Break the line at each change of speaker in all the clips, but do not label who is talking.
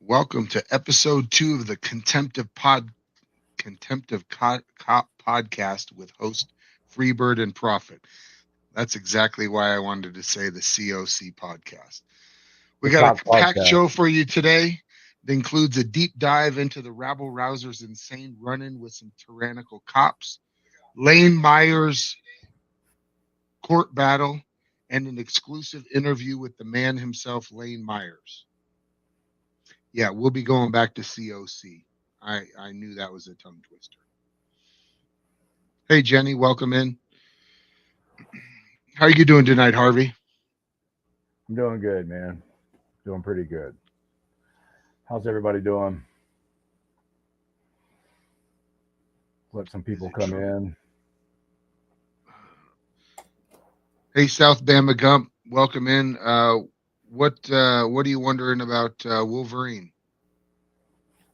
Welcome to episode 2 of the Contempt of Cop podcast with host Freebird and Prophet. That's exactly why I wanted to say the COC podcast. We
The
got a
Cock
packed
Podcast.
show for you today that includes a deep dive into the rabble rousers' insane run-in with some tyrannical cops, Lane Myers' court battle, and an exclusive interview with the man himself, Lane Myers. Yeah, we'll be going back to COC. I knew that was a tongue twister. Hey, Jenny, welcome in. How are you doing tonight, Harvey?
I'm doing good, man. Doing pretty good. How's everybody doing? Let some
Is
people
it
come
true?
in.
Hey, South Bama Gump, welcome in. What are you wondering about Wolverine?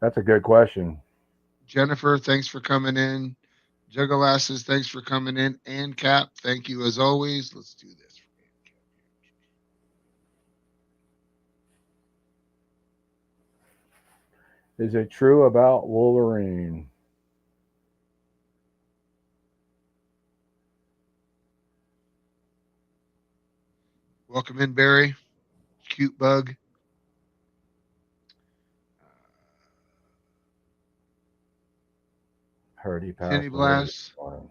That's a good question.
Jennifer, thanks for coming in. Juggalasses, thanks for coming in. And Cap, thank you as always. Let's do this.
Is it true about Wolverine?
Welcome in, Barry. Cute bug.
Heard he
Tinny
passed away this
Blast.
morning.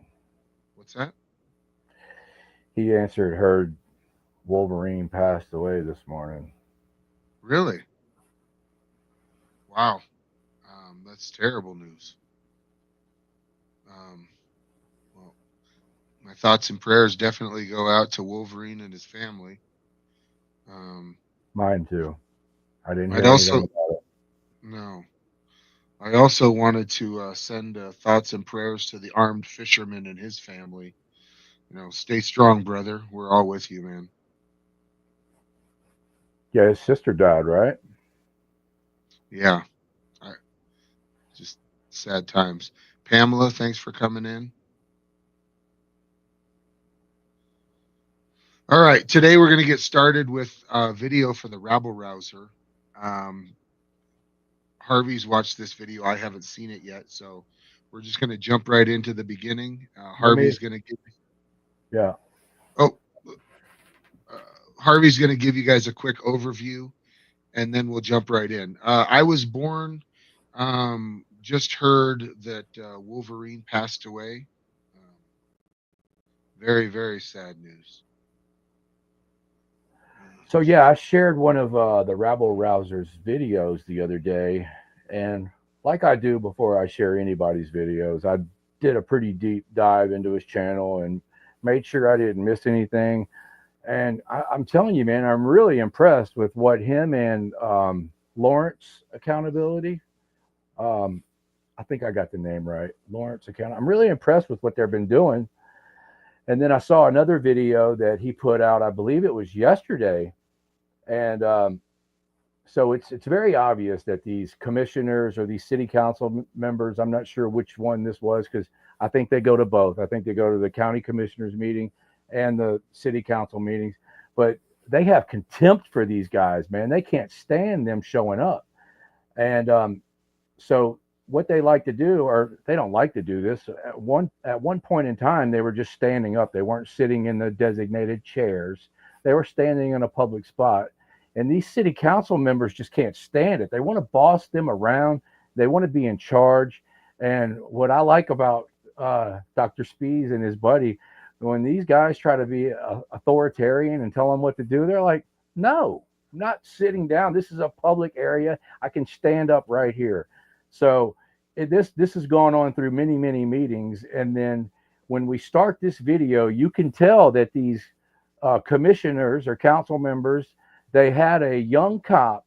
What's that?
He answered, heard Wolverine passed away this morning.
Really? Wow. That's terrible news. Um, well, my thoughts and prayers definitely go out to Wolverine and his family. Um,
Mine too. I didn't
I'd
hear anything
also
about it.
no. I also wanted to send thoughts and prayers to the armed fisherman and his family. Stay strong, brother. We're all with you, man.
Yeah, his sister died, right?
Yeah, I, just sad times. Pamela, thanks for coming in. All right, today we're going to get started with a video for the rabble rouser. Um, Harvey's watched this video. I haven't seen it yet, so we're just going to jump right into the beginning.
Let me,
Harvey's going to give.
yeah.
Oh, uh, Harvey's going to give you guys a quick overview, and then we'll jump right in. I was born. Just heard that Wolverine passed away. Um, very, very sad news.
So, yeah, I shared one of the Rabble Rousers videos the other day. And like I do before I share anybody's videos, I did a pretty deep dive into his channel and made sure I didn't miss anything. And I'm telling you, man, I'm really impressed with what him and Lawrence Accountability. Um, I think I got the name right. Lawrence Account. I'm really impressed with what they've been doing. And then I saw another video that he put out. I believe it was yesterday, and so it's very obvious that these commissioners or these city council members. I'm not sure which one this was because I think they go to both. I think they go to the county commissioners meeting and the city council meetings, but they have contempt for these guys, man. They can't stand them showing up. And so what they like to do, or they don't like to do this, at one point in time they were just standing up. They weren't sitting in the designated chairs. They were standing in a public spot. And these city council members just can't stand it. They want to boss them around. They want to be in charge. And what I like about Dr. Spees and his buddy, when these guys try to be authoritarian and tell them what to do, they're like, no, I'm not sitting down. This is a public area. I can stand up right here. So this has gone on through many meetings, and then when we start this video, you can tell that these commissioners or council members, they had a young cop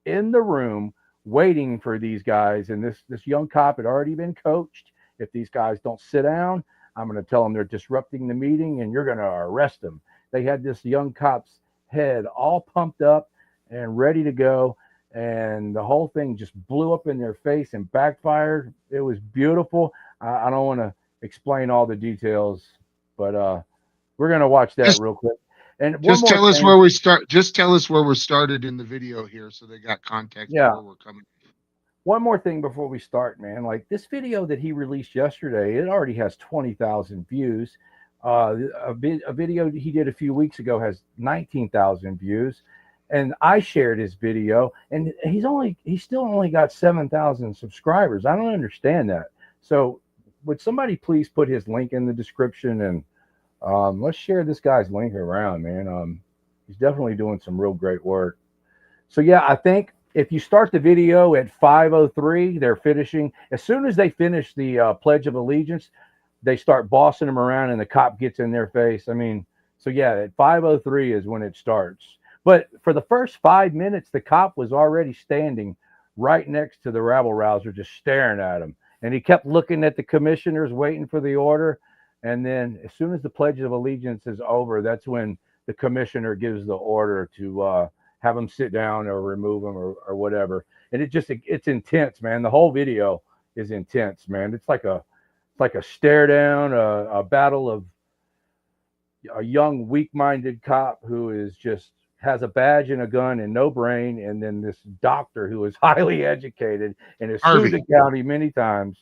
in the room waiting for these guys, and this young cop had already been coached. If these guys don't sit down, I'm going to tell them they're disrupting the meeting, and you're going to arrest them. They had this young cop's head all pumped up and ready to go, and the whole thing just blew up in their face and backfired. It was beautiful. I don't want to explain all the details, but we're going to watch that
Just
real quick. And one
Just
more
tell us
thing,
where we start. Just tell us where we're started in the video here, so they got context of
yeah,
where we're coming.
one more thing before we start, man. Like this video that he released yesterday, it already has 20,000 views. A video he did a few weeks ago has 19,000 views, and I shared his video, and he's still only got 7,000 subscribers. I don't understand that. So, would somebody please put his link in the description, and let's share this guy's link around, man. He's definitely doing some real great work. So yeah, I think if you start the video at 5:03, they're finishing. As soon as they finish the Pledge of Allegiance, they start bossing them around, and the cop gets in their face. I mean, so yeah, at 5:03 is when it starts. But for the first 5 minutes, the cop was already standing right next to the rabble rouser, just staring at him, and he kept looking at the commissioners, waiting for the order. And then, as soon as the Pledge of Allegiance is over, that's when the commissioner gives the order to have them sit down or remove them or whatever. And it's intense, man. The whole video is intense, man. It's like a stare down, a battle of a young, weak-minded cop who is just has a badge and a gun and no brain, and then this doctor who is highly educated and has sued the
Harvey,
county many times.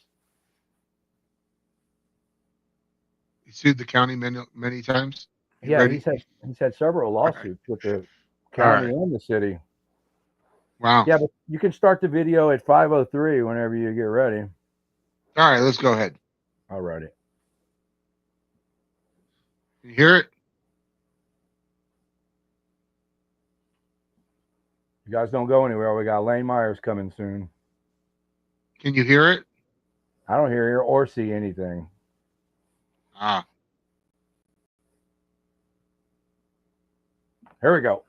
you sued the county many times. You
Yeah,
ready?
he's had several
All right.
lawsuits with the
All
county
right.
and the city.
Wow.
Yeah, but you can start the video at 5:03 whenever you get ready.
All right. Let's go ahead.
Alrighty.
Can you hear it?
You guys don't go anywhere. We got Lane Myers coming soon.
Can you hear it?
I don't hear or see anything.
Ah.
Here we go.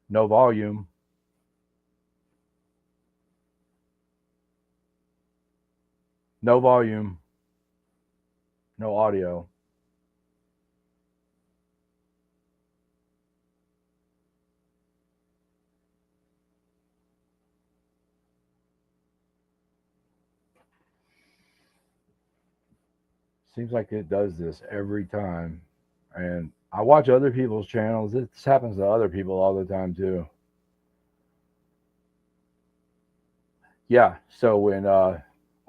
No volume. No volume. No audio. Seems like it does this every time. And I watch other people's channels. This happens to other people all the time too. Yeah. So when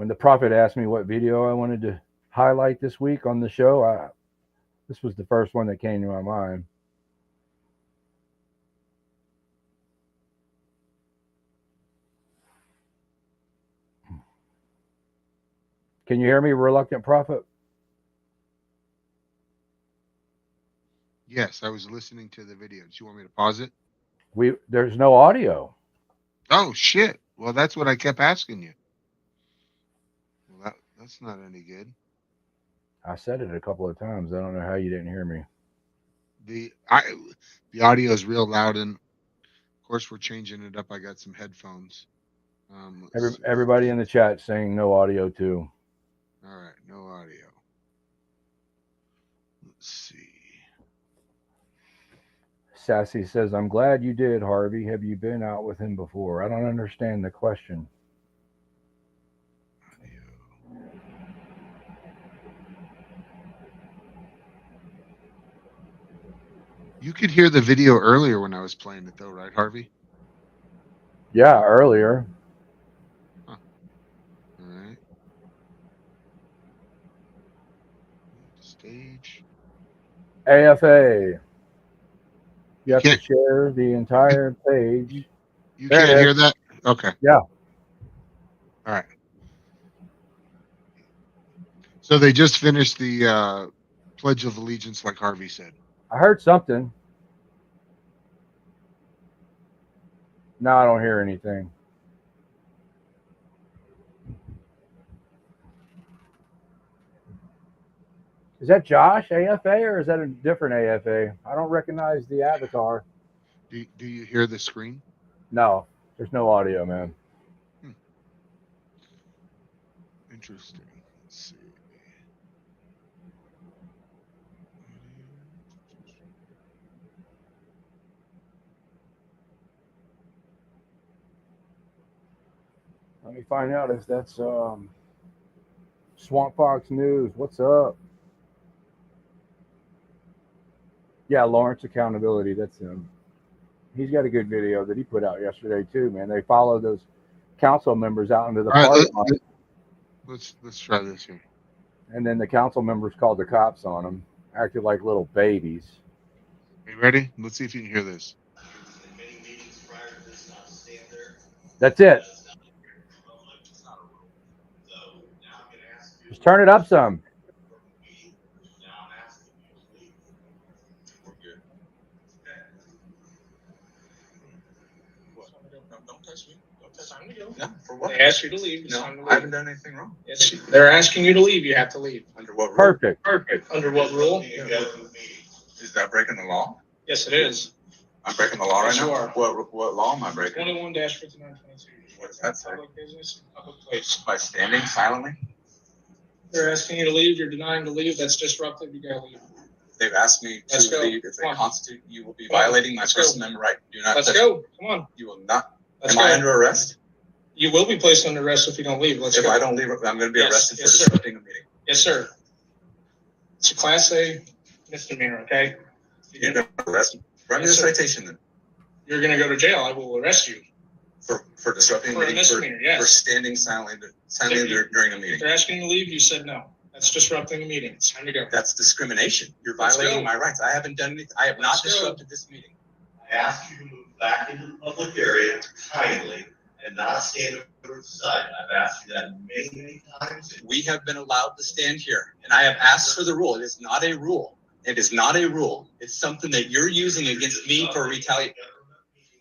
the prophet asked me what video I wanted to highlight this week on the show, this was the first one that came to my mind. Can you hear me, reluctant prophet?
Yes, I was listening to the video. Do you want me to pause it?
There's no audio.
Oh shit. Well, that's what I kept asking you. Well, that's not any good.
I said it a couple of times. I don't know how you didn't hear me.
The I the audio is real loud, and of course we're changing it up. I got some headphones. Let's see.
Everybody in the chat saying no audio too.
All right, no audio. Let's see.
Sassy says, I'm glad you did, Harvey. Have you been out with him before? I don't understand the question.
You could hear the video earlier when I was playing it, though, right, Harvey?
Yeah, earlier.
Huh. All right. Stage.
AFA. You
You
have to
can't.
share the
You,
entire page.
you
There
can't
it is.
hear that. Okay.
Yeah.
All right. So they just finished the Pledge of Allegiance, like Harvey said.
I heard something. Now I don't hear anything. Is that Josh AFA or is that a different AFA? I don't recognize the avatar.
Do you hear the screen?
No, there's no audio, man.
Hmm, interesting. Let's see.
Let me find out if that's Swamp Fox News. What's up? Yeah, Lawrence Accountability. That's him. He's got a good video that he put out yesterday too, man. They follow those council members out into the
All right,
parking lot,
let's try this here.
and then the council members called the cops on them, acted like little babies.
Are you ready? Let's see if you can hear this.
That's it. Just turn it up some.
Don't touch me. Don't touch me. No, for what?
They asked you to leave. It's
No,
time to
I
leave.
haven't done anything wrong.
Yes, they're asking you to leave. You have to leave.
Under what rule?
Perfect.
Perfect. Under what rule?
Is that breaking the law?
Yes, it is.
I'm breaking the law right
Yes,
now?
you are.
What law am I breaking?
21-5922.
What's that say?
Public business, public place.
By standing silently?
They're asking you to leave. You're denying to leave. That's disruptive. You gotta leave.
They've asked me
Let's
to
go.
leave. If they
Come on.
constitute, you will be
Come on.
violating my
Let's
First
go.
Amendment right. Do not
Let's
touch
go. Come on.
You will not.
Let's
Am
go.
I under arrest?
You will be placed under arrest if you don't leave. Let's
If
go.
I don't leave, I'm going to be
Yes,
arrested
yes,
for
sir.
disrupting a meeting.
Yes, sir. It's a Class A misdemeanor. Okay.
You're going to arrest me. Run me a
Yes, sir.
citation then.
You're gonna go to jail. I will arrest you
For disrupting a
for a
meeting.
misdemeanor.
For
Yes.
standing silently during a meeting.
If they're asking you to leave, you said no. That's disrupting a meeting. It's time to go.
That's discrimination. You're
Let's
violating
go.
my rights. I haven't done anything. I have not
Let's go.
disrupted this meeting.
I ask you to move back into the public area kindly and not stand over the side. I've asked you that many, many times.
We have been allowed to stand here, and I have asked for the rule. It is not a rule. It is not a rule. It's something that you're using against me for retaliation.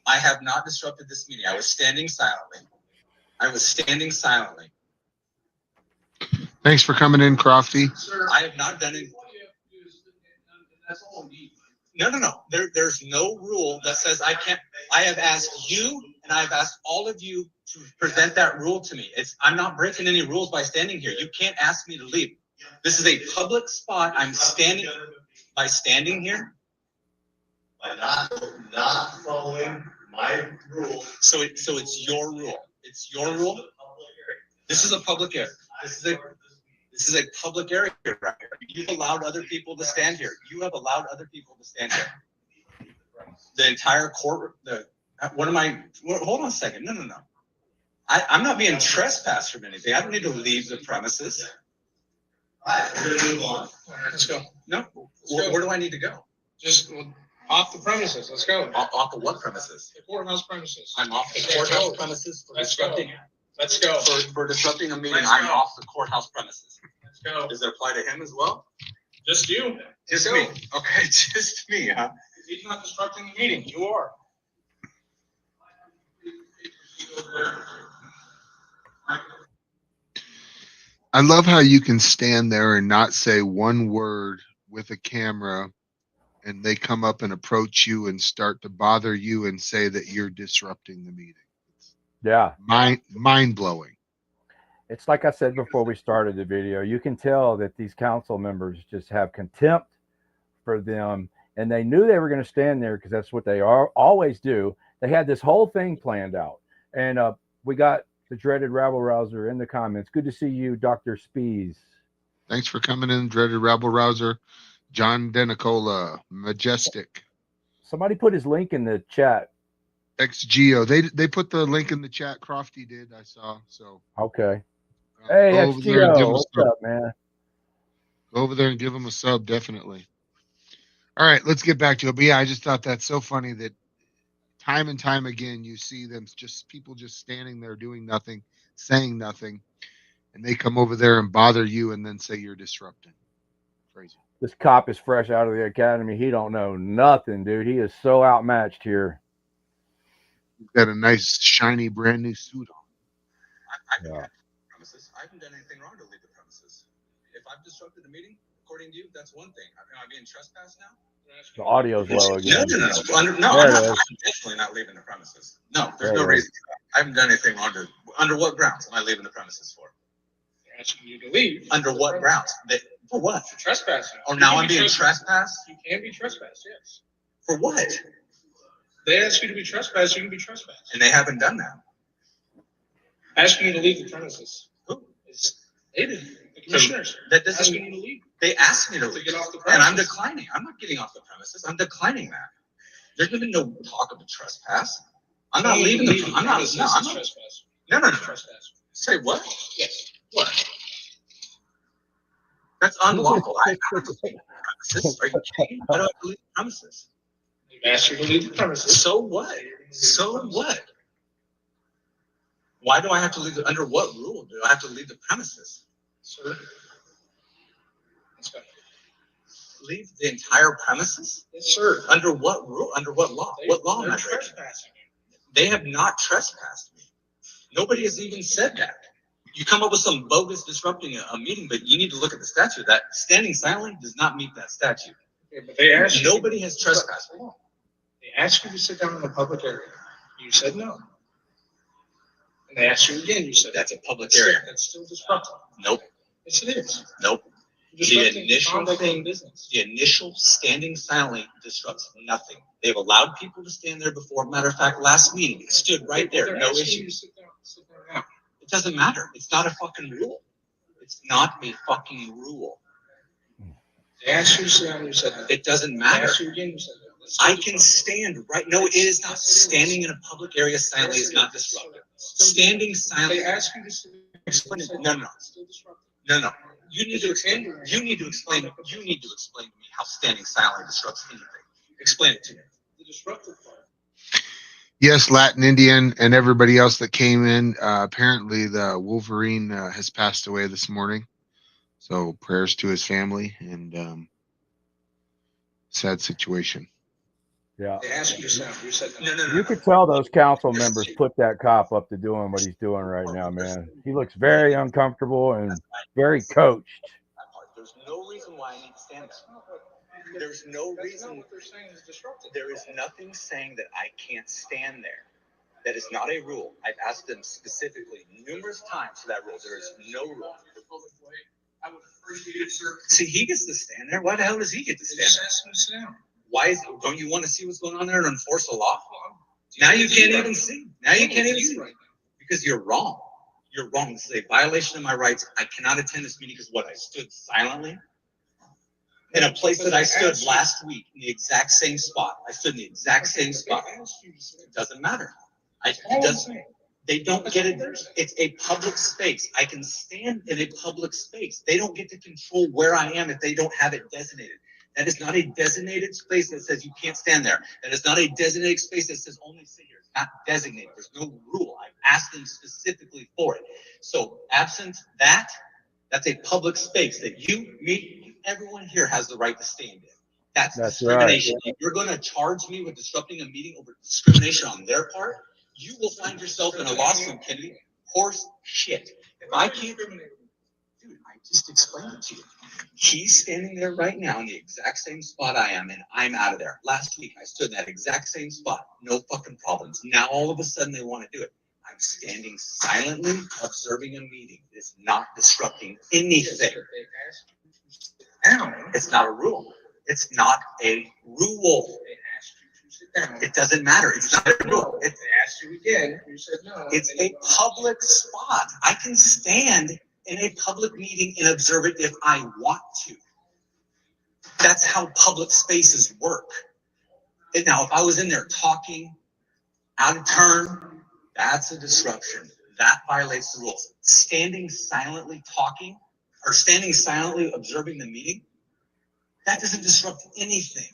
I have not disrupted this meeting. I was standing silently.
Thanks for coming in, Crofty.
I have not done it.
That's all we need.
No. There's no rule that says I can't. I have asked you, and I have asked all of you to present that rule to me. I'm not breaking any rules by standing here. You can't ask me to leave. This is a public spot. I'm standing by standing here.
By not following my rules.
So it's your rule. It's your rule. This is a public area. This is a public area right here. You've allowed other people to stand here. You have allowed other people to stand here. The entire court. Hold on a second. No. I'm not being trespassed from anything. I don't need to leave the premises.
All right, we're gonna move on.
All right, let's go.
No. Where do I need to go?
Just off the premises. Let's go.
Off of what premises?
The courthouse premises.
I'm off the
Let's
courthouse
go.
premises for
Let's go.
disrupting.
Let's go.
For disrupting a meeting.
Let's
I'm
go.
off the courthouse premises.
Let's go.
Does it apply to him as well?
Just you.
Just
Let's
me.
go.
Okay, just me, huh?
He's not disrupting the meeting. You are.
I love how you can stand there and not say one word with a camera, and they come up and approach you and start to bother you and say that you're disrupting the meeting.
Yeah.
Mind blowing.
It's like I said before we started the video. You can tell that these council members just have contempt for them, and they knew they were going to stand there because that's what they always do. They had this whole thing planned out, and we got the dreaded rabble rouser in the comments. Good to see you, Dr. Spees.
Thanks for coming in, dreaded rabble rouser. John Denicola, Majestic,
Somebody put his link in the chat.
XGO. They put the link in the chat. Crofty did. I saw. So
Okay. Hey,
go over there and give
XGO,
him a
what's
sub.
up, man?
Go over there and give him a sub, definitely. All right, let's get back to it. But yeah, I just thought that's so funny that time and time again you see them people just standing there doing nothing, saying nothing, and they come over there and bother you and then say you're disrupting. Crazy.
This cop is fresh out of the academy. He don't know nothing, dude. He is so outmatched here.
He's got a nice, shiny, brand new suit on.
I've been
Yeah.
at the premises. I haven't done anything wrong to leave the premises. If I've disrupted a meeting, according to you, that's one thing. Am I being trespassed now?
The audio's low again.
No.
There
I'm
it is.
definitely not leaving the premises. No, there's
There
no
it is.
reason for that. I haven't done anything wrong under what grounds am I leaving the premises for?
They're asking you to leave.
Under what grounds? For what?
For trespassing.
Oh,
You
now
can
I'm
be
being
trespassed.
trespassed?
You can be trespassed, yes.
For what?
They ask you to be trespassed, you can be trespassed.
And they haven't done that.
asking you to leave the premises.
Who?
It's David, the commissioners.
That doesn't
Asking you to leave.
They asked me to
To
leave,
get off the
and I'm
premises.
declining. I'm not getting off the premises. I'm declining that. There's been no talk of a trespass. I'm not leaving the. I'm not. No, I'm not.
Trespass.
No.
Trespass.
Say what?
Yes.
What? That's unlawful. I have to leave the premises. Are you kidding me? Why do I have to leave the premises?
They've asked you to leave the premises.
So what? So what? Why do I have to leave? Under what rule do I have to leave the premises?
Sir. Inspector.
Leave the entire premises?
Yes, sir.
Under what rule? Under what law? What law am
They're
I breaking?
trespassing.
They have not trespassed me. Nobody has even said that. You come up with some bogus disrupting a meeting, but you need to look at the statute. That standing silently does not meet that statute.
Okay, but they asked you.
Nobody has trespassed me.
They asked you to sit down in the public area. You said no. And they asked you again. You said
That's a public area.
That's still disruptive.
Nope.
Yes, it is.
Nope.
Disrupting
initial
conduct of
thing-
business.
The initial standing silently disrupts nothing. They've allowed people to stand there before. Matter of fact, last meeting, it stood right there,
They're
no
asking you to
issues.
sit down now.
It doesn't matter. It's not a fucking rule. It's not a fucking rule.
They asked you to sit down. You said no.
It doesn't
They
matter.
asked you again. You said no. That's still
I can
disruptive.
stand right. No, it is not. Standing in a public area silently is not disruptive. Standing silently.
They asked you to sit down.
Explain
You
it.
said
No, no.
It's still disruptive.
No. You need to explain. You need to explain. You need to explain to me how standing silently disrupts anything. Explain it to me.
The disruptive part.
Yes, Latin Indian and everybody else that came in. Apparently, the Wolverine has passed away this morning. So prayers to his family and sad situation.
Yeah.
They asked you to sit down. You said no.
No.
You could tell those council members put that cop up to doing what he's doing right now, man. He looks very uncomfortable and very coached.
There's no reason why I need to stand there. There's no
That's not
reason.
what they're saying is disruptive.
There is nothing saying that I can't stand there. That is not a rule. I've asked them specifically numerous times for that rule. There is no rule.
I would appreciate it, sir.
See, he gets to stand there. Why the hell does he get to
They
stand
just
there?
asked him to sit down.
Why don't you want to see what's going on there and enforce the law? Now you can't even see. Now you can't even see.
Right
Because you're wrong. You're wrong. This is a violation of my rights. I cannot attend this meeting because what? I stood silently in a place that I stood last week in the exact same spot. I stood in the exact same spot.
They asked you to sit
It doesn't matter. It
down. All I'm
doesn't.
saying.
They don't get it. It's a public space. I can stand in a public space. They don't get to control where I am if they don't have it designated. That is not a designated space that says you can't stand there. That is not a designated space that says only sit here. It's not designated. There's no rule. I've asked them specifically for it. So absent that, that's a public space that you, me, everyone here has the right to stand in. That's discrimination. If you're going to charge me with disrupting a meeting over discrimination on their part, you will find yourself in a lawsuit, Kennedy. Horse shit. If I can't, dude, I just explained it to you. He's standing there right now in the exact same spot I am, and I'm out of there. Last week, I stood in that exact same spot. No fucking problems. Now, all of a sudden, they want to do it. I'm standing silently, observing a meeting. It's not disrupting anything.
They asked you to sit down.
It's not a rule. It's not a rule.
They asked you to sit down.
It doesn't matter. It's not a rule.
They asked you again. You said no.
It's a public spot. I can stand in a public meeting and observe it if I want to. That's how public spaces work. And now, if I was in there talking out of turn, that's a disruption. That violates the rules. Standing silently talking or standing silently observing the meeting, that doesn't disrupt anything.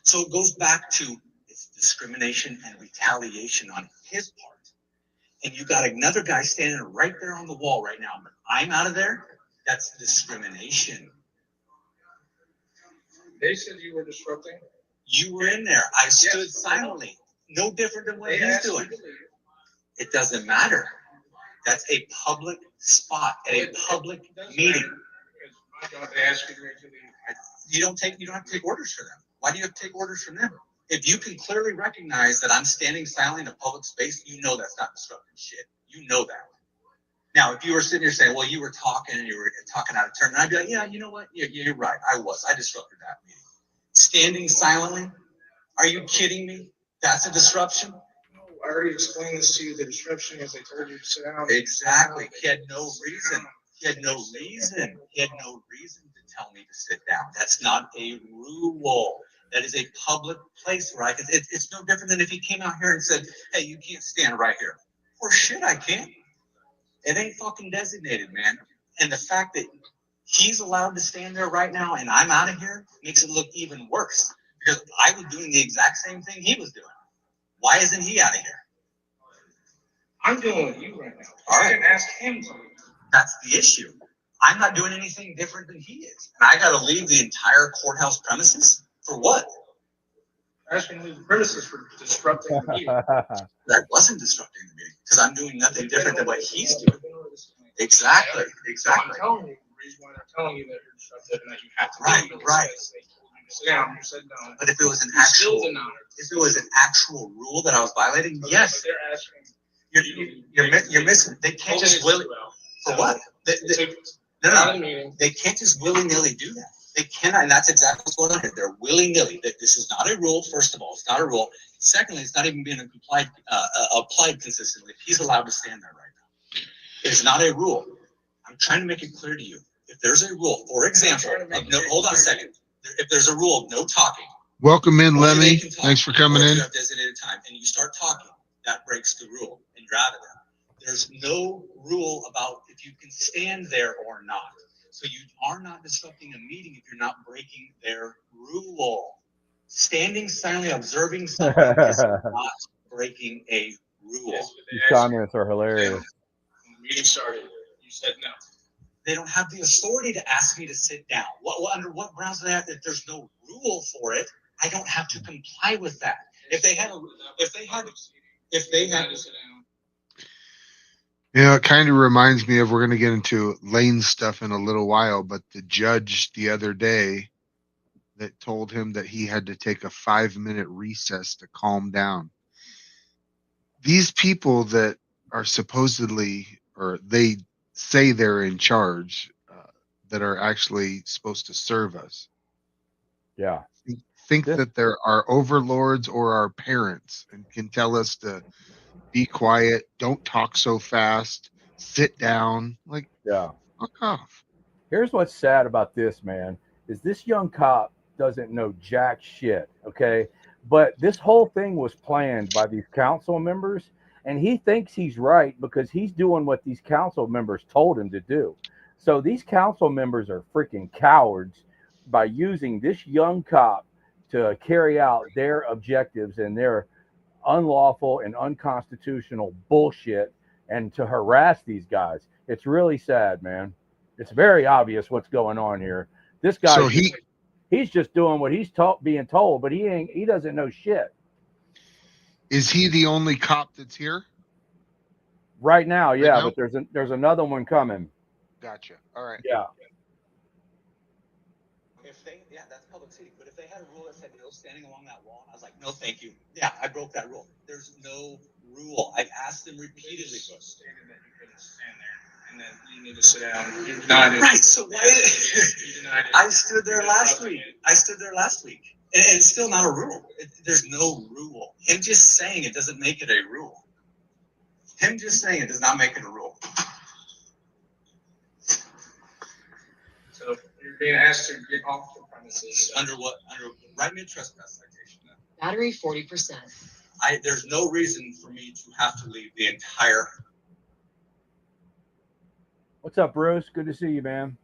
So it goes back to it's discrimination and retaliation on his part. And you got another guy standing right there on the wall right now. But I'm out of there. That's discrimination.
They said you were disrupting.
You were in there. I stood silently. No different than what
They
he's
asked you
doing.
to leave.
It doesn't matter. That's a public spot at a public
It doesn't
meeting.
matter, because my job, they asked you to leave.
You don't have to take orders from them. Why do you have to take orders from them? If you can clearly recognize that I'm standing silently in a public space, you know that's not disrupting shit. You know that. Now, if you were sitting here saying, well, you were talking and you were talking out of turn, and I'd be like, yeah, you know what? You're right. I disrupted that meeting. Standing silently? Are you kidding me? That's a disruption?
No, already explained this to you. The description is they told you to sit down.
Exactly. He had no reason. He had no reason. He had no reason to tell me to sit down. That's not a rule. That is a public place, right? It's no different than if he came out here and said, "Hey, you can't stand right here." Or shit, I can't. It ain't fucking designated, man. And the fact that he's allowed to stand there right now and I'm out of here makes it look even worse. Because I was doing the exact same thing he was doing. Why isn't he out of here?
I'm doing with you right now.
All right.
I didn't ask him to.
That's the issue. I'm not doing anything different than he is. And I got to leave the entire courthouse premises for what?
Asking to leave the premises for disrupting the meeting.
I wasn't disrupting the meeting because I'm doing nothing different than what he's doing. Exactly.
So I'm telling you the reason why they're telling you that you're disruptive and that you have to
Right,
leave is
right.
because they told you to sit down. You said no.
But if it was an
You still
actual,
denied.
if it was an actual rule that I was violating,
Okay,
yes.
but they're asking.
You're missing. They can't just willy. For what? No. They can't just willy nilly do that. They cannot, and that's exactly what's going on here. They're willy nilly. This is not a rule. First of all, it's not a rule. Secondly, it's not even being applied consistently. He's allowed to stand there right now. It's not a rule. I'm trying to make it clear to you. If there's a rule, for example, hold on a second. If there's a rule of no talking.
Welcome in, Lemmy. Thanks for coming in.
You have designated time, and you start talking. That breaks the rule, and you're out of there. There's no rule about if you can stand there or not. So you are not disrupting a meeting if you're not breaking their rule. Standing silently, observing something is not breaking a rule.
These comments are hilarious.
When the meeting started, you said no.
They don't have the authority to ask me to sit down. Under what grounds do they have? If there's no rule for it, I don't have to comply with that. If they had to sit down.
Yeah, it kind of reminds me of, we're going to get into Lane stuff in a little while, but the judge the other day that told him that he had to take a 5-minute recess to calm down. These people that are supposedly, or they say they're in charge, that are actually supposed to serve us.
Yeah.
Think that they're our overlords or our parents and can tell us to be quiet, don't talk so fast, sit down. Like,
Yeah.
fuck off.
Here's what's sad about this, man, is this young cop doesn't know jack shit, okay? But this whole thing was planned by these council members, and he thinks he's right because he's doing what these council members told him to do. So these council members are freaking cowards by using this young cop to carry out their objectives and their unlawful and unconstitutional bullshit and to harass these guys. It's really sad, man. It's very obvious what's going on here. This guy,
So
he's just doing what he's being told, but he doesn't know shit.
Is he the only cop that's here
Right now, yeah,
now?
but there's another one coming.
Gotcha. All right.
Yeah.
That's public seating. But if they had a rule that said no standing along that wall, I was like, no, thank you. Yeah, I broke that rule. There's no rule. I've asked them repeatedly.
Stated that you couldn't stand there and that you need to sit down. You denied it.
Right. So why?
You denied it.
I stood there last week. And it's still not a rule. There's no rule. Him just saying it doesn't make it a rule. Him just saying it does not make it a rule.
So you're being asked to get off the premises.
Under what? Write me a trespass citation.
Battery 40%.
There's no reason for me to have to leave the entire.
What's up, Bruce? Good to see you, man.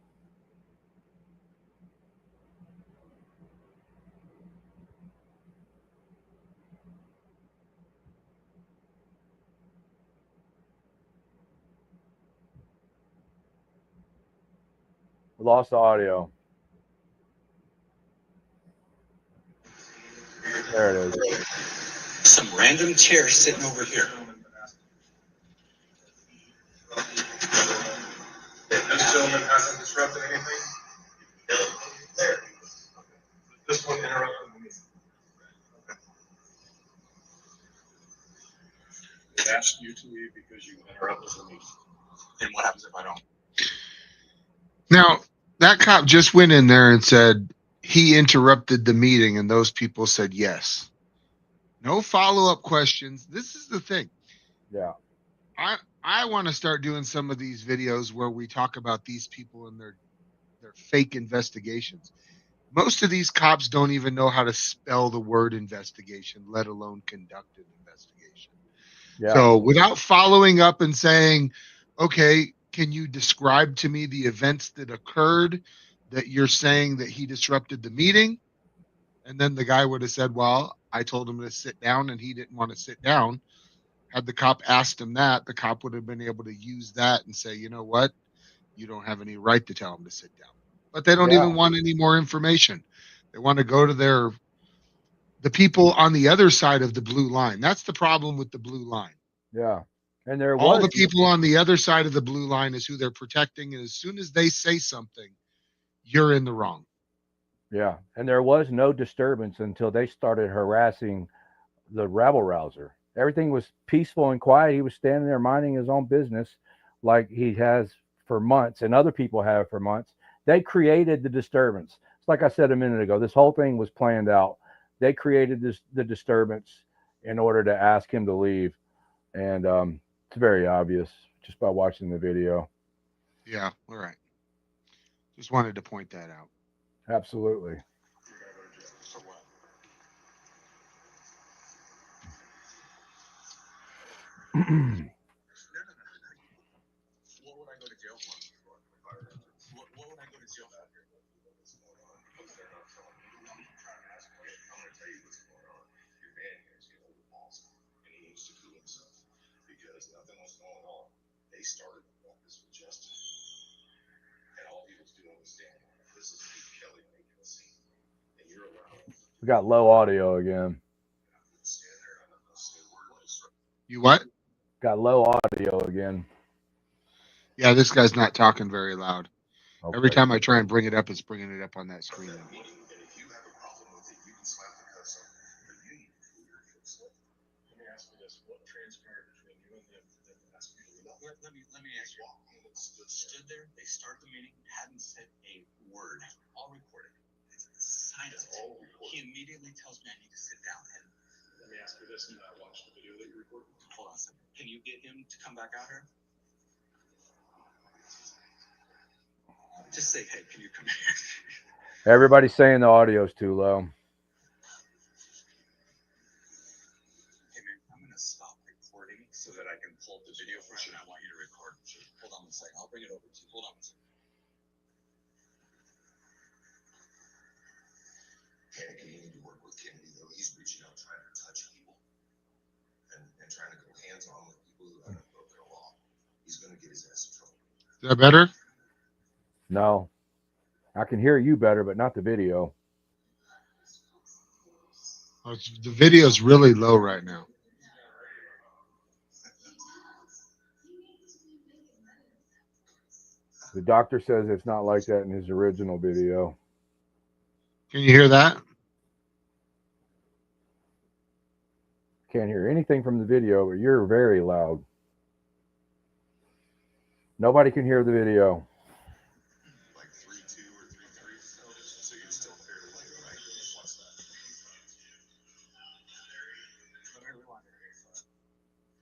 We lost the audio. There it is.
Some random chair sitting over here.
This gentleman hasn't disrupted anything? No. This one interrupted me. They asked you to leave because you interrupted the meeting.
And what happens if I don't?
Now, that cop just went in there and said he interrupted the meeting, and those people said yes. No follow-up questions. This is the thing.
Yeah.
I want to start doing some of these videos where we talk about these people and their fake investigations. Most of these cops don't even know how to spell the word investigation, let alone conduct an investigation.
Yeah.
So without following up and saying, okay, can you describe to me the events that occurred that you're saying that he disrupted the meeting? And then the guy would have said, well, I told him to sit down and he didn't want to sit down. Had the cop asked him that, the cop would have been able to use that and say, you know what? You don't have any right to tell him to sit down. But they don't
Yeah.
even want any more information. They want to go to the people on the other side of the blue line. That's the problem with the blue line.
Yeah. And there
All
was
the people on the other side of the blue line is who they're protecting. And as soon as they say something, you're in the wrong.
Yeah. And there was no disturbance until they started harassing the rabble rouser. Everything was peaceful and quiet. He was standing there minding his own business like he has for months and other people have for months. They created the disturbance. It's like I said a minute ago, this whole thing was planned out. They created the disturbance in order to ask him to leave. And it's very obvious just by watching the video.
Yeah, all right. Just wanted to point that out.
Absolutely.
What would I go to jail for? What would I go to jail for?
I'm gonna tell you what's going on. Your man here is getting lost, and he needs to do himself because nothing was going on. They started this with Justin, and all he was doing was standing there. This is Steve Kelly making a scene, and you're allowed to
We got low audio again.
stand there and say words.
You what?
Got low audio again.
Yeah, this guy's not talking very loud.
Okay.
Every time I try and bring it up, it's bringing it up on that screen.
And if you have a problem with it, you can slap the cuss on. But you need to clear your foot.
Let me ask you this, what transpired between you and them for them to ask you to leave?
Let me ask you. Stood there, they start the meeting, hadn't said a word. All recorded. It's silent. He immediately tells me I need to sit down. And
Let me ask you this, and I watched the video that you recorded.
hold on a second. Can you get him to come back out here? Just say, hey, can you come here?
Everybody's saying the audio's too low.
Hey man, I'm gonna stop recording so that I can pull up the video for you, and I want you to record. Hold on a second. I'll bring it over to you. Hold on a second.
Kennedy, you need to work with Kennedy, though. He's reaching out, trying to touch people and trying to go hands on with people who haven't broken a law. He's going to get his ass in trouble.
Is that better?
No. I can hear you better, but not the video.
Oh, the video's really low right now.
The doctor says it's not like that in his original video.
Can you hear that?
Can't hear anything from the video, but you're very loud. Nobody can hear the video.
Like 3-2 or 3-3. So you're still fairly late, right? What's that?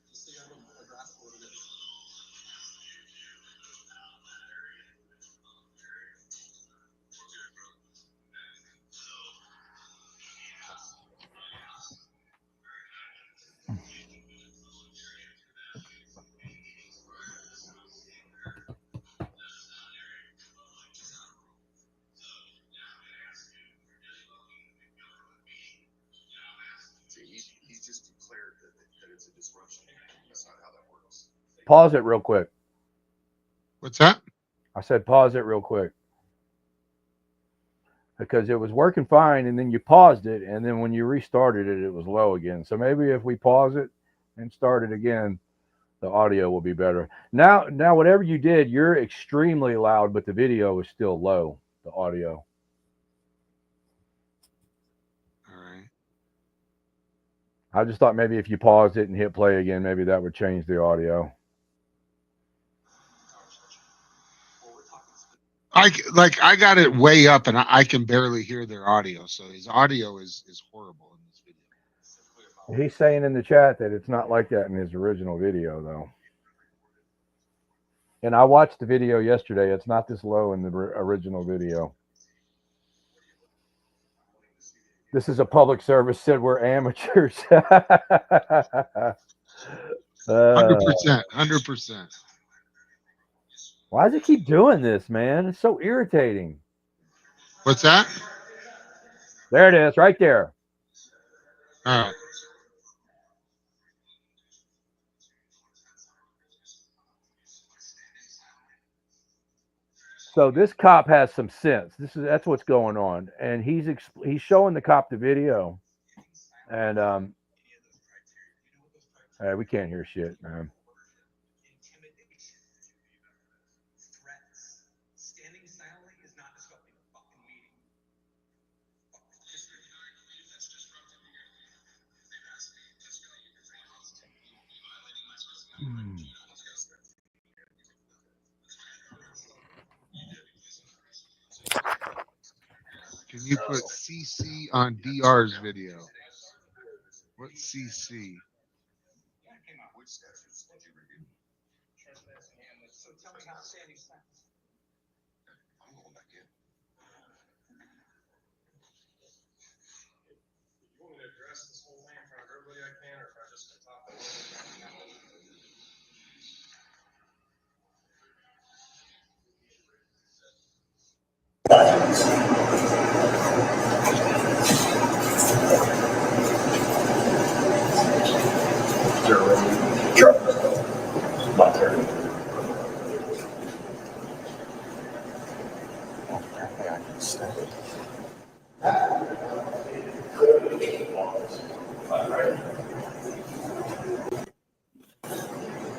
Just to have a grasp of what it is.
He's just declared that it's a disruption. That's not how that works.
Pause it real quick.
What's that?
I said pause it real quick. Because it was working fine, and then you paused it, and then when you restarted it, it was low again. So maybe if we pause it and start it again, the audio will be better. Now, whatever you did, you're extremely loud, but the video is still low, the audio.
All right.
I just thought maybe if you paused it and hit play again, maybe that would change the audio.
I got it way up and I can barely hear their audio. So his audio is horrible in this video.
He's saying in the chat that it's not like that in his original video, though. And I watched the video yesterday. It's not this low in the original video. This is a public service. Said we're amateurs.
100%. 100%.
Why does it keep doing this, man? It's so irritating.
What's that?
There it is, right there.
All right.
So this cop has some sense. That's what's going on, and he's showing the cop the video, and we can't hear shit, man.
Can you put CC on DR's video? What's CC?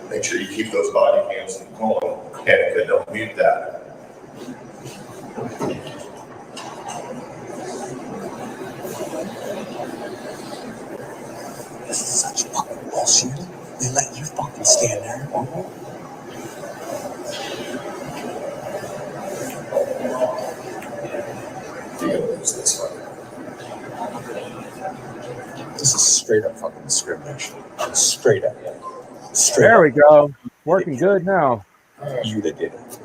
Make sure you keep those body cams going. And don't mute that.
This is such fucking bullshit. They let you fucking stand there.
You're gonna lose this fight.
This is straight up fucking discrimination. Straight up.
There we go. Working good now.
You that did it.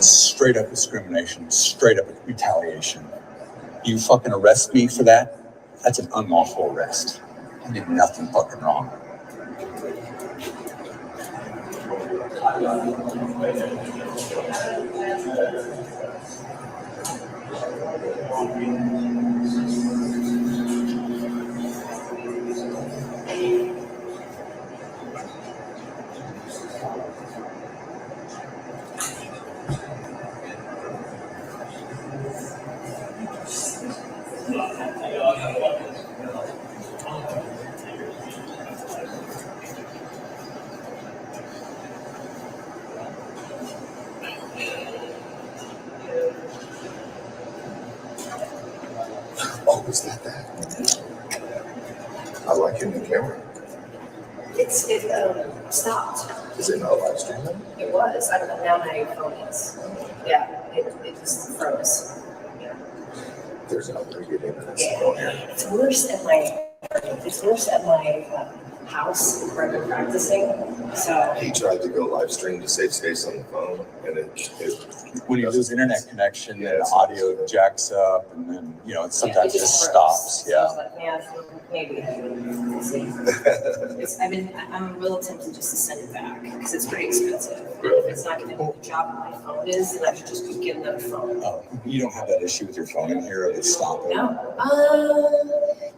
Straight up discrimination. Straight up retaliation. You fucking arrest me for that? That's an unlawful arrest. I did nothing fucking wrong.
Oh, is that? I like it in the camera.
It stopped.
Is it not live streaming?
It was. I don't know now my phone is. Yeah, it just froze.
There's not very good internet
Yeah.
signal here.
It's worse at my house where I've been practicing. So
He tried to go live stream to save space on the phone, and it
When you lose internet connection, then the audio jacks up, and then, sometimes it just stops.
So I was like, yeah, maybe. Let's see. I'm real tempted just to send it back because it's pretty expensive.
Really?
If it's not going to do the job that my phone is, then I should just get another phone.
Oh, you don't have that issue with your phone in here of it stopping?
No.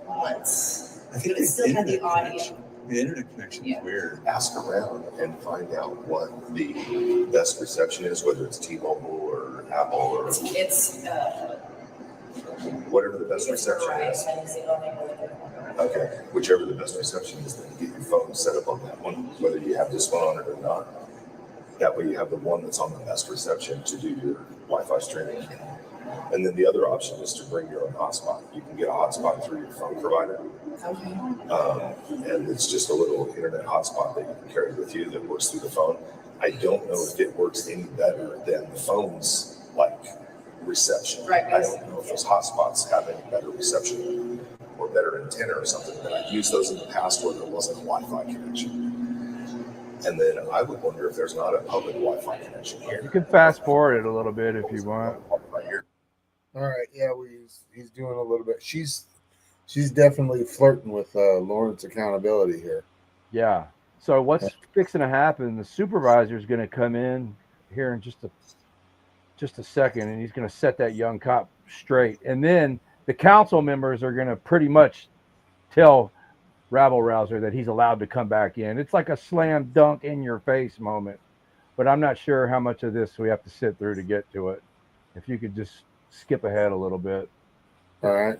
Once.
I think
But it still had the audio.
The internet connection is weird.
ask around and find out what the best reception is, whether it's T-Mobile or Apple or
It's
whatever the best reception is. Okay, whichever the best reception is, then get your phone set up on that one, whether you have this one on it or not. That way you have the one that's on the best reception to do your Wi-Fi streaming. And then the other option is to bring your own hotspot. You can get a hotspot through your phone provider.
Okay.
And it's just a little internet hotspot that you can carry with you that works through the phone. I don't know if it works any better than the phone's like reception.
Right,
I don't know if those hotspots have any better reception or better antenna or something, but I've used those in the past where there wasn't a Wi-Fi connection. And then I would wonder if there's not a public Wi-Fi connection here.
You can fast forward it a little bit if you want.
Right here.
All right, yeah, he's doing a little bit. She's definitely flirting with Lawrence accountability here.
Yeah. So what's fixing to happen? The supervisor is going to come in here in just a second, and he's going to set that young cop straight. And then the council members are going to pretty much tell Rabble Rouser that he's allowed to come back in. It's like a slam dunk in your face moment. But I'm not sure how much of this we have to sit through to get to it. If you could just skip ahead a little bit.
All right.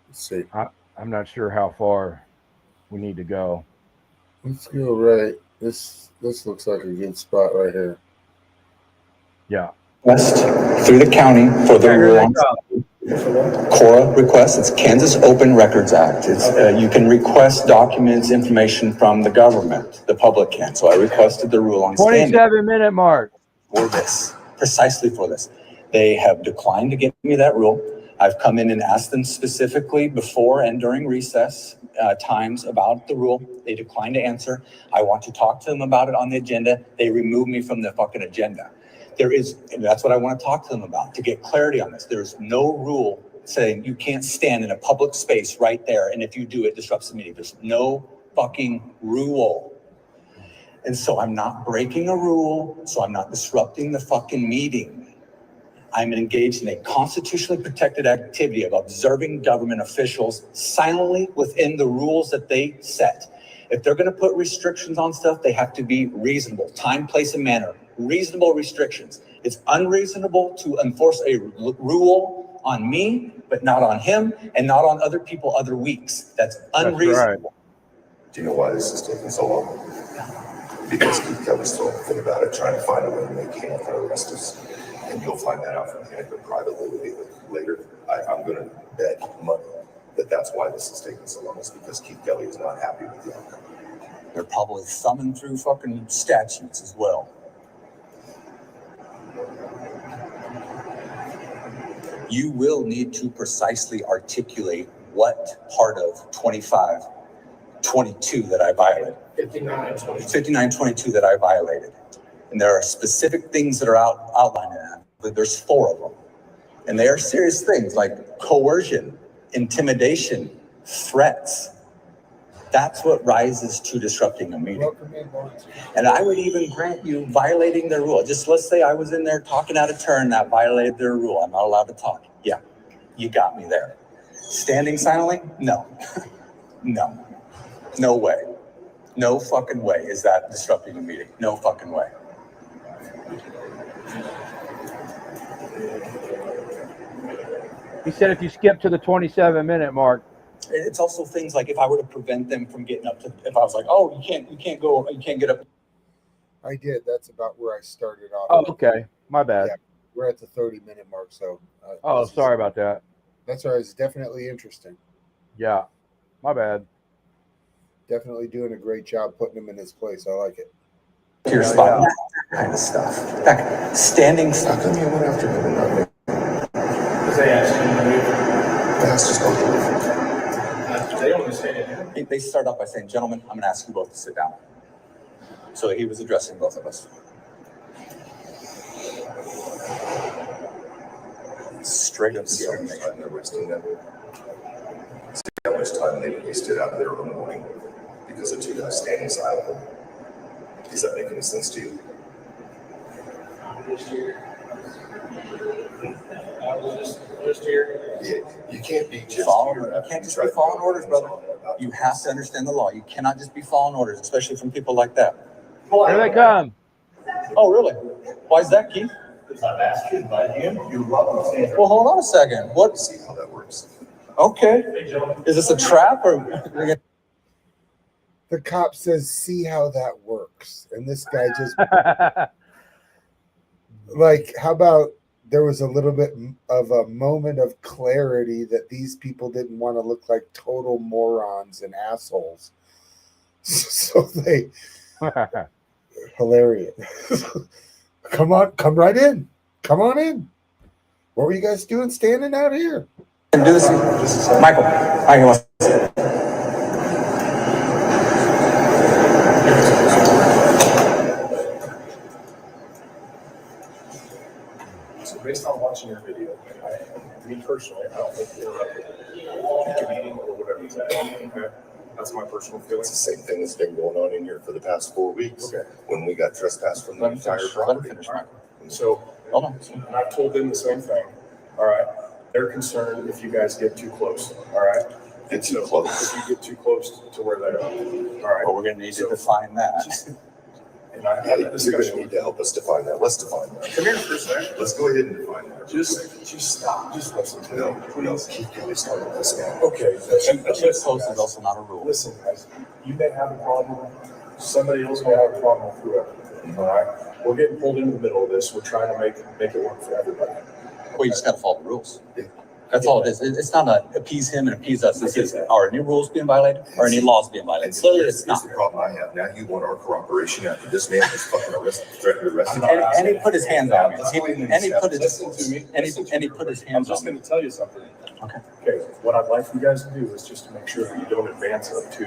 Let's see.
I'm not sure how far we need to go.
Let's go right. This looks like a good spot right here.
Yeah.
Request through the county for the rule on CORA request. It's Kansas Open Records Act. It's you can request documents, information from the government. The public can. So I requested the rule on standing
27-minute mark.
for this, precisely for this. They have declined to give me that rule. I've come in and asked them specifically before and during recess times about the rule. They declined to answer. I want to talk to them about it on the agenda. They remove me from the fucking agenda. And that's what I want to talk to them about, to get clarity on this. There's no rule saying you can't stand in a public space right there, and if you do, it disrupts the meeting. There's no fucking rule. And so I'm not breaking a rule, so I'm not disrupting the fucking meeting. I'm engaged in a constitutionally protected activity of observing government officials silently within the rules that they set. If they're going to put restrictions on stuff, they have to be reasonable. Time, place, and manner. Reasonable restrictions. It's unreasonable to enforce a rule on me, but not on him, and not on other people other weeks. That's unreasonable.
Right.
Do you know why this is taking so long? Because Keith Kelly's throwing a fit about it, trying to find a way to make him arrest us. And you'll find that out from him, but privately later. I'm going to bet money that that's why this is taking so long, is because Keith Kelly is not happy with the outcome.
They're probably thumbing through fucking statutes as well. You will need to precisely articulate what part of 2522 that I violated. 5922 that I violated. And there are specific things that are outlined in that. There's 4 of them. And they are serious things like coercion, intimidation, threats. That's what rises to disrupting a meeting. And I would even grant you violating their rule. Just let's say I was in there talking out of turn that violated their rule. I'm not allowed to talk. Yeah, you got me there. Standing silently? No. No. No way. No fucking way is that disrupting a meeting. No fucking way.
He said if you skip to the 27-minute mark.
It's also things like if I were to prevent them from getting up to, if I was like, oh, you can't get up.
I did. That's about where I started off.
Oh, okay. My bad.
Yeah, we're at the 30-minute mark, so.
Sorry about that.
That's all right. It's definitely interesting.
Yeah, my bad.
Definitely doing a great job putting him in his place. I like it.
To your spot, that kind of stuff. That standing
How
stuff.
come you went after him and not me?
Because they asked him to leave.
That's just not true.
They only said it.
They start off by saying, gentlemen, I'm going to ask you both to sit down. So he was addressing both of us. Straight up
See how much time they're wasting them. See how much time they wasted out of their own morning because of 2 guys standing silent. Does that make any sense to you?
Just here.
Yeah, you can't be just
You can't just be following orders, brother. You have to understand the law. You cannot just be following orders, especially from people like that.
Here they come.
Oh, really? Why is that, Keith?
If I've asked you to invite him, you're welcome to stand.
Well, hold on a second. What?
See how that works.
Okay. Is this a trap or?
The cop says, see how that works. And this guy just, like, how about there was a little bit of a moment of clarity that these people didn't want to look like total morons and assholes. So they, hilarious. Come on, come right in. Come on in. What were you guys doing standing out here?
And do this, Michael.
So based on watching your video, me personally, I don't think you're a meeting or whatever it's at. Okay? That's my personal feeling.
It's the same thing that's been going on in here for the past 4 weeks.
Okay.
When we got trespassed from the entire property.
So, and I've told them the same thing. All right. They're concerned if you guys get too close. All right.
Get too close.
If you get too close to where they are. All right.
Well, we're going to need to define that.
And I had that
You're going to
discussion.
need to help us define that. Let's define that.
Come here for a second.
Let's go ahead and define that.
Just stop. Just listen to me.
No, keep going. Start this now.
Okay.
Too close is also not a rule.
Listen, guys, you may have a problem. Somebody else may have a problem with whoever. All right. We're getting pulled into the middle of this. We're trying to make it work for everybody.
Well, you just got to follow the rules. That's all it is. It's not a appease him and appease us. This is, are any rules being violated? Are any laws being violated?
And so
Clearly,
here's
it's not.
the problem I have. Now you want our cooperation after this man was fucking threatened to arrest me.
And he put his hands on me. And he put his
Listen to me.
and he put his
I'm
hands
just
on me.
going to tell you something.
Okay.
Okay. What I'd like for you guys to do is just to make sure that you don't advance up to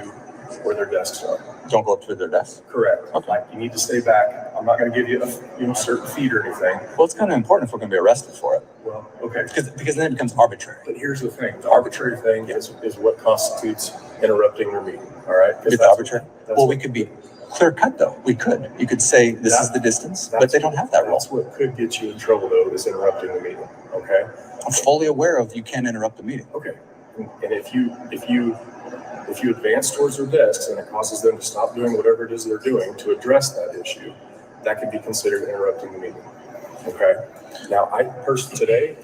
where their desks are.
Don't go up to their desk.
Correct.
Okay.
Like you need to stay back. I'm not going to give you a certain feet or anything.
Well, it's kind of important if we're going to be arrested for it,
Well, okay.
because then it becomes arbitrary.
But here's the thing: the arbitrary thing is what constitutes interrupting your meeting. All right. 'Cause
It's
that's-
arbitrary.
that's
Well,
what-
we could be clear cut though. We could. You could say this is the distance, but they don't have that rule.
That's what could get you in trouble, though, is interrupting the meeting. Okay.
I'm fully aware of you can't interrupt the meeting.
Okay. And if you advance towards their desks and it causes them to stop doing whatever it is they're doing to address that issue, that could be considered interrupting the meeting. Okay. Now, today,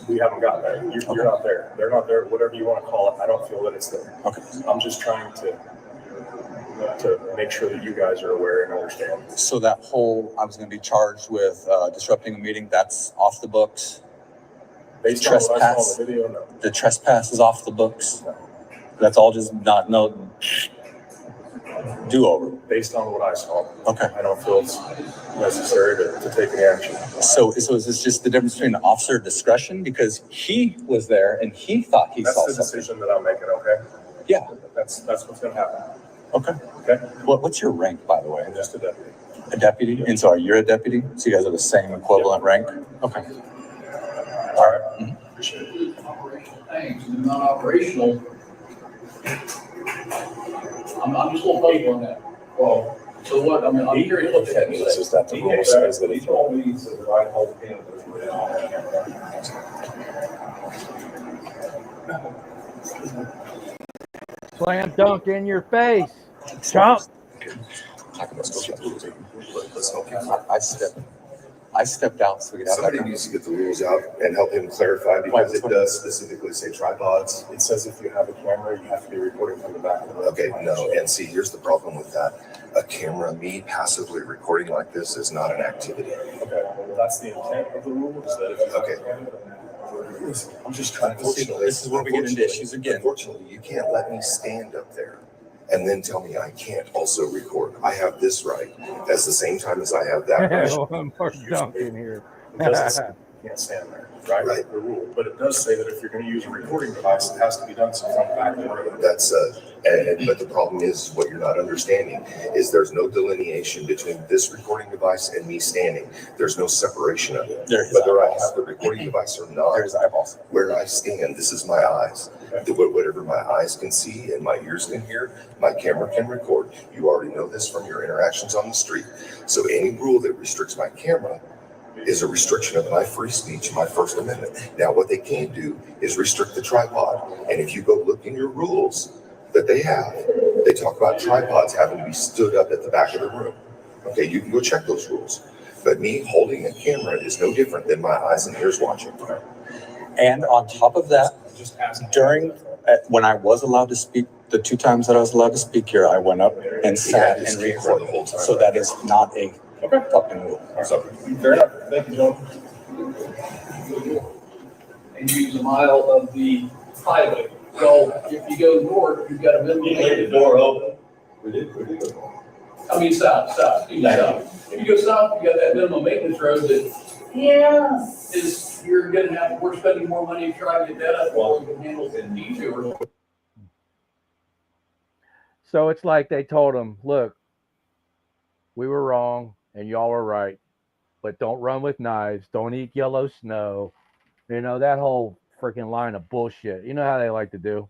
we haven't gotten there. You're not there. They're not there. Whatever you want to call it, I don't feel that it's there.
Okay.
I'm just trying to make sure that you guys are aware and understand.
So that whole I was going to be charged with disrupting a meeting. That's off the books.
Based on what I saw in
Trespass.
the video, no.
The trespass is off the books. That's all just not no do over.
Based on what I saw,
Okay.
I don't feel it's necessary to take any action.
So is this just the difference between officer discretion because he was there and he thought he
That's
saw
the
something?
decision that I'm making, okay?
Yeah.
That's what's gonna happen,
Okay.
okay?
What's your rank, by the way?
I'm just a deputy.
A deputy? And so you're a deputy? So you guys are the same equivalent rank? Okay.
All right.
Mhm.
Appreciate it.
Things, and non-operational. I'm just gonna puzzle on that. Well, so what, I mean, I'm curious what the heck you
It's
say.
just that the rule says that
He
if
told me, he said that I told him
Slam dunk in your face. Chomp.
let's help him.
I stepped out so we could have
Somebody
that.
needs to get the rules out and help him clarify because it does specifically say tripods.
It says if you have a camera, you have to be recording from the back of the room.
Okay, no, and see, here's the problem with that. A camera, me passively recording like this is not an activity.
Okay, well, that's the intent of the rule, is that if you have
Okay.
a camera,
I'm just trying to.
This is where we get into issues again.
Unfortunately, you can't let me stand up there and then tell me I can't also record. I have this right at the same time as I have that right.
One more dunk in here.
it doesn't say you can't stand there, right?
Right.
The rule, but it does say that if you're gonna use a recording device, it has to be done from the back of the room.
That's but the problem is what you're not understanding is there's no delineation between this recording device and me standing. There's no separation of it.
There is
Whether I
eyeballs.
have the recording device or not,
There's eyeballs.
where I stand, this is my eyes. Whatever my eyes can see and my ears can hear, my camera can record. You already know this from your interactions on the street. So any rule that restricts my camera is a restriction of my free speech, my First Amendment. Now, what they can do is restrict the tripod. And if you go look in your rules that they have, they talk about tripods having to be stood up at the back of the room. Okay, you can go check those rules. But me holding a camera is no different than my eyes and ears watching.
And on top of that,
Just ask.
when I was allowed to speak, the 2 times that I was allowed to speak here, I went up and sat and recorded.
the whole time.
So that is not a
Okay.
fucking rule.
So,
Fair enough. Thank you, John.
And use a mile of the highway. So if you go north, you've got a minimum.
You leave the door open.
We did.
I mean, south, east south. If you go south, you got that minimum maintenance road that, is, you're gonna have, we're spending more money trying to get that up while we can handle the detour.
So it's like they told them, look, we were wrong and y'all were right, but don't run with knives, don't eat yellow snow. You know, that whole freaking line of bullshit. You know how they like to do.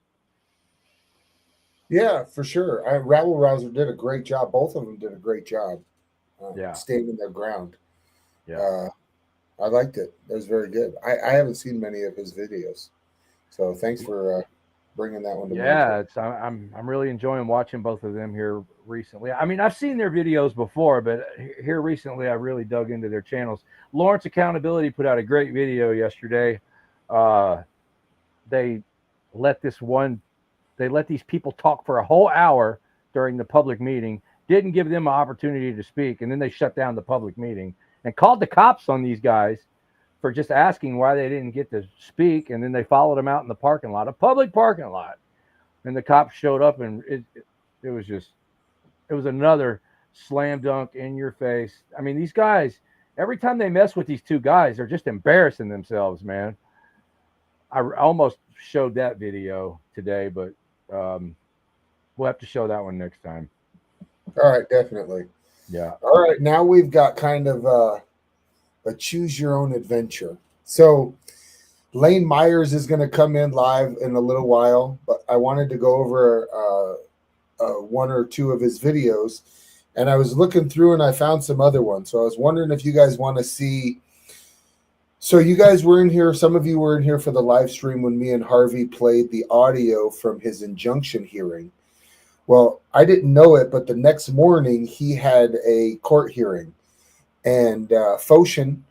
Yeah, for sure. Rabble Rouser did a great job. Both of them did a great job
Yeah.
standing their ground.
Yeah.
I liked it. It was very good. I haven't seen many of his videos, so thanks for bringing that one to mind.
Yeah, it's I'm really enjoying watching both of them here recently. I mean, I've seen their videos before, but here recently I really dug into their channels. Lawrence Accountability put out a great video yesterday. They let they let these people talk for a whole hour during the public meeting, didn't give them an opportunity to speak, and then they shut down the public meeting and called the cops on these guys for just asking why they didn't get to speak, and then they followed them out in the parking lot, a public parking lot. And the cops showed up, and it was just, it was another slam dunk in your face. I mean, these guys, every time they mess with these two guys, they're just embarrassing themselves, man. I almost showed that video today, but we'll have to show that one next time.
All right, definitely.
Yeah.
All right, now we've got kind of a choose your own adventure. So Lane Myers is going to come in live in a little while, but I wanted to go over one or two of his videos, and I was looking through and I found some other ones. So I was wondering if you guys want to see. So you guys were in here, some of you were in here for the live stream when me and Harvey played the audio from his injunction hearing. Well, I didn't know it, but the next morning he had a court hearing, and Foshin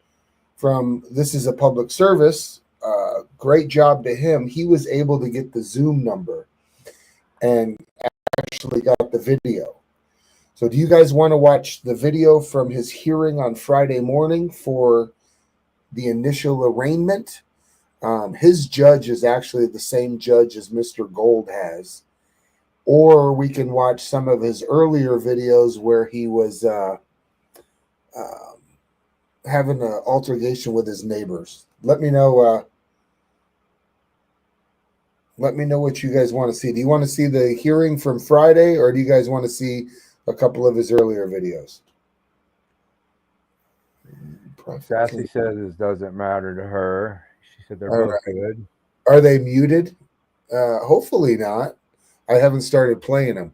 from This Is a Public Service, great job to him. He was able to get the Zoom number and actually got the video. So do you guys want to watch the video from his hearing on Friday morning for the initial arraignment? His judge is actually the same judge as Mr. Gold has. Or we can watch some of his earlier videos where he was having an altercation with his neighbors. Let me know. Let me know what you guys want to see. Do you want to see the hearing from Friday, or do you guys want to see a couple of his earlier videos?
Sassy says it doesn't matter to her. She said they're both good.
Are they muted? Hopefully not. I haven't started playing them.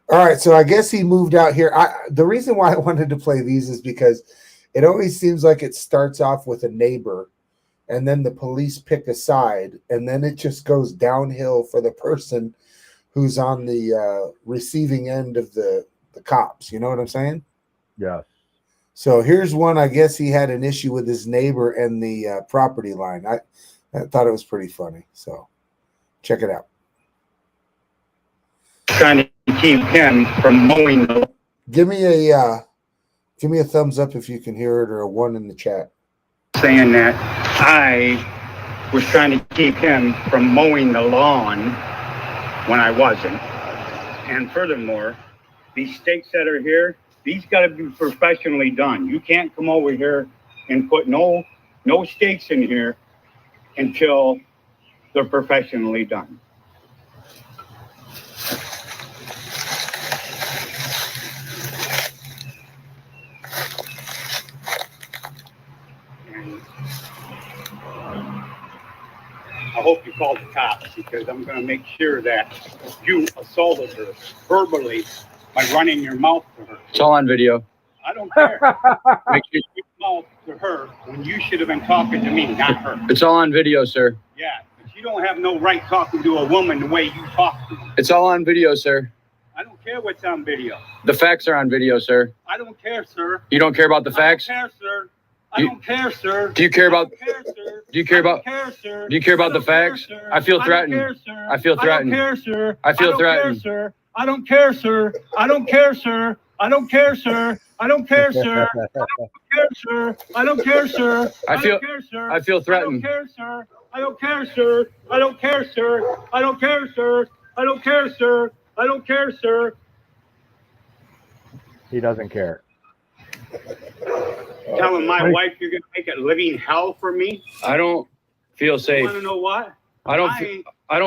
All right, so I guess he moved out here. The reason why I wanted to play these is because it always seems like it starts off with a neighbor, and then the police pick a side, and then it just goes downhill for the person who's on the receiving end of the cops. You know what I'm saying?
Yes.
So here's one. I guess he had an issue with his neighbor and the property line. I thought it was pretty funny. So check it out.
Trying to keep him from mowing.
Give me a thumbs up if you can hear it, or a 1 in the chat.
Saying that I was trying to keep him from mowing the lawn when I wasn't. And furthermore, these stakes that are here, these got to be professionally done. You can't come over here and put no stakes in here until they're professionally done. I hope you call the cops, because I'm going to make sure that you assaulted her verbally by running your mouth to her.
It's all on video.
I don't care. Make sure you mouth to her when you should have been talking to me, not her.
It's all on video, sir.
Yeah, but you don't have no right talking to a woman the way you talk to her.
It's all on video, sir.
I don't care what's on video.
The facts are on video, sir.
I don't care, sir.
You don't care about the facts?
I don't care, sir. I don't care, sir.
Do you care about?
I don't care, sir.
Do you care about?
I don't care, sir.
Do you care about the facts?
Care,
I feel threatened.
I don't care, sir.
I feel threatened.
I don't care, sir.
I feel threatened.
Sir. I don't care, sir. I don't care, sir. I don't care, sir. I don't care, sir. I don't care, sir. I don't care, sir.
I feel threatened.
I don't care, sir. I don't care, sir. I don't care, sir. I don't care, sir. I don't care, sir. I don't care, sir.
He doesn't care.
Telling my wife you're gonna make it living hell for me?
I don't feel
You
safe.
wanna know what?
I don't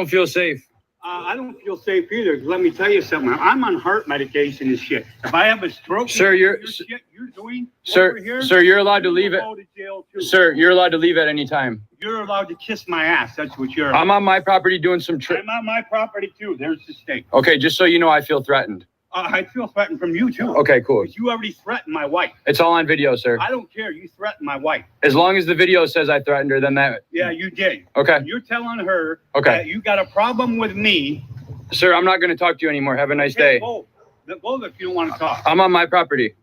feel safe.
I don't feel safe either. Let me tell you something. I'm on heart medication and shit. If I have a stroke,
Sir, you're
shit you're doing
sir,
over here,
sir, you're allowed to
you
leave
will
it.
go to jail too.
Sir, you're allowed to leave at any time.
You're allowed to kiss my ass. That's what you're.
I'm on my property doing some
I'm on my property too. There's the stake.
Okay, just so you know, I feel threatened.
I feel threatened from you too.
Okay, cool.
Because you already threatened my wife.
It's all on video, sir.
I don't care. You threatened my wife.
As long as the video says I threatened her, then that.
Yeah, you did.
Okay.
You're telling her
Okay.
that you got a problem with me.
Sir, I'm not going to talk to you anymore. Have a nice day.
Go if you don't want to talk.
I'm on my property.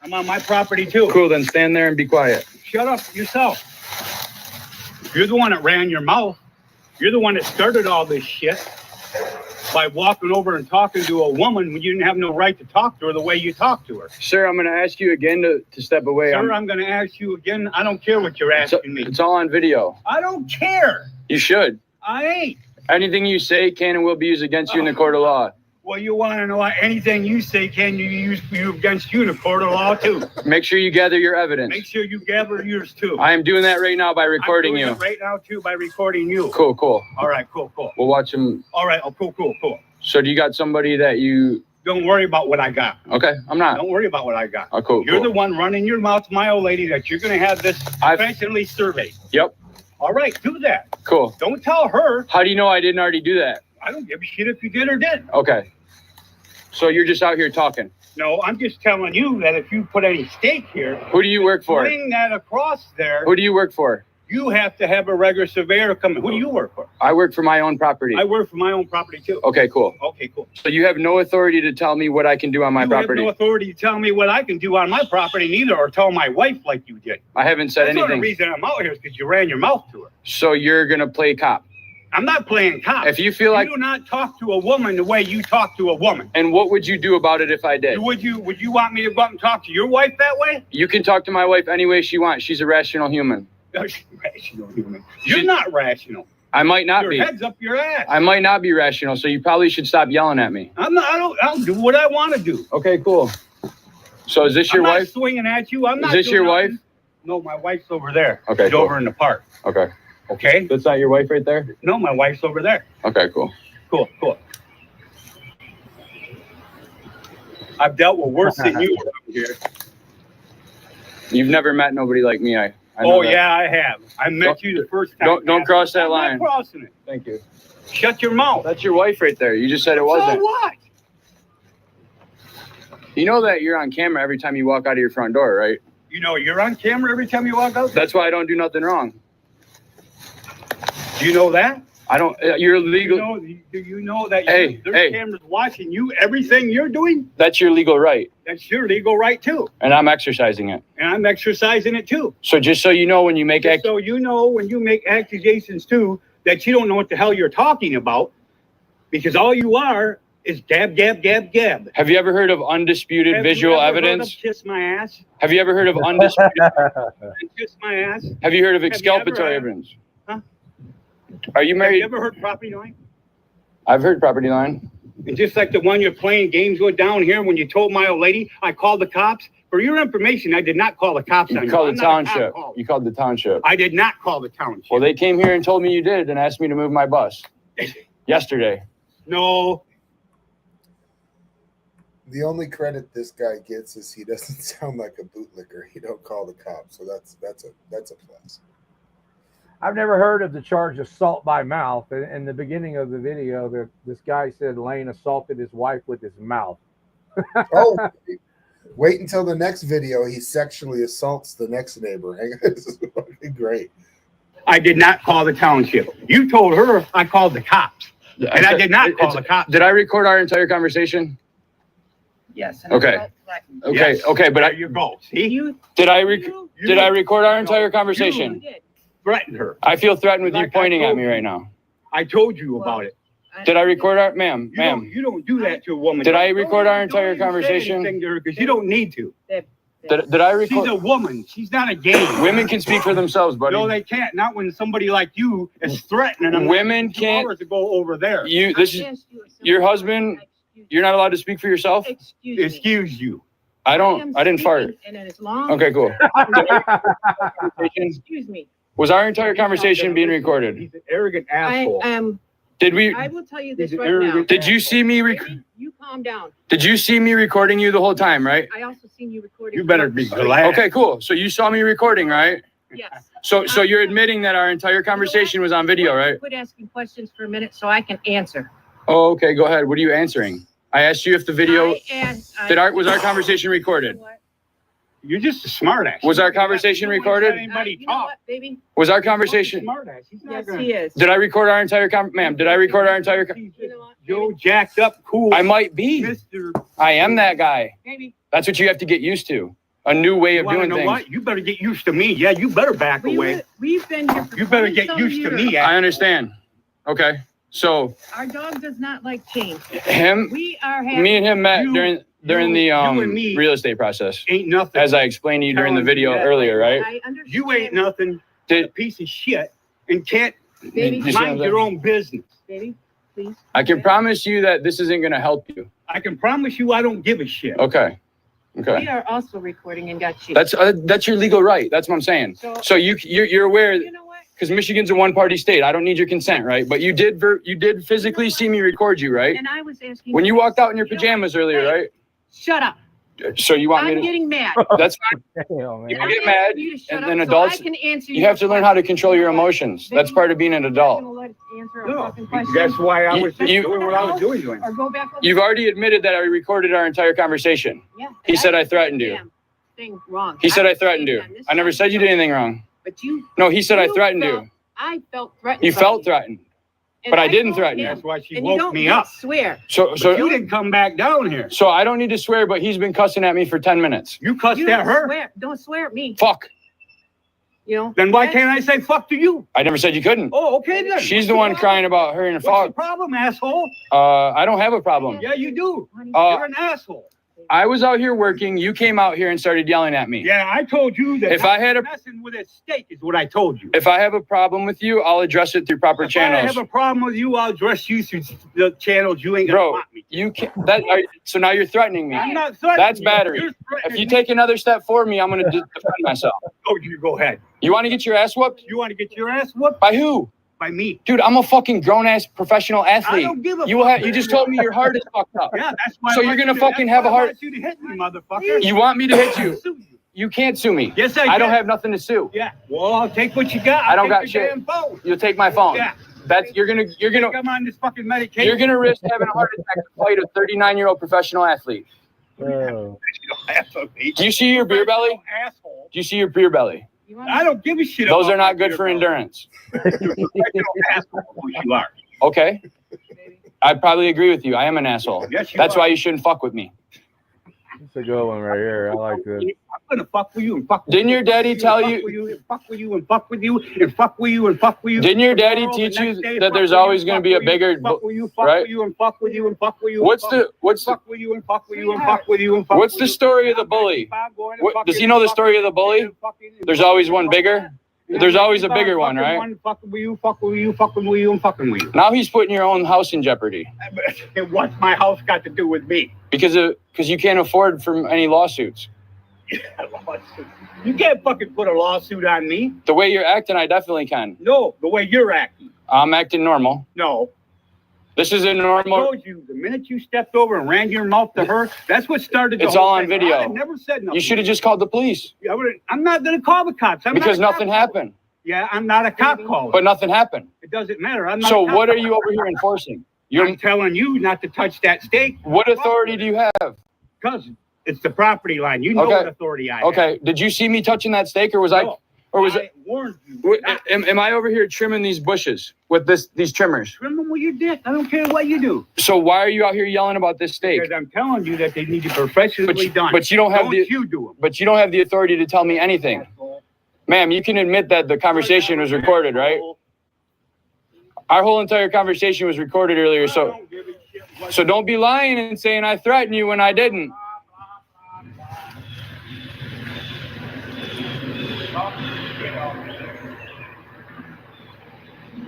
I'm on my property too.
Cool, then stand there and be quiet.
Shut up yourself. You're the one that ran your mouth. You're the one that started all this shit by walking over and talking to a woman when you didn't have no right to talk to her the way you talked to her.
Sir, I'm going to ask you again to step away.
Sir, I'm going to ask you again. I don't care what you're asking me.
It's all on video.
I don't care.
You should.
I ain't.
Anything you say can and will be used against you in the court of law.
Well, you want to know anything you say can you use against you in the court of law too.
Make sure you gather your evidence.
Make sure you gather yours too.
I am doing that right now by recording
I'm doing
you.
it right now too by recording you.
Cool, cool.
All right, cool.
We'll watch him.
All right, cool.
So do you got somebody that you...
Don't worry about what I got.
Okay, I'm not.
Don't worry about what I got.
Oh, cool.
You're the one running your mouth, my old lady, that you're going to have this professionally surveyed.
Yep.
All right, do that.
Cool.
Don't tell her.
How do you know I didn't already do that?
I don't give a shit if you did or didn't.
Okay. So you're just out here talking.
No, I'm just telling you that if you put any stake here,
who do you work for?
Bring that across there.
Who do you work for?
You have to have a regular surveyor come in. Who do you work for?
I work for my own property.
I work for my own property too.
Okay, cool.
Okay, cool.
So you have no authority to tell me what I can do on my property?
You have no authority to tell me what I can do on my property neither, or tell my wife like you did.
I haven't said
anything. The
anything.
reason I'm out here is because you ran your mouth to her.
So you're going to play cop?
I'm not playing cop.
If you feel like...
You do not talk to a woman the way you talk to a woman.
And what would you do about it if I did?
Would you want me to go out and talk to your wife that way?
You can talk to my wife any way she wants. She's a rational human.
Rational human. You're not rational.
I might not be.
Your head's up your ass.
I might not be rational, so you probably should stop yelling at me.
I'll do what I want to do.
Okay, cool. So is this your wife?
I'm not swinging at you. I'm not.
Is this your wife?
No, my wife's over there.
Okay,
She's
cool.
over in the park.
Okay.
Okay.
That's not your wife right there?
No, my wife's over there.
Okay, cool.
Cool. I've dealt with worse than you over here.
You've never met nobody like me. I know that.
Yeah, I have. I met you the first time.
Don't cross that line.
I'm not crossing it.
Thank you.
Shut your mouth.
That's your wife right there. You just said it wasn't.
So what?
You know that you're on camera every time you walk out of your front door, right?
You know you're on camera every time you walk out?
That's why I don't do nothing wrong.
Do you know that?
I don't. You're legal.
Do you know that
Hey,
there's cameras watching you, everything you're doing?
That's your legal right.
That's your legal right too.
And I'm exercising it.
And I'm exercising it too.
So just so you know, when you make
so you know when you make accusations too, that you don't know what the hell you're talking about, because all you are is gab, gab, gab, gab.
Have you ever heard of undisputed visual evidence?
Kiss my ass.
Have you ever heard of undisputed?
Kiss my ass.
Have you heard of exculpatory evidence?
Huh?
Are you married?
Have you ever heard property line?
I've heard property line.
And just like the one you're playing games with down here, when you told my old lady, I called the cops. For your information, I did not call the cops on you.
You called the township. You called the township.
I did not call the township.
Well, they came here and told me you did and asked me to move my bus yesterday.
No.
The only credit this guy gets is he doesn't sound like a bootlicker. He don't call the cops, so that's a plus.
I've never heard of the charge of assault by mouth. In the beginning of the video, this guy said Lane assaulted his wife with his mouth.
Oh, wait until the next video. He sexually assaults the next neighbor. This is fucking great.
I did not call the township. You told her I called the cops. And I did not call the cops.
Did I record our entire conversation?
Yes.
Okay.
Yes.
Okay, but
there you go. See?
Did I record our entire conversation?
You threatened her.
I feel threatened with you pointing at me right now.
I told you about it.
Did I record our ma'am?
You don't do that to a woman.
Did I record our entire conversation?
Because you don't need to.
Did I record?
She's a woman. She's not a game.
Women can speak for themselves, buddy.
No, they can't. Not when somebody like you is threatening them.
Women can't.
To go over there.
This is your husband. You're not allowed to speak for yourself.
Excuse you.
I
am
didn't fart.
speaking, And as long.
Okay, cool.
Excuse me.
Was our entire conversation being recorded?
He's an arrogant
I
asshole.
am,
Did we?
I will tell you this
He's an
right now.
arrogant
Did you see me?
Baby, you calm down.
Did you see me recording you the whole time, right?
I also seen you recording.
You better be glad.
Okay, cool. So you saw me recording, right?
Yes.
So you're admitting that our entire conversation was on video, right?
Quit asking questions for a minute so I can answer.
Oh, okay. Go ahead. What are you answering? I asked you if the video was our conversation recorded?
You're just a smartass.
Was our conversation recorded?
Anybody
You know
talk?
what, baby?
Was our conversation?
Smartass. He's not
Yes,
gonna.
he is.
Did I record our entire ma'am? Did I record our entire?
You know what,
Joe jacked up, cool.
I might be.
Mr.
I am that guy.
baby?
That's what you have to get used to. A new way
You
of
wanna
doing
know
things.
what? You better get used to me. Yeah, you better back away.
We've been here for
You better get
20-some
used to
years.
me.
I understand. Okay. So
Our dog does not like change.
him,
We are having.
me and him met
You-
during the
you and me
real estate process.
Ain't nothing.
As I explained to you during the
Telling you
video
that.
earlier, right?
I understand.
You ain't nothing. A piece of shit and can't
Baby,
You see what I'm
mind your
saying?
own business.
baby, please.
I can promise you that this isn't going to help you.
I can promise you I don't give a shit.
Okay.
We
Okay.
are also recording and got you.
That's your legal right. That's what I'm saying. So you're aware
You know what?
because Michigan's a one-party state. I don't need your consent, right? But you did physically see me record you, right?
And I was asking.
When you walked out in your pajamas earlier,
Hey.
right?
Shut up.
So you want
I'm
me to?
getting mad.
That's fine.
Damn,
You
man.
can get
I'm
mad,
asking you to shut
and
up
then
so
adults.
I can answer
You
your
have to learn how to
question.
control your emotions. That's part of being an
You're
adult.
not gonna let us answer a
No,
fucking question?
that's why I was just
You-
doing what I was doing.
Or go back over.
You've already admitted that I recorded our entire conversation.
Yeah.
He said I threatened you.
Damn thing wrong.
He said I
didn't
threatened
say
you.
that. This
I never
time
said you did anything wrong.
But you.
No, he said I
you
threatened
felt-
you.
I felt threatened.
You
by
felt threatened.
And
but I didn't
told
threaten you.
him,
That's why she
and you
woke
don't
me
get
up.
Swear.
So
But you didn't come back down here.
so I don't need to swear, but he's been cussing at me for 10 minutes.
You cussed
You
at
don't
her.
swear. Don't swear at me.
Fuck.
You know.
Then why
That's-
can't I say fuck to you?
I never said you couldn't.
Oh, okay then.
She's
What's
the one
problem?
crying about her and
What's the
fuck.
problem, asshole?
I don't have a problem.
Yeah, you do.
Uh,
You're an asshole.
I was out here working. You came out here and started yelling at me.
Yeah, I told you that.
If I had a-
messing with a steak is what I told you.
If I have a problem with you, I'll address it through proper
If I
channels.
have a problem with you, I'll address you through the channels you ain't gonna
Bro,
want me.
you can't. So now you're threatening me.
I'm not threatening
That's
you.
battery.
You're
If
threatening
you
me.
take another step for me, I'm gonna defend myself.
Oh, you go ahead.
You want to get your ass whooped?
You want to get your ass whooped
By who?
by me?
Dude, I'm a fucking grown ass professional
I
athlete.
don't give a
You
fuck.
you just told me your heart is fucked up.
Yeah, that's why.
So
I
you're
want
gonna
you
fucking
that's
have a
why I
heart-
want you to hit me, motherfucker.
You want me to hit you?
Sue you.
You can't sue me.
Yes,
I don't
can.
have nothing to sue.
Yeah. Well, I'll take what you got.
I don't
I'll
got
take your
shit.
damn phone.
You'll take my phone.
Yeah.
That's you're gonna
I'm on this fucking medication.
you're gonna risk having a heart attack to fight a 39-year-old professional athlete.
Oh.
Do you see your beer belly?
Asshole.
Do you see your beer belly?
You want
I don't give a shit.
Those
about
are not
my
good
beer
for
belly.
endurance.
You're a professional asshole, who you are.
Okay. I'd probably agree with you. I am an asshole.
Yes, you
That's
are.
why you shouldn't fuck with me.
That's a good one right here. I like this.
I'm gonna fuck with you and fuck with
Didn't
you
your daddy
and
tell
fuck
you-
with you and fuck with you and fuck with you and fuck with you and fuck with you?
Didn't your daddy
Tomorrow, the
teach you
next day,
that
fuck
there's
with you,
always gonna
fuck
be a
with you,
bigger
fuck with you, fuck
right?
with you and fuck with you and fuck with you.
What's
and
the what's the
fuck with you and fuck with you and fuck with you and fuck
What's
with
the
you.
story of the
I'm gonna
bully?
keep on going and
What-
fucking
does he know the
and
story of the
fucking
bully?
and fucking and
There's
fucking
always
and
one
fucking.
bigger?
And
There's
I'm
always a
gonna keep
bigger
on
one,
fucking
right?
Fucking with you, fucking with you, fucking with you, and fucking with you.
Now he's putting your own house in jeopardy
And what's my house got to do with me?
because you can't afford from any lawsuits.
You can't fucking put a lawsuit on me.
The way you're acting, I definitely can.
No, the way you're acting.
I'm acting normal.
No.
This is a
I
normal.
told you, the minute you stepped over and ran your mouth to her, that's what started the
It's
whole
all on
thing.
video.
I never said nothing.
You should have just called the police
I'm not going to call the cops.
because nothing happened.
Yeah, I'm not a cop caller.
But nothing happened.
It doesn't matter. I'm not
So
a cop
what are
caller.
you over here enforcing?
I'm telling you not to touch that steak.
What authority do you have?
Because it's the property line. You know
Okay.
what authority I have.
Okay. Did you see me touching that steak, or was
No,
or was
I
it?
warned you. not
Am I over here trimming these bushes with these trimmers?
trim them with your dick. I don't care what you do.
So why are you out here yelling about this steak?
Because I'm telling you that they need to be professionally done.
But you don't have the
you do them.
but you don't have the authority to tell me anything, ma'am. You can admit that the conversation was recorded, right? Our whole entire conversation was recorded earlier, so don't be lying and saying I threatened you when I didn't.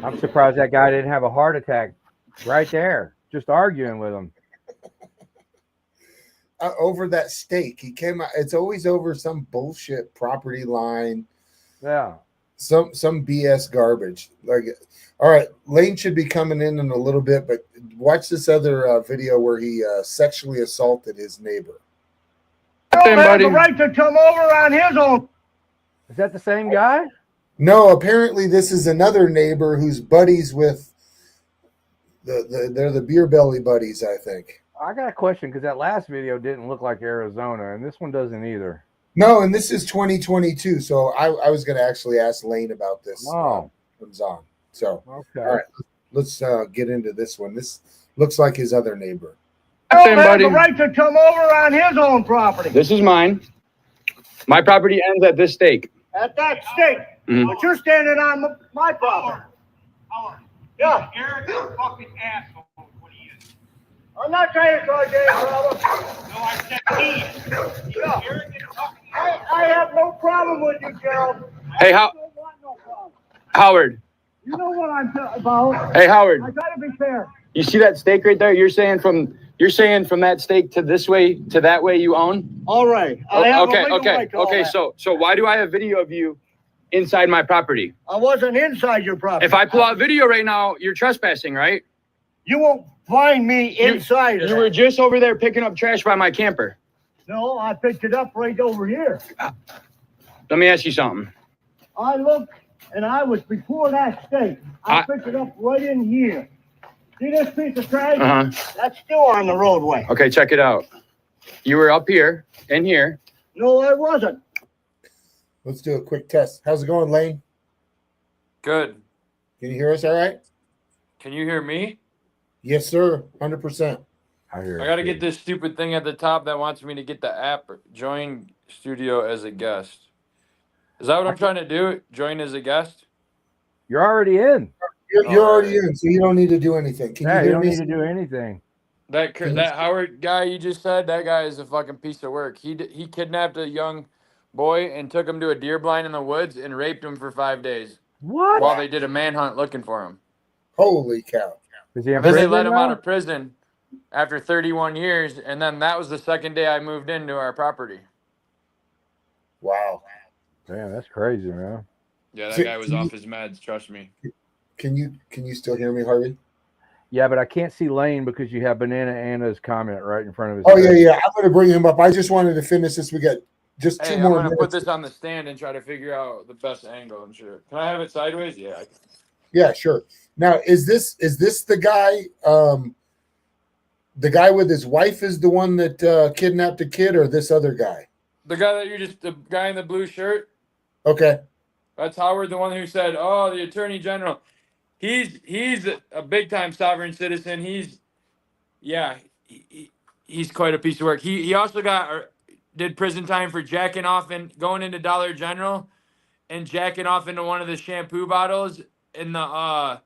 I'm surprised that guy didn't have a heart attack right there, just arguing with him.
over that stake. He came out. It's always over some bullshit property line.
Yeah.
Some BS garbage. Like, all right, Lane should be coming in a little bit, but watch this other video where he sexually assaulted his neighbor.
Has the right to come over on his own.
Is that the same guy?
No, apparently this is another neighbor who's buddies with they're the beer belly buddies, I think.
I got a question because that last video didn't look like Arizona, and this one doesn't either.
No, and this is 2022, so I was going to actually ask Lane about this. Comes on. So,
okay.
All right, let's get into this one. This looks like his other neighbor.
Has the right to come over on his own property.
This is mine. My property ends at this stake.
At that stake. But you're standing on my property. Yeah.
Eric's a fucking asshole. What he is.
I'm not trying to cause you any problem.
No, I said he is.
Yeah.
Eric is fucking
I have no problem with you, Gerald.
Hey,
I don't want no problem.
Howard.
You know what I'm about.
Hey, Howard.
I gotta be fair.
You see that stake right there? You're saying from that stake to this way to that way you own?
All right.
Okay. So why do I have video of you inside my property?
I wasn't inside your property.
If I pull out video right now, you're trespassing, right?
You won't find me inside.
You were just over there picking up trash by my camper.
No, I picked it up right over here.
Let me ask you something.
I looked, and I was before that stake. I picked it up right in here. See this piece of trash? That's still on the roadway.
Okay, check it out. You were up here, in here.
No, I wasn't.
Let's do a quick test. How's it going, Lane?
Good.
Can you hear us all right?
Can you hear me?
Yes, sir. 100%.
I got to get this stupid thing at the top that wants me to get the app, join studio as a guest. Is that what I'm trying to do? Join as a guest?
You're already in.
You're already in, so you don't need to do anything. Can you hear
you don't
me?
need to do anything.
That Howard guy you just said, that guy is a fucking piece of work. He kidnapped a young boy and took him to a deer blind in the woods and raped him for 5 days.
What?
While they did a manhunt looking for him.
Holy cow.
Is he in
Then they
prison
let him
now?
out of prison after 31 years, and then that was the second day I moved into our property.
Wow.
Damn, that's crazy, man.
Yeah, that guy was off his meds, trust me.
Can you still hear me, Harvey?
Yeah, but I can't see Lane because you have Banana Anna's comment right in front of his
Oh,
face.
yeah. I'm going to bring him up. I just wanted to finish this. We got just two
Hey, I'm
more
going to
minutes.
put this on the stand and try to figure out the best angle and shit. Can I have it sideways? Yeah, I can.
Yeah, sure. Now, is this the guy? The guy with his wife is the one that kidnapped a kid, or this other guy?
The guy the guy in the blue shirt?
Okay.
That's Howard, the one who said, "Oh, the Attorney General." He's a big time sovereign citizen. He's quite a piece of work. He also did prison time for jacking off and going into Dollar General and jacking off into one of the shampoo bottles in the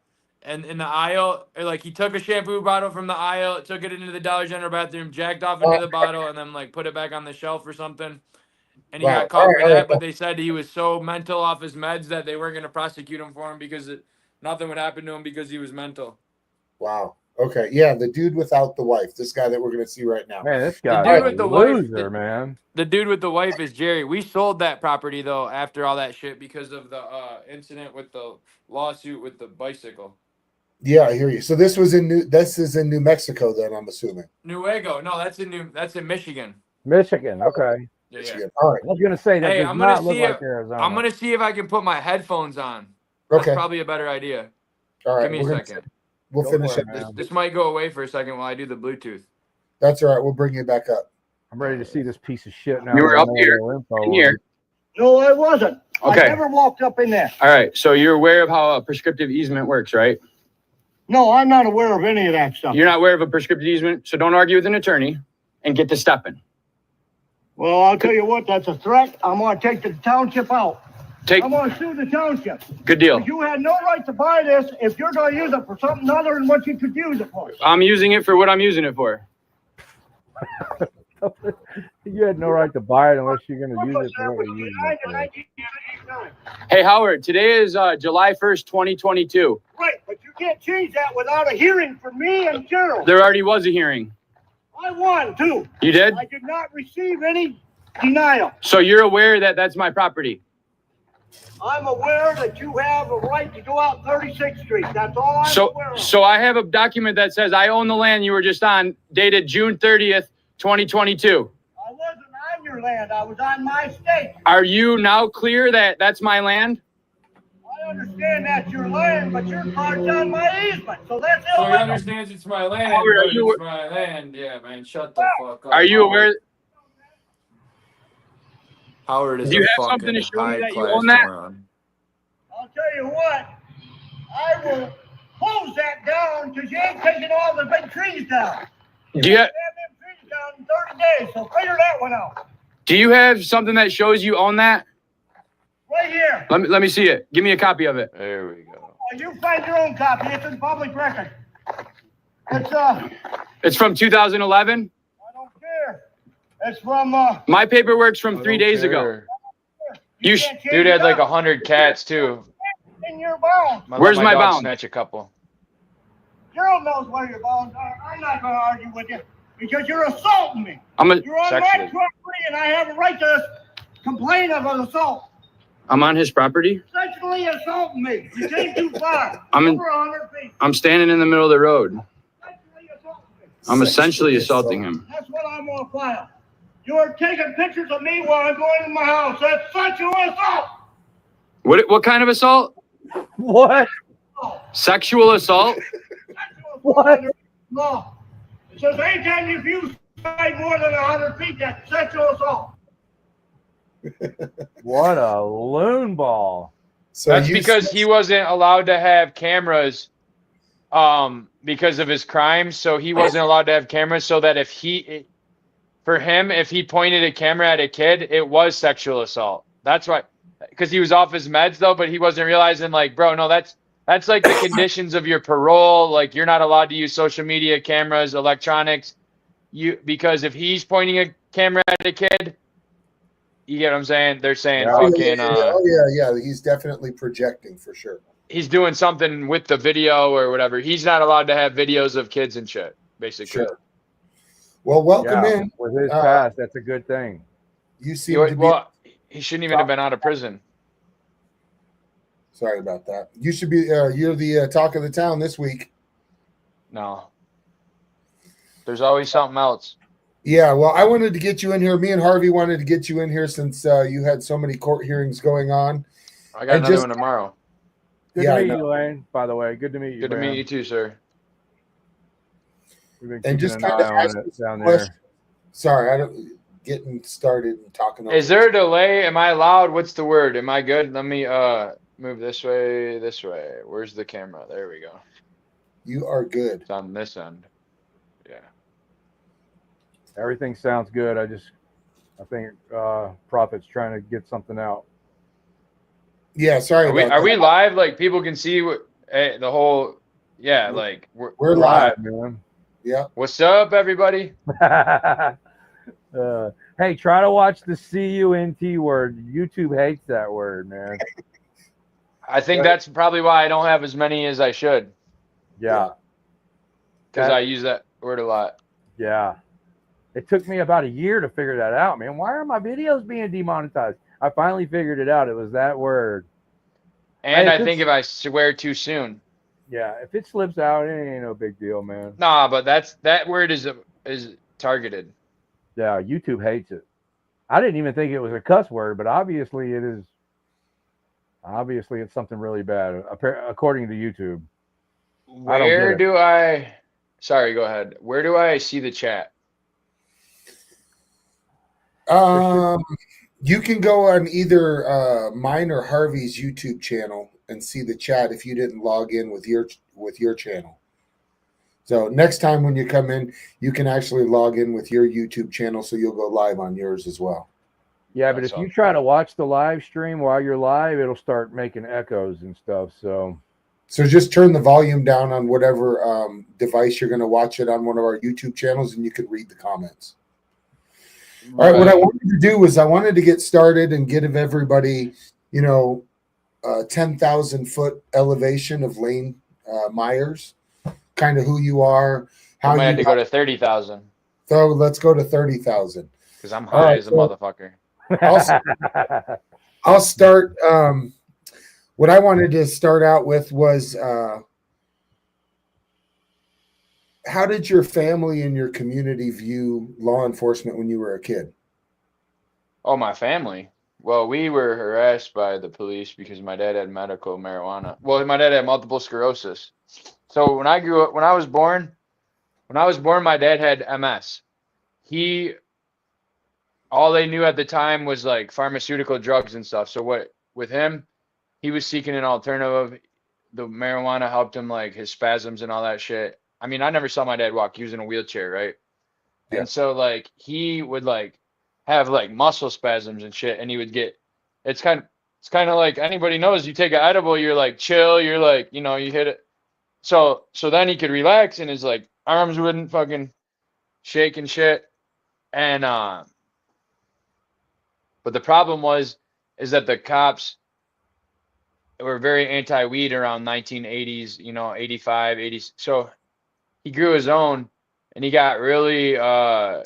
in the aisle. Or like he took a shampoo bottle from the aisle, took it into the Dollar General bathroom, jacked off into the bottle, and then like put it back on the shelf or something. And he got caught for that, but they said he was so mental off his meds that they weren't going to prosecute him for him because nothing would happen to him because he was mental.
Wow. Okay. Yeah, the dude without the wife. This guy that we're going to see right now.
Man, this guy
The dude with the wife,
loser, man.
The dude with the wife is Jerry. We sold that property though after all that shit because of the incident with the lawsuit with the bicycle.
Yeah, I hear you. So this is in New Mexico then, I'm assuming.
Nuevo. No, that's in Michigan.
Michigan. Okay.
Yeah.
Michigan. All right.
I was gonna say that
Hey,
does not look like Arizona.
I'm gonna see if I can put my headphones on. That's
Okay.
probably a better idea.
All right.
Give me a second.
We'll finish it.
This might go away for a second while I do the Bluetooth.
That's all right. We'll bring you back up.
I'm ready to see this piece of shit now.
You were up here. In here.
No, I wasn't.
Okay.
I never walked up in there.
All right. So you're aware of how a prescriptive easement works, right?
No, I'm not aware of any of that stuff.
You're not aware of a prescriptive easement, so don't argue with an attorney and get to stepping.
Well, I'll tell you what, that's a threat. I'm going to take the township out. I'm going to sue the township.
Good deal.
You had no right to buy this if you're going to use it for something other than what you could use it for.
I'm using it for what I'm using it for.
You had no right to buy it unless you're going to use it for what you're using it for.
Hey, Howard, today is July 1st, 2022.
Right, but you can't change that without a hearing from me and Gerald.
There already was a hearing.
I won too.
You did?
I did not receive any denial.
So you're aware that that's my property?
I'm aware that you have a right to go out 36th Street. That's all I'm aware of.
So I have a document that says I own the land you were just on, dated June 30th, 2022.
I wasn't on your land. I was on my state.
Are you now clear that that's my land?
I understand that's your land, but your car's on my easement, so that's
So he
illegal.
understands it's my land,
Howard,
but it's my land. Yeah, man, shut the fuck up.
Are you aware?
Howard is
Do you
a
have something
fucking
to show me that you
high-class
own that?
moron.
I'll tell you what, I will close that down because you ain't taking all the big trees down.
Do you have,
them trees down in 30 days, so figure that one out.
do you have something that shows you own that?
Right here.
Let me see it. Give me a copy of it.
There we go.
You find your own copy. It's in public record.
It's from 2011.
I don't care. It's from
My paperwork's from 3 days ago. You
Dude had like 100 cats too.
in your bounds.
Where's my
dog
bound?
Snatch a couple.
Gerald knows where your bounds are. I'm not going to argue with you because you're assaulting me. You're on
Sexually.
my property, and I have a right to complain of an assault.
I'm on his property.
Sexually assaulting me. You came too far.
I'm in-
Over 100 feet.
I'm standing in the middle of the road.
Sexually assaulting me.
I'm essentially assaulting him.
That's what I'm going to file. You're taking pictures of me while I'm going in my house. That's sexual assault.
What kind of assault?
What?
Sexual assault?
What?
No. It says anytime if you side more than 100 feet, that's sexual assault.
What a loon ball.
So
That's
you
because he wasn't allowed to have cameras because of his crimes. So he wasn't allowed to have cameras so that if he pointed a camera at a kid, it was sexual assault. That's why, because he was off his meds though, but he wasn't realizing like, bro, no, that's like the conditions of your parole. Like you're not allowed to use social media, cameras, electronics. Because if he's pointing a camera at a kid, you get what I'm saying? They're saying fucking.
Yeah. He's definitely projecting for sure.
He's doing something with the video or whatever. He's not allowed to have videos of kids and shit, basically.
Sure. Well, welcome in.
With his past, that's a good thing.
You seem to be.
Well, he shouldn't even have been out of prison.
Sorry about that. You should be. You're the talk of the town this week.
No. There's always something else.
Yeah, well, I wanted to get you in here. Me and Harvey wanted to get you in here since you had so many court hearings going on.
I got another one tomorrow.
Good to meet you, Lane, by the way. Good to meet you.
Good to meet you too, sir.
We've been
And
keeping
just
an
kind of
eye
ask
on it
some
down there.
questions. Sorry, I don't getting started and talking.
Is there a delay? Am I loud? What's the word? Am I good? Let me move this way, this way. Where's the camera? There we go.
You are good.
It's on this end. Yeah.
Everything sounds good. I think Prophet's trying to get something out.
Yeah, sorry.
Are we live? Like people can see what the whole. Yeah, like
we're live, man. Yeah.
What's up, everybody?
Hey, try to watch the CUNT word. YouTube hates that word, man.
I think that's probably why I don't have as many as I should.
Yeah.
Because I use that word a lot.
Yeah. It took me about a year to figure that out, man. Why are my videos being demonetized? I finally figured it out. It was that word.
And I think if I swear too soon.
Yeah, if it slips out, it ain't no big deal, man.
Nah, but that word is targeted.
Yeah, YouTube hates it. I didn't even think it was a cuss word, but obviously it is. Obviously, it's something really bad, according to YouTube.
Where do I? Sorry, go ahead. Where do I see the chat?
You can go on either mine or Harvey's YouTube channel and see the chat if you didn't log in with your channel. So next time when you come in, you can actually log in with your YouTube channel, so you'll go live on yours as well.
Yeah, but if you try to watch the live stream while you're live, it'll start making echoes and stuff. So
just turn the volume down on whatever device you're going to watch it on, one of our YouTube channels, and you can read the comments. All right, what I wanted to do was I wanted to get started and give everybody, 10,000 foot elevation of Lane Myers, kind of who you are,
how you had to go to 30,000.
So let's go to 30,000.
Because I'm
All
high
right,
as a
so
motherfucker.
I'll start. What I wanted to start out with was how did your family and your community view law enforcement when you were a kid?
Oh, my family. Well, we were harassed by the police because my dad had medical marijuana. Well, my dad had multiple sclerosis. So when I grew up, when I was born, my dad had MS. He, all they knew at the time was like pharmaceutical drugs and stuff. So what, with him, he was seeking an alternative. The marijuana helped him like his spasms and all that shit. I mean, I never saw my dad walk. He was in a wheelchair, right?
Yeah.
And so like he would like have like muscle spasms and shit, and he would get. It's kind of like anybody knows. You take an edible, you're like chill. You're like you hit it. So then he could relax, and his like arms wouldn't fucking shake and shit. And but the problem is that the cops were very anti-weed around 1980s, 85, 80. So he grew his own, and he got really in a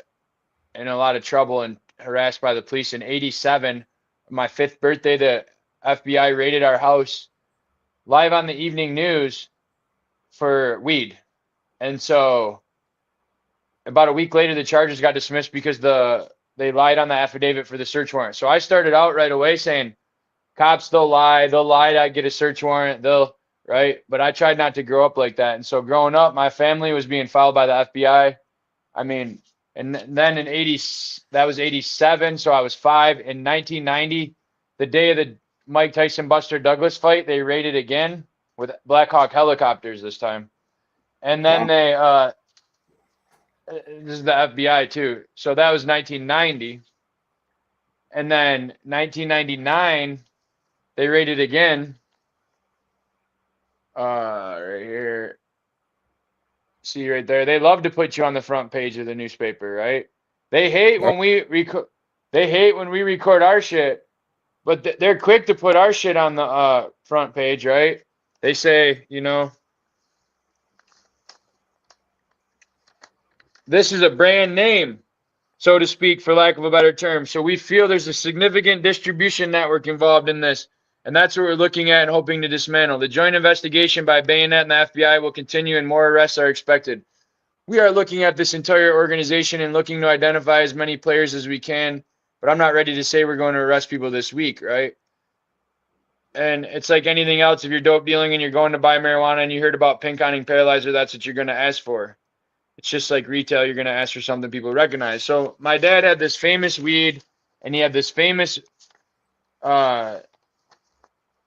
lot of trouble and harassed by the police in 87. My 5th birthday, the FBI raided our house live on the evening news for weed. And so about a week later, the charges got dismissed because they lied on the affidavit for the search warrant. So I started out right away saying, cops, they'll lie to get a search warrant, right? But I tried not to grow up like that. And so growing up, my family was being followed by the FBI. I mean, and then in 80, that was 87. So I was 5. In 1990, the day of the Mike Tyson Buster Douglas fight, they raided again with Black Hawk helicopters this time. And then this is the FBI too. So that was 1990. And then 1999, they raided again. Right here. See right there. They love to put you on the front page of the newspaper, right? They hate when we record. They hate when we record our shit, but they're quick to put our shit on the front page, right? They say, this is a brand name, so to speak, for lack of a better term. So we feel there's a significant distribution network involved in this. And that's what we're looking at and hoping to dismantle. The joint investigation by Bayonet and the FBI will continue and more arrests are expected. We are looking at this entire organization and looking to identify as many players as we can, but I'm not ready to say we're going to arrest people this week, right? And it's like anything else. If you're dope dealing and you're going to buy marijuana and you heard about pink cotton paralyzer, that's what you're going to ask for. It's just like retail. You're going to ask for something people recognize. So my dad had this famous weed, and he had this famous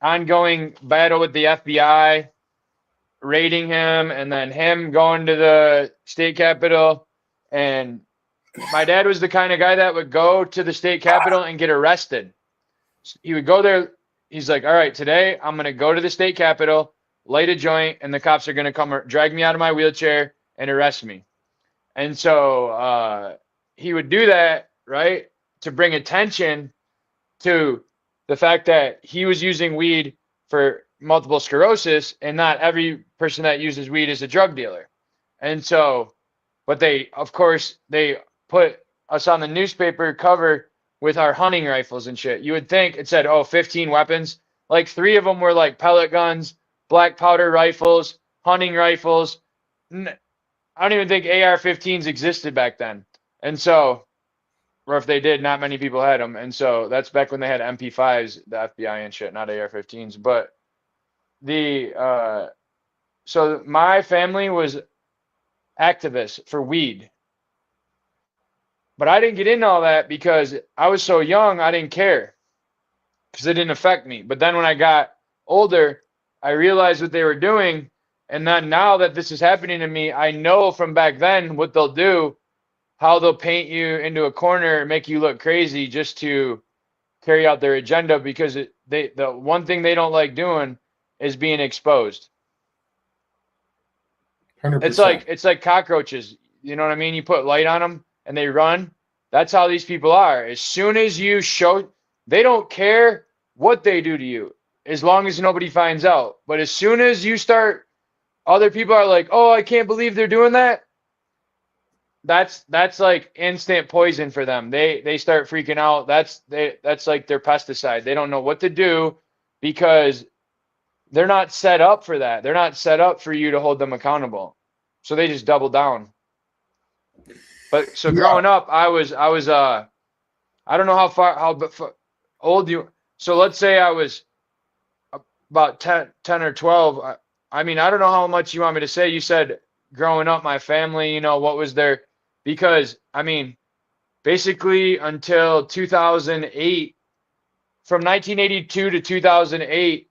ongoing battle with the FBI, raiding him, and then him going to the state capitol. And my dad was the kind of guy that would go to the state capitol and get arrested. He would go there. He's like, all right, today I'm going to go to the state capitol, light a joint, and the cops are going to come drag me out of my wheelchair and arrest me. And so he would do that, right, to bring attention to the fact that he was using weed for multiple sclerosis, and not every person that uses weed is a drug dealer. And so, but of course, they put us on the newspaper cover with our hunting rifles and shit. You would think it said, 15 weapons. Like 3 of them were like pellet guns, black powder rifles, hunting rifles. I don't even think AR-15s existed back then. And so, or if they did, not many people had them. And so that's back when they had MP5s, the FBI and shit, not AR-15s. But so my family was activists for weed. But I didn't get into all that because I was so young, I didn't care because it didn't affect me. But then when I got older, I realized what they were doing. And then now that this is happening to me, I know from back then what they'll do, how they'll paint you into a corner and make you look crazy just to carry out their agenda, because the one thing they don't like doing is being exposed.
100%.
It's like cockroaches. You know what I mean? You put light on them and they run. That's how these people are. As soon as you show, they don't care what they do to you as long as nobody finds out. But as soon as you start, other people are like, oh, I can't believe they're doing that. that's like instant poison for them. They start freaking out. That's like their pesticide. They don't know what to do because they're not set up for that. They're not set up for you to hold them accountable. So they just double down. But so
Yeah.
growing up, I don't know how old you. So let's say I was about 10 or 12. I mean, I don't know how much you want me to say. You said growing up, my family, what was there? Because, I mean, basically until 2008, from 1982 to 2008,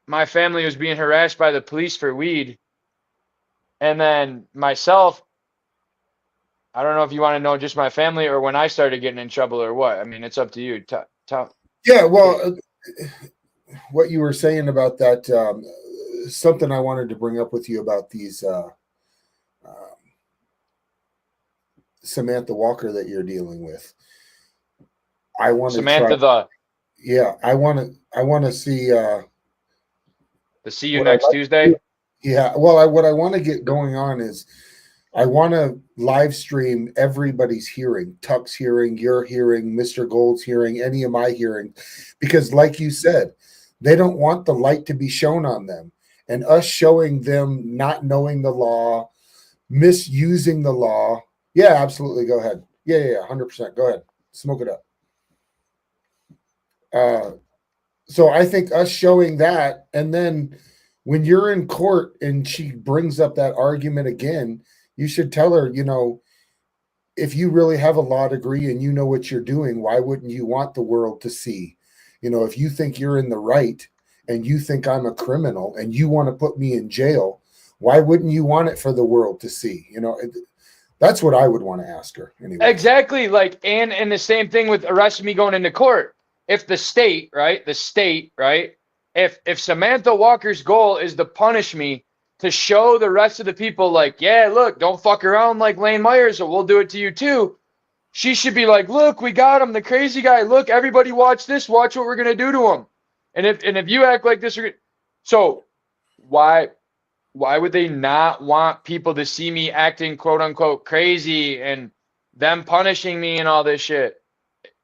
my family was being harassed by the police for weed. And then myself, I don't know if you want to know just my family or when I started getting in trouble or what. I mean, it's up to you.
Yeah, well, what you were saying about that, something I wanted to bring up with you about these Samantha Walker that you're dealing with. I want to
Samantha
try. Yeah, I want to see.
The see you next Tuesday.
Yeah, well, what I want to get going on is I want to live stream everybody's hearing, Tuck's hearing, your hearing, Mr. Gold's hearing, any of my hearing, because like you said, they don't want the light to be shown on them, and us showing them not knowing the law, misusing the law. Yeah, absolutely. Go ahead. Yeah, 100%. Go ahead. Smoke it up. So I think us showing that, and then when you're in court and she brings up that argument again, you should tell her, if you really have a law degree and you know what you're doing, why wouldn't you want the world to see? If you think you're in the right and you think I'm a criminal and you want to put me in jail, why wouldn't you want it for the world to see? That's what I would want to ask her anyway.
Exactly. Like, and the same thing with arresting me going into court. If the state, right? If Samantha Walker's goal is to punish me, to show the rest of the people like, yeah, look, don't fuck around like Lane Myers or we'll do it to you too. She should be like, look, we got him, the crazy guy. Look, everybody watch this. Watch what we're going to do to him. And if you act like this, so why would they not want people to see me acting quote unquote crazy and them punishing me and all this shit?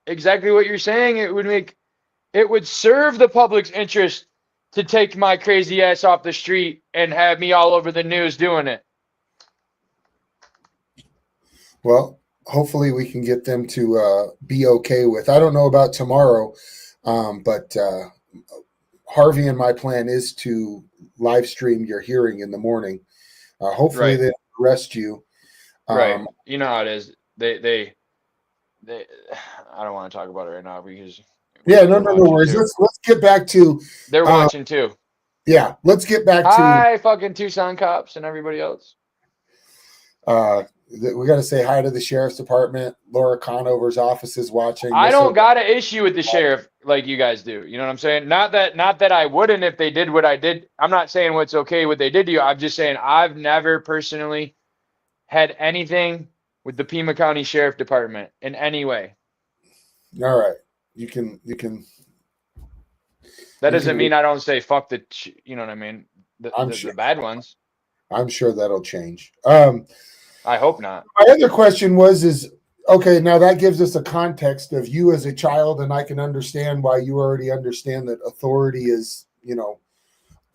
Exactly what you're saying. It would serve the public's interest to take my crazy ass off the street and have me all over the news doing it.
Well, hopefully we can get them to be okay with. I don't know about tomorrow, but Harvey and my plan is to live stream your hearing in the morning. Hopefully
Right.
they arrest you.
Right. You know how it is. They I don't want to talk about it right now because
yeah, no worries. Let's get back to.
They're watching too.
Yeah, let's get back to.
Hi, fucking Tucson cops and everybody else.
We got to say hi to the sheriff's department. Laura Conover's office is watching.
I don't got an issue with the sheriff like you guys do. You know what I'm saying? Not that I wouldn't if they did what I did. I'm not saying what's okay what they did to you. I'm just saying I've never personally had anything with the Pima County Sheriff Department in any way.
All right, you can.
That doesn't mean I don't say fuck the. You know what I mean?
Sure.
The bad ones.
I'm sure that'll change.
I hope not.
My other question is okay, now that gives us a context of you as a child, and I can understand why you already understand that authority is,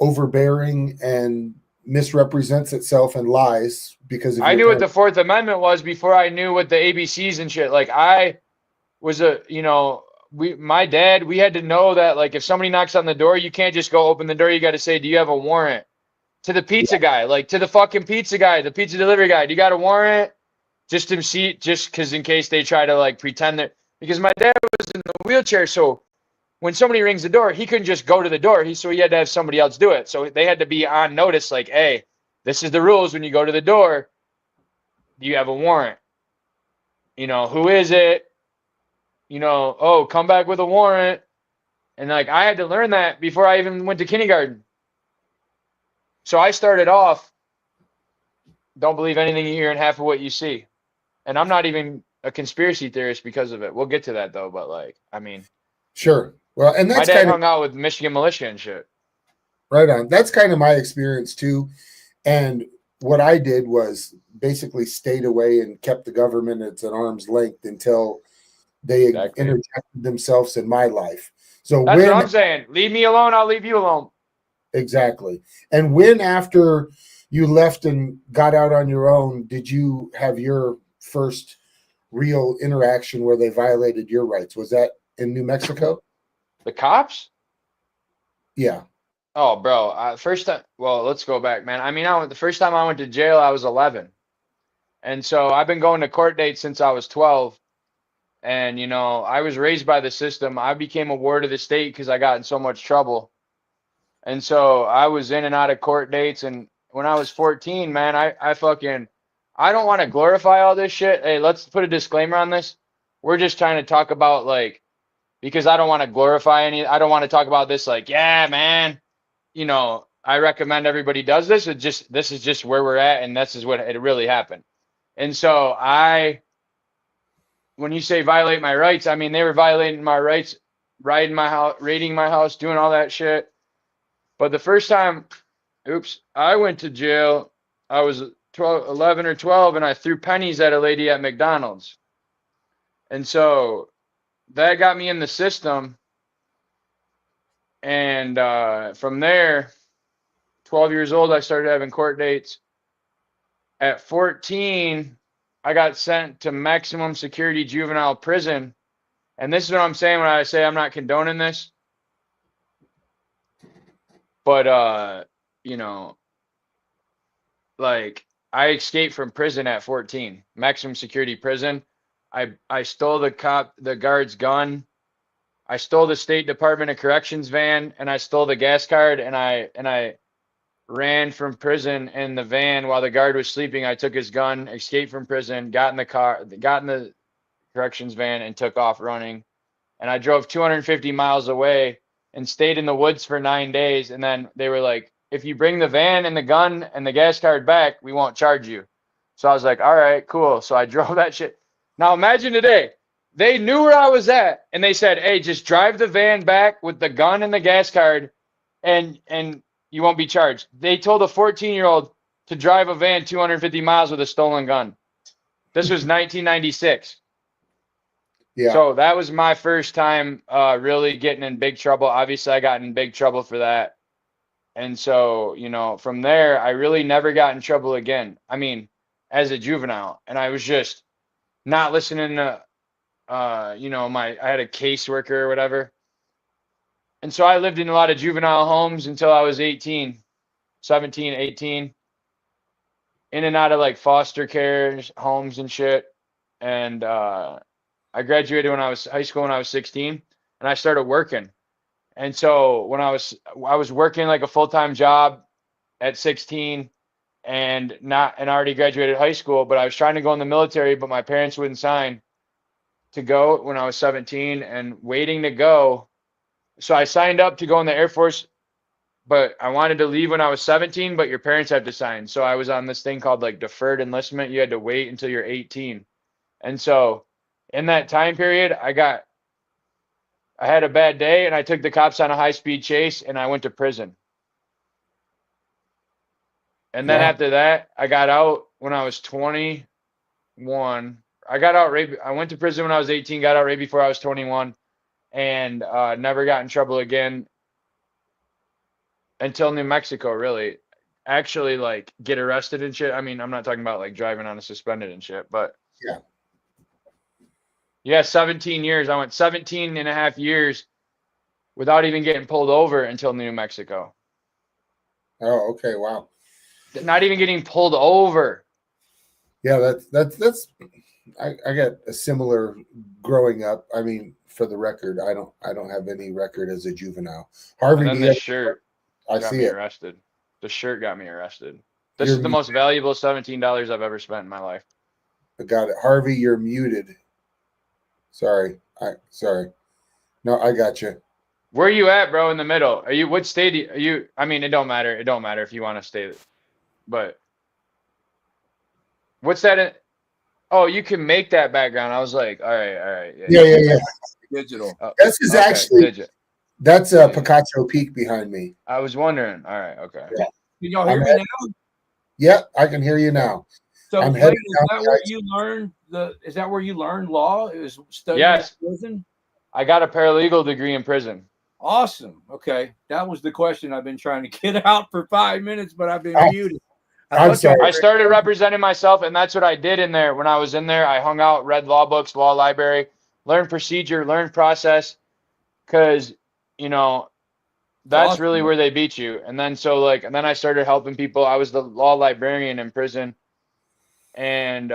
overbearing and misrepresents itself and lies because of
I knew what the Fourth Amendment was before I knew what the ABCs and shit. Like I was my dad, we had to know that like if somebody knocks on the door, you can't just go open the door. You got to say, do you have a warrant? To the pizza guy, like to the fucking pizza guy, the pizza delivery guy. Do you got a warrant? Just because in case they try to like pretend that, because my dad was in the wheelchair. So when somebody rings the door, he couldn't just go to the door. So he had to have somebody else do it. So they had to be on notice like, hey, this is the rules when you go to the door. Do you have a warrant? Who is it? Oh, come back with a warrant. And like, I had to learn that before I even went to kindergarten. So I started off, don't believe anything you hear and half of what you see. And I'm not even a conspiracy theorist because of it. We'll get to that though, but like, I mean.
Sure. Well, and that's
my dad hung out with Michigan militia and shit.
Right on. That's kind of my experience too. And what I did was basically stayed away and kept the government at an arm's length until they interjected themselves in my life. So
That's what I'm saying. Leave me alone, I'll leave you alone.
Exactly. And when after you left and got out on your own, did you have your first real interaction where they violated your rights? Was that in New Mexico?
The cops?
Yeah.
Oh, bro. First time. Well, let's go back, man. I mean, the first time I went to jail, I was 11, and so I've been going to court dates since I was 12. And you know, I was raised by the system. I became a ward of the state because I got in so much trouble, and so I was in and out of court dates. And when I was 14, man, I don't want to glorify all this shit. Hey, let's put a disclaimer on this. We're just trying to talk about like, because I don't want to glorify I don't want to talk about this like, yeah, man, you know, I recommend everybody does this. This is just where we're at, and this is what it really happened. And so when you say violate my rights, I mean they were violating my rights, raiding my house, doing all that shit. But the first time, I went to jail, I was 11 or 12, and I threw pennies at a lady at McDonald's. And so that got me in the system. And from there, 12 years old, I started having court dates. At 14, I got sent to maximum security juvenile prison. And this is what I'm saying when I say I'm not condoning this. But, you know, like I escaped from prison at 14, maximum security prison. I stole the guard's gun. I stole the State Department of Corrections van, and I stole the gas card, and I ran from prison in the van while the guard was sleeping. I took his gun, escaped from prison, got in the corrections van, and took off running. And I drove 250 miles away and stayed in the woods for 9 days. And then they were like, if you bring the van and the gun and the gas card back, we won't charge you. So I was like, all right, cool. So I drove that shit. Now imagine today, they knew where I was at, and they said, hey, just drive the van back with the gun and the gas card, and you won't be charged. They told a 14-year-old to drive a van 250 miles with a stolen gun. This was 1996.
Yeah.
So that was my first time really getting in big trouble. Obviously, I got in big trouble for that. And so, you know, from there, I really never got in trouble again. I mean, as a juvenile. And I was just not listening to, you know, I had a caseworker or whatever. And so I lived in a lot of juvenile homes until I was 18, 17, 18. In and out of like foster care homes and shit. And I graduated when I was high school when I was 16, and I started working. And so when I was working like a full-time job at 16 and already graduated high school, but I was trying to go in the military, but my parents wouldn't sign to go when I was 17 and waiting to go. So I signed up to go in the Air Force, but I wanted to leave when I was 17, but your parents had to sign. So I was on this thing called like deferred enlistment. You had to wait until you're 18. And so in that time period, I had a bad day, and I took the cops on a high-speed chase, and I went to prison. And then after that, I got out when I was 21. I got out I went to prison when I was 18, got out right before I was 21, and never got in trouble again until New Mexico, really. Actually, like, get arrested and shit. I mean, I'm not talking about, like, driving on a suspended and shit, but...
Yeah.
Yeah, 17 years. I went 17 and a half years without even getting pulled over until New Mexico.
Oh, okay. Wow.
Not even getting pulled over.
Yeah, that's I got a similar growing up. I mean, for the record, I don't have any record as a juvenile. Harvey,
And then this shirt got me
it.
arrested. The shirt got me arrested. This is the most valuable $17 I've ever spent in my life.
I got it. Harvey, you're muted. Sorry. No, I got you.
Where are you at, bro, in the middle? Are you, what state are you? I mean, it don't matter. It don't matter if you want to stay, but what's that? Oh, you can make that background. I was like, all right.
Yeah.
Digital.
This is
okay,
actually, that's Picacho Peak behind me.
I was wondering. All right. Okay.
Yeah.
Can y'all hear me now?
Yeah, I can hear you now.
So
I'm
wait,
headed
is
down
that
the
where you learned is that where you learned law? It was studying
Yes.
in prison?
I got a paralegal degree in prison.
Awesome. Okay. That was the question I've been trying to get out for 5 minutes, but I've been
I'm
muted.
I'm sorry.
I started representing myself, and that's what I did in there. When I was in there, I hung out, read law books, law library, learned procedure, learned process, because, you know, that's
awesome,
really
man.
where they beat you. And then and then I started helping people. I was the law librarian in prison, and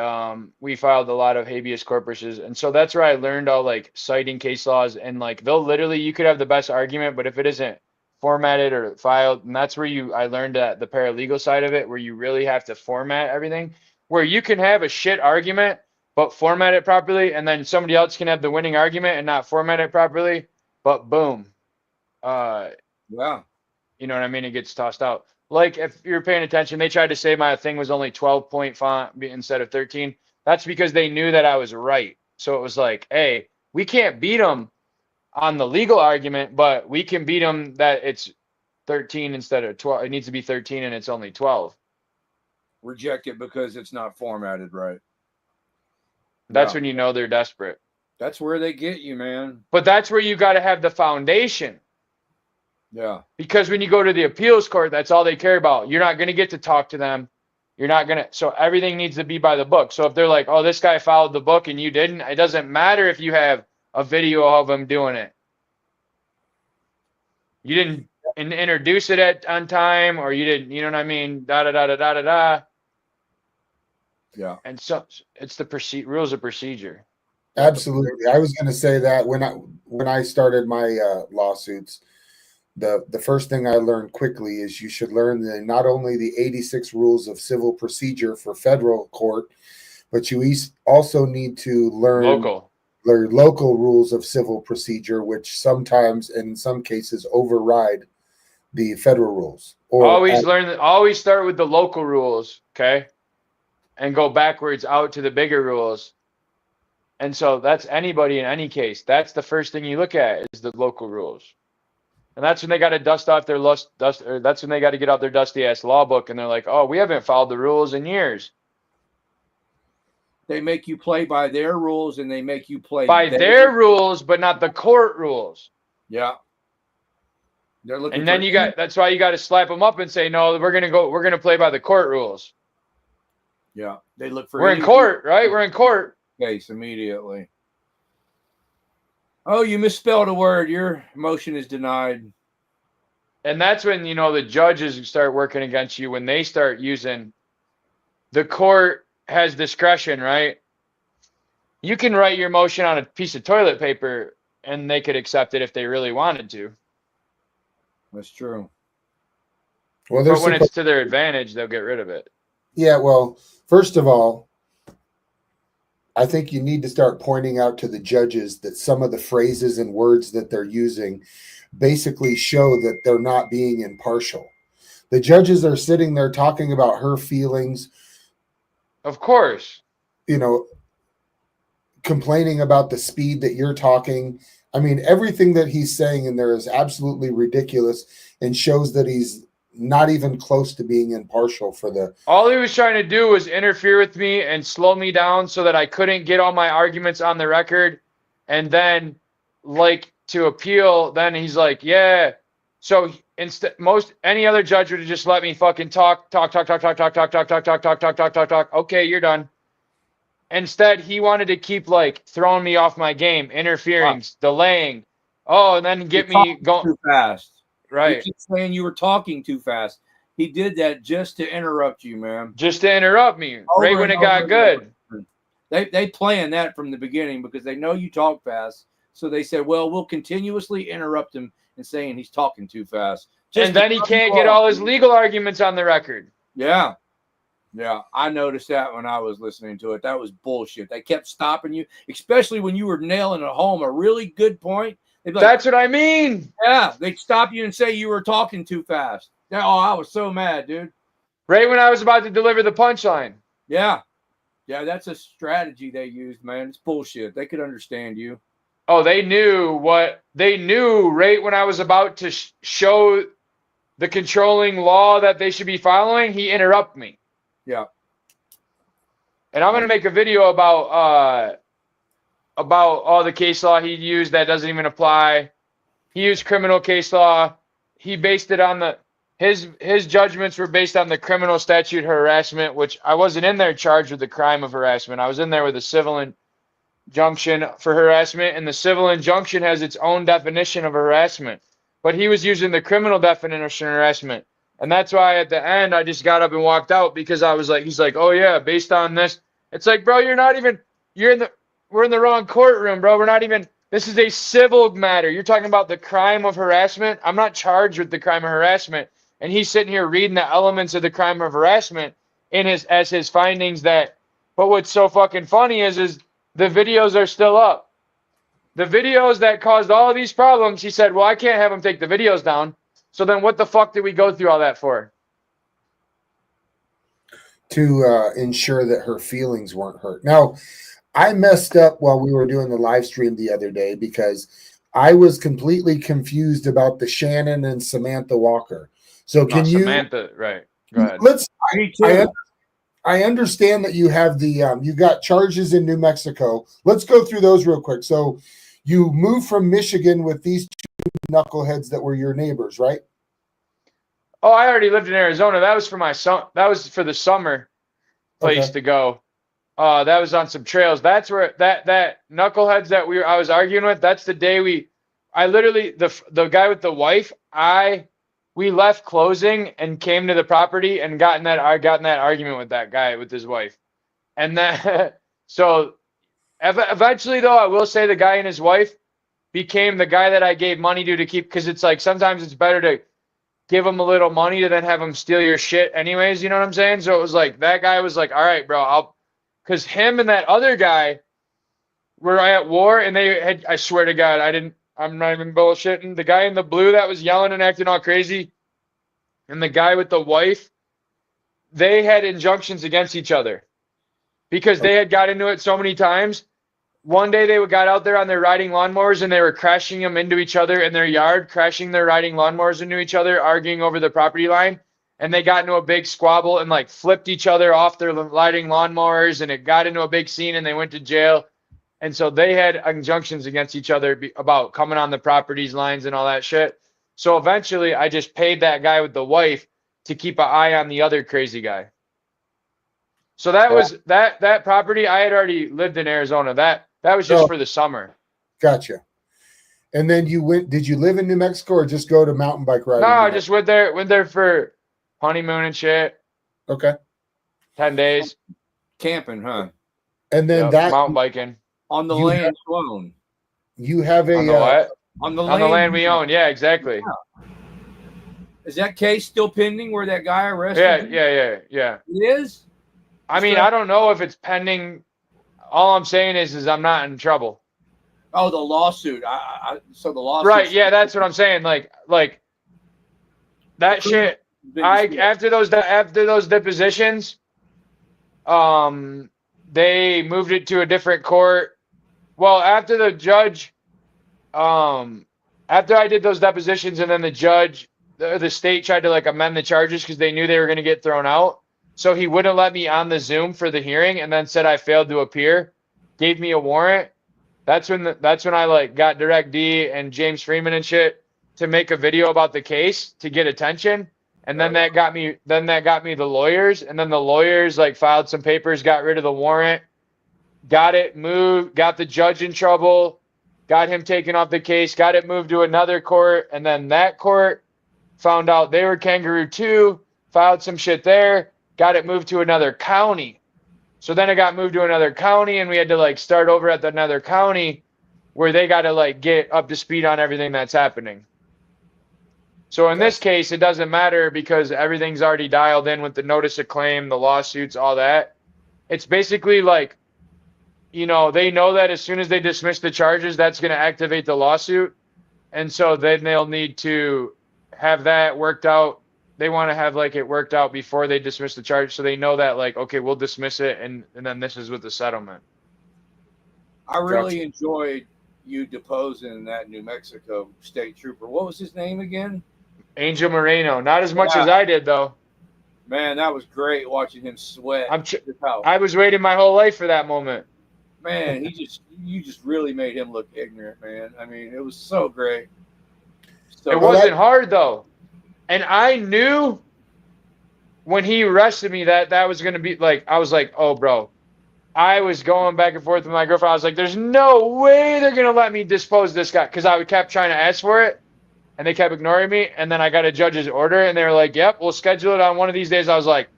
we filed a lot of habeas corpuses. And so that's where I learned all like citing case laws, and like they'll literally, you could have the best argument, but if it isn't formatted or filed, and that's where I learned that the paralegal side of it, where you really have to format everything, where you can have a shit argument but format it properly, and then somebody else can have the winning argument and not format it properly, but boom,
Yeah.
you know what I mean? It gets tossed out. Like if you're paying attention, they tried to say my thing was only 12-point font instead of 13. That's because they knew that I was right. So it was like, hey, we can't beat them on the legal argument, but we can beat them that it's 13 instead of 12. It needs to be 13 and it's only 12.
Reject it because it's not formatted right.
That's
Yeah.
when you know they're desperate.
That's where they get you, man.
But that's where you got to have the foundation.
Yeah.
Because when you go to the appeals court, that's all they care about. You're not going to get to talk to them. You're not going to. So everything needs to be by the book. So if they're like, oh, this guy followed the book and you didn't, it doesn't matter if you have a video of him doing it. You didn't introduce it on time, or you didn't, you know what I mean? Da da da da da da da.
Yeah.
And so it's the rules of procedure.
Absolutely. I was going to say that when I started my lawsuits, the first thing I learned quickly is you should learn not only the 86 rules of civil procedure for federal court, but you also need to learn local rules of civil procedure, which sometimes, in some cases, override the federal rules.
Always start with the local rules, okay? And go backwards out to the bigger rules. And so that's anybody in any case. That's the first thing you look at is the local rules. And that's when they got to dust off their that's when they got to get out their dusty ass law book, and they're like, oh, we haven't followed the rules in years.
They make you play by their rules, and they make you play
by their rules, but not the court rules.
Yeah. They're looking
and then that's why you got to slap them up and say, no, we're going to play by the court rules.
Yeah. They look for
We're in court, right? We're in court.
Case immediately. Oh, you misspelled a word. Your motion is denied.
And that's when, the judges start working against you, when they start using the court has discretion, right? You can write your motion on a piece of toilet paper and they could accept it if they really wanted to.
That's true.
Well,
but when it's to their advantage, they'll get rid of it.
Yeah, well, first of all, I think you need to start pointing out to the judges that some of the phrases and words that they're using basically show that they're not being impartial. The judges are sitting there talking about her feelings.
Of course.
Complaining about the speed that you're talking. I mean, everything that he's saying in there is absolutely ridiculous and shows that he's not even close to being impartial for the.
All he was trying to do was interfere with me and slow me down so that I couldn't get all my arguments on the record. And then, to appeal, then he's like, yeah. So any other judge would have just let me fucking talk. Okay, you're done. Instead, he wanted to keep throwing me off my game, interfering, delaying. Oh, and then get me going
too fast.
Right.
He keeps saying you were talking too fast. He did that just to interrupt you, man.
Just to interrupt me, right when it got good.
They planned that from the beginning because they know you talk fast. So they said, well, we'll continuously interrupt him and saying he's talking too fast.
And then he can't get all his legal arguments on the record.
Yeah. Yeah, I noticed that when I was listening to it. That was bullshit. They kept stopping you, especially when you were nailing it home a really good point.
That's what I mean.
Yeah, they'd stop you and say you were talking too fast. Oh, I was so mad, dude.
Right when I was about to deliver the punchline.
Yeah. Yeah, that's a strategy they used, man. It's bullshit. They could understand you.
Oh, they knew right when I was about to show the controlling law that they should be following, he interrupted me.
Yeah.
And I'm gonna make a video about all the case law he used that doesn't even apply. He used criminal case law. He based it on his judgments were based on the criminal statute harassment, which I wasn't in there charged with the crime of harassment. I was in there with a civil injunction for harassment, and the civil injunction has its own definition of harassment. But he was using the criminal definition of harassment. And that's why at the end I just got up and walked out, because I was like, he's like, oh yeah, based on this. It's like, bro, we're in the wrong courtroom, bro. We're not even, this is a civil matter. You're talking about the crime of harassment. I'm not charged with the crime of harassment. And he's sitting here reading the elements of the crime of harassment as his findings. But what's so fucking funny is the videos are still up. The videos that caused all these problems, he said, well, I can't have him take the videos down. So then what the fuck did we go through all that for?
To ensure that her feelings weren't hurt. Now, I messed up while we were doing the live stream the other day because I was completely confused about the Shannon and Samantha Walker. So can you
Samantha, right. Go ahead.
I understand that you have you got charges in New Mexico. Let's go through those real quick. So you moved from Michigan with these two knuckleheads that were your neighbors, right?
Oh, I already lived in Arizona. That was for my son. That was for the summer place to go. That was on some trails. That's where that knuckleheads that I was arguing with. That's the day I literally the guy with the wife. We left closing and came to the property and got in that argument with that guy with his wife, and that so eventually though I will say the guy and his wife became the guy that I gave money to keep, because it's like sometimes it's better to give him a little money to then have him steal your shit anyways. You know what I'm saying? So it was like that guy was like, all right, bro, because him and that other guy were at war, and they had, I swear to God, I'm not even bullshitting. The guy in the blue that was yelling and acting all crazy, and the guy with the wife, they had injunctions against each other because they had got into it so many times. One day they got out there on their riding lawnmowers and they were crashing them into each other in their yard, crashing their riding lawnmowers into each other, arguing over the property line. And they got into a big squabble and like flipped each other off their riding lawnmowers, and it got into a big scene and they went to jail. And so they had injunctions against each other about coming on the properties lines and all that shit. So eventually I just paid that guy with the wife to keep an eye on the other crazy guy. So that was that property. I had already lived in Arizona. That was just for the summer.
Gotcha. And then did you live in New Mexico or just go to mountain bike riding?
No, I just went there for honeymoon and shit.
Okay.
10 days.
Camping, huh?
And then
mountain biking.
On the land you own.
You have a
on the what?
On the
land we own. Yeah, exactly.
Yeah. Is that case still pending where that guy arrested?
Yeah.
It is?
I mean, I don't know if it's pending. All I'm saying is I'm not in trouble.
Oh, the lawsuit. So the lawsuit.
Right. Yeah, that's what I'm saying. Like that shit. After those depositions, they moved it to a different court. Well, after the judge, after I did those depositions, and then the judge, the state tried to like amend the charges because they knew they were going to get thrown out. So he wouldn't let me on the Zoom for the hearing, and then said I failed to appear, gave me a warrant. That's when I like got Direct D and James Freeman and shit to make a video about the case to get attention. And then that got me the lawyers, and then the lawyers like filed some papers, got rid of the warrant, got it moved, got the judge in trouble, got him taken off the case, got it moved to another court, and then that court found out they were Kangaroo 2, filed some shit there, got it moved to another county. So then it got moved to another county, and we had to like start over at another county where they got to like get up to speed on everything that's happening. So in this case, it doesn't matter because everything's already dialed in with the notice of claim, the lawsuits, all that. It's basically like, they know that as soon as they dismiss the charges, that's going to activate the lawsuit. And so then they'll need to have that worked out. They want to have like it worked out before they dismiss the charge. So they know that like, okay, we'll dismiss it. And then this is with the settlement.
I really enjoyed you deposing that New Mexico state trooper. What was his name again?
Angel Moreno. Not as much as I did though.
Man, that was great watching him sweat.
I was waiting my whole life for that moment.
Man, you just really made him look ignorant, man. I mean, it was so great. So
It wasn't hard though. And I knew when he arrested me that was going to be like, I was like, oh, bro. I was going back and forth with my girlfriend. I was like, there's no way they're going to let me dispose this guy. Because I kept trying to ask for it, and they kept ignoring me. And then I got a judge's order, and they were like, yep, we'll schedule it on one of these days. I was like,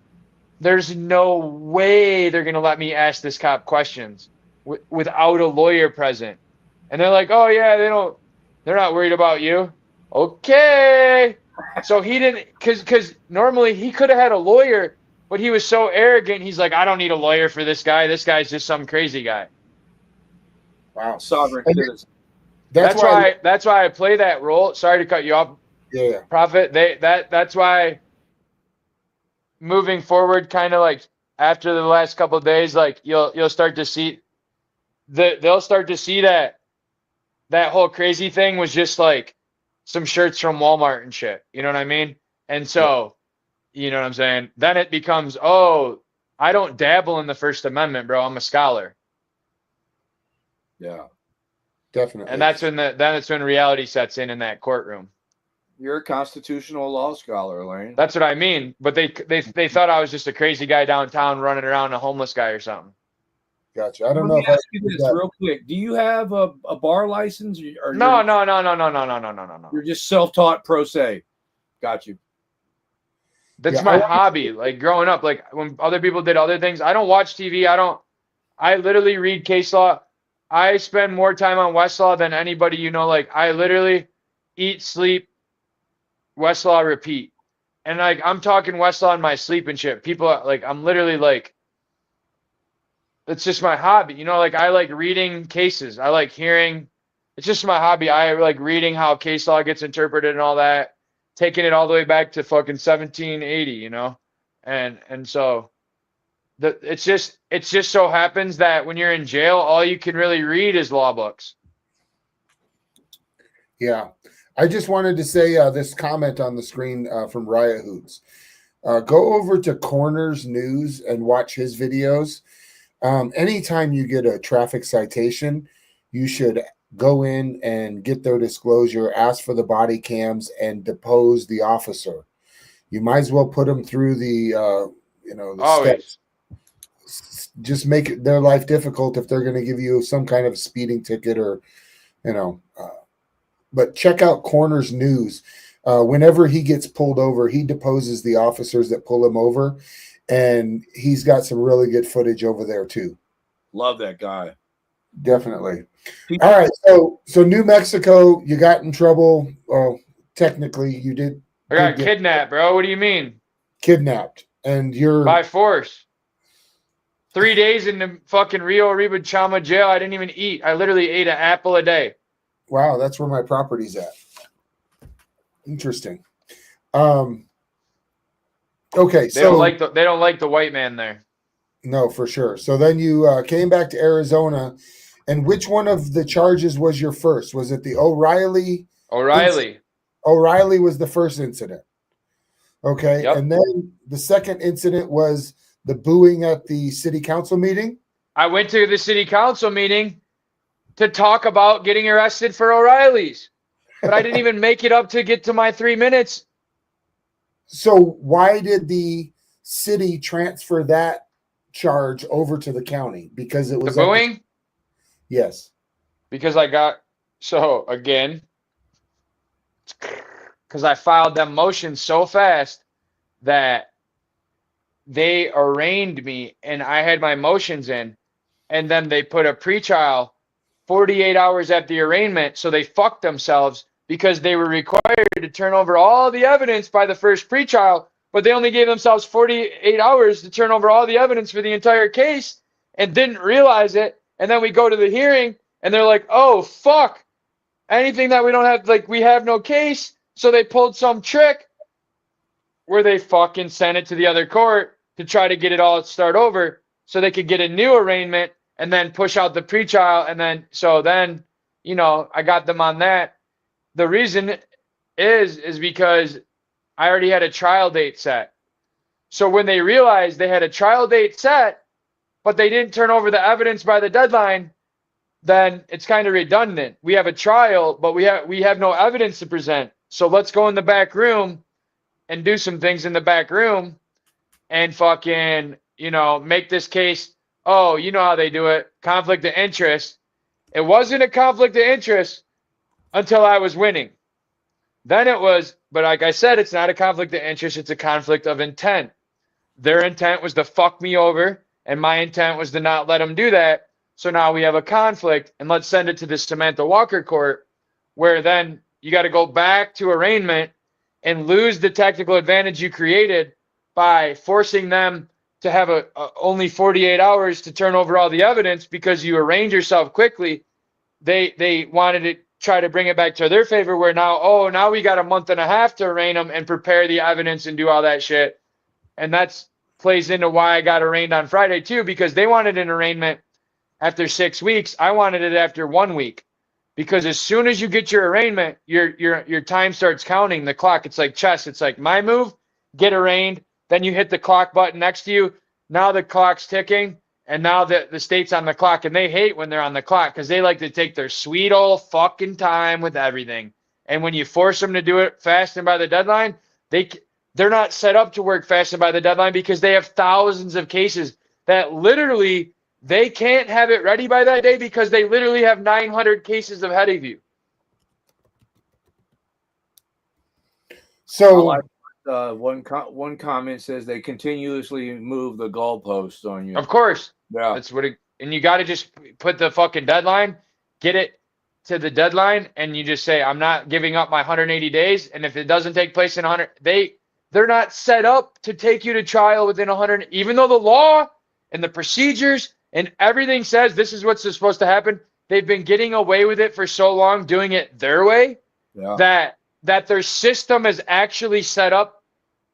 there's no way they're going to let me ask this cop questions without a lawyer present. And they're like, oh, yeah, they're not worried about you. Okay. So he didn't, because normally he could have had a lawyer, but he was so arrogant. He's like, I don't need a lawyer for this guy. This guy's just some crazy guy.
Wow.
Sovereign citizen.
That's why I play that role. Sorry to cut you off.
Yeah.
Prophet. That's why moving forward, kind of like after the last couple of days, like you'll start to see they'll start to see that whole crazy thing was just like some shirts from Walmart and shit. You know what I mean? And so, you know what I'm saying? Then it becomes, oh, I don't dabble in the First Amendment, bro. I'm a scholar.
Yeah, definitely.
And that's when reality sets in that courtroom.
You're a constitutional law scholar, Lane.
That's what I mean. But they thought I was just a crazy guy downtown running around, a homeless guy or something.
Gotcha. I don't
Let
know
me
if
ask you this real quick. Do you have a bar license? Or
No.
You're just self-taught pro se. Got you.
That's my hobby. Like growing up, like when other people did other things, I don't watch TV. I literally read case law. I spend more time on Westlaw than anybody you know. Like I literally eat, sleep, Westlaw, repeat. And like I'm talking Westlaw in my sleep and shit. People are, like I'm literally like it's just my hobby. You know, like I like reading cases. I like hearing. It's just my hobby. I like reading how case law gets interpreted and all that, taking it all the way back to fucking 1780, you know? And so it's just so happens that when you're in jail, all you can really read is law books.
Yeah. I just wanted to say this comment on the screen from Riot Hoots. Go over to Corners News and watch his videos. Anytime you get a traffic citation, you should go in and get their disclosure, ask for the body cams, and depose the officer. You might as well put them through the steps. Just make their life difficult if they're going to give you some kind of speeding ticket or, but check out Corners News. Whenever he gets pulled over, he deposes the officers that pull him over. And he's got some really good footage over there too.
Love that guy.
Definitely. All right. So New Mexico, you got in trouble. Well, technically you did.
I got kidnapped, bro. What do you mean?
Kidnapped. And you're
by force. 3 days in the fucking Rio Arriba Chama jail. I didn't even eat. I literally ate an apple a day.
Wow, that's where my property's at. Interesting. Okay,
they don't like the white man there.
No, for sure. So then you came back to Arizona, and which one of the charges was your first? Was it the O'Reilly? O'Reilly was the first incident. Okay, and then the second incident was the booing at the city council meeting.
I went to the city council meeting to talk about getting arrested for O'Reilly's, but I didn't even make it up to get to my 3 minutes.
So why did the city transfer that charge over to the county? Because it was
the booing?
Yes.
Because again, because I filed them motions so fast that they arraigned me and I had my motions in, and then they put a pretrial 48 hours at the arraignment. So they fucked themselves because they were required to turn over all the evidence by the first pretrial, but they only gave themselves 48 hours to turn over all the evidence for the entire case and didn't realize it. And then we go to the hearing and they're like, oh, fuck, anything that we don't have, like we have no case. So they pulled some trick where they fucking sent it to the other court to try to get it all start over so they could get a new arraignment and then push out the pretrial. And then, I got them on that. The reason is because I already had a trial date set. So when they realized they had a trial date set, but they didn't turn over the evidence by the deadline, then it's kind of redundant. We have a trial, but we have no evidence to present. So let's go in the back room and do some things in the back room and fucking, make this case. Oh, you know how they do it. Conflict of interest. It wasn't a conflict of interest until I was winning. Then it was, but like I said, it's not a conflict of interest. It's a conflict of intent. Their intent was to fuck me over, and my intent was to not let them do that. So now we have a conflict, and let's send it to the Samantha Walker court, where then you got to go back to arraignment and lose the technical advantage you created by forcing them to have only 48 hours to turn over all the evidence because you arraigned yourself quickly. They wanted to try to bring it back to their favor, where now we got a month and a half to arraign them and prepare the evidence and do all that shit. And that's plays into why I got arraigned on Friday too, because they wanted an arraignment after 6 weeks. I wanted it after 1 week, because as soon as you get your arraignment, your time starts counting the clock. It's like chess. It's like my move, get arraigned, then you hit the clock button next to you. Now the clock's ticking, and now the state's on the clock, and they hate when they're on the clock because they like to take their sweet old fucking time with everything. And when you force them to do it fast and by the deadline, they're not set up to work fast and by the deadline because they have thousands of cases that literally they can't have it ready by that day because they literally have 900 cases ahead of you.
So one comment says they continuously move the goalposts on you.
Of course.
Yeah.
That's what and you got to just put the fucking deadline, get it to the deadline, and you just say, I'm not giving up my 180 days. And if it doesn't take place in 100, they're not set up to take you to trial within 100, even though the law and the procedures and everything says this is what's supposed to happen. They've been getting away with it for so long, doing it their way, that their system is actually set up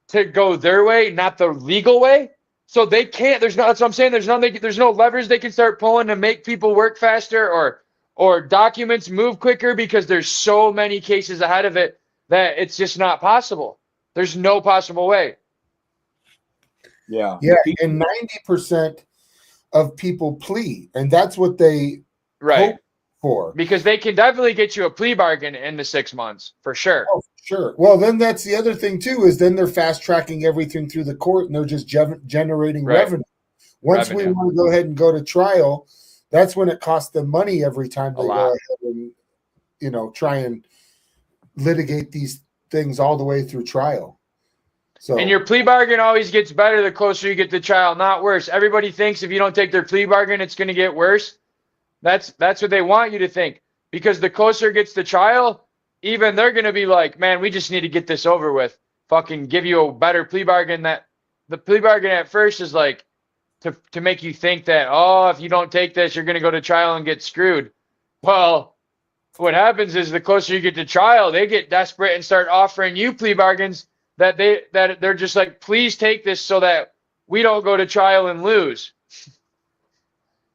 to go their way, not the legal way. So they can't, that's what I'm saying. There's no levers they can start pulling to make people work faster or documents move quicker, because there's so many cases ahead of it that it's just not possible. There's no possible way.
Yeah.
Yeah. And 90% of people plea, and that's what they hope for.
Because they can definitely get you a plea bargain in the 6 months, for sure.
Oh, sure. Well, then that's the other thing too, is then they're fast tracking everything through the court, and they're just generating revenue. Once we want to go ahead and go to trial, that's when it costs them money every time they go ahead and try and litigate these things all the way through trial. So,
and your plea bargain always gets better the closer you get to trial, not worse. Everybody thinks if you don't take their plea bargain, it's going to get worse. That's what they want you to think, because the closer it gets to trial, even they're going to be like, man, we just need to get this over with. Fucking give you a better plea bargain. That the plea bargain at first is like to make you think that, oh, if you don't take this, you're going to go to trial and get screwed. Well, what happens is the closer you get to trial, they get desperate and start offering you plea bargains that they're just like, please take this so that we don't go to trial and lose.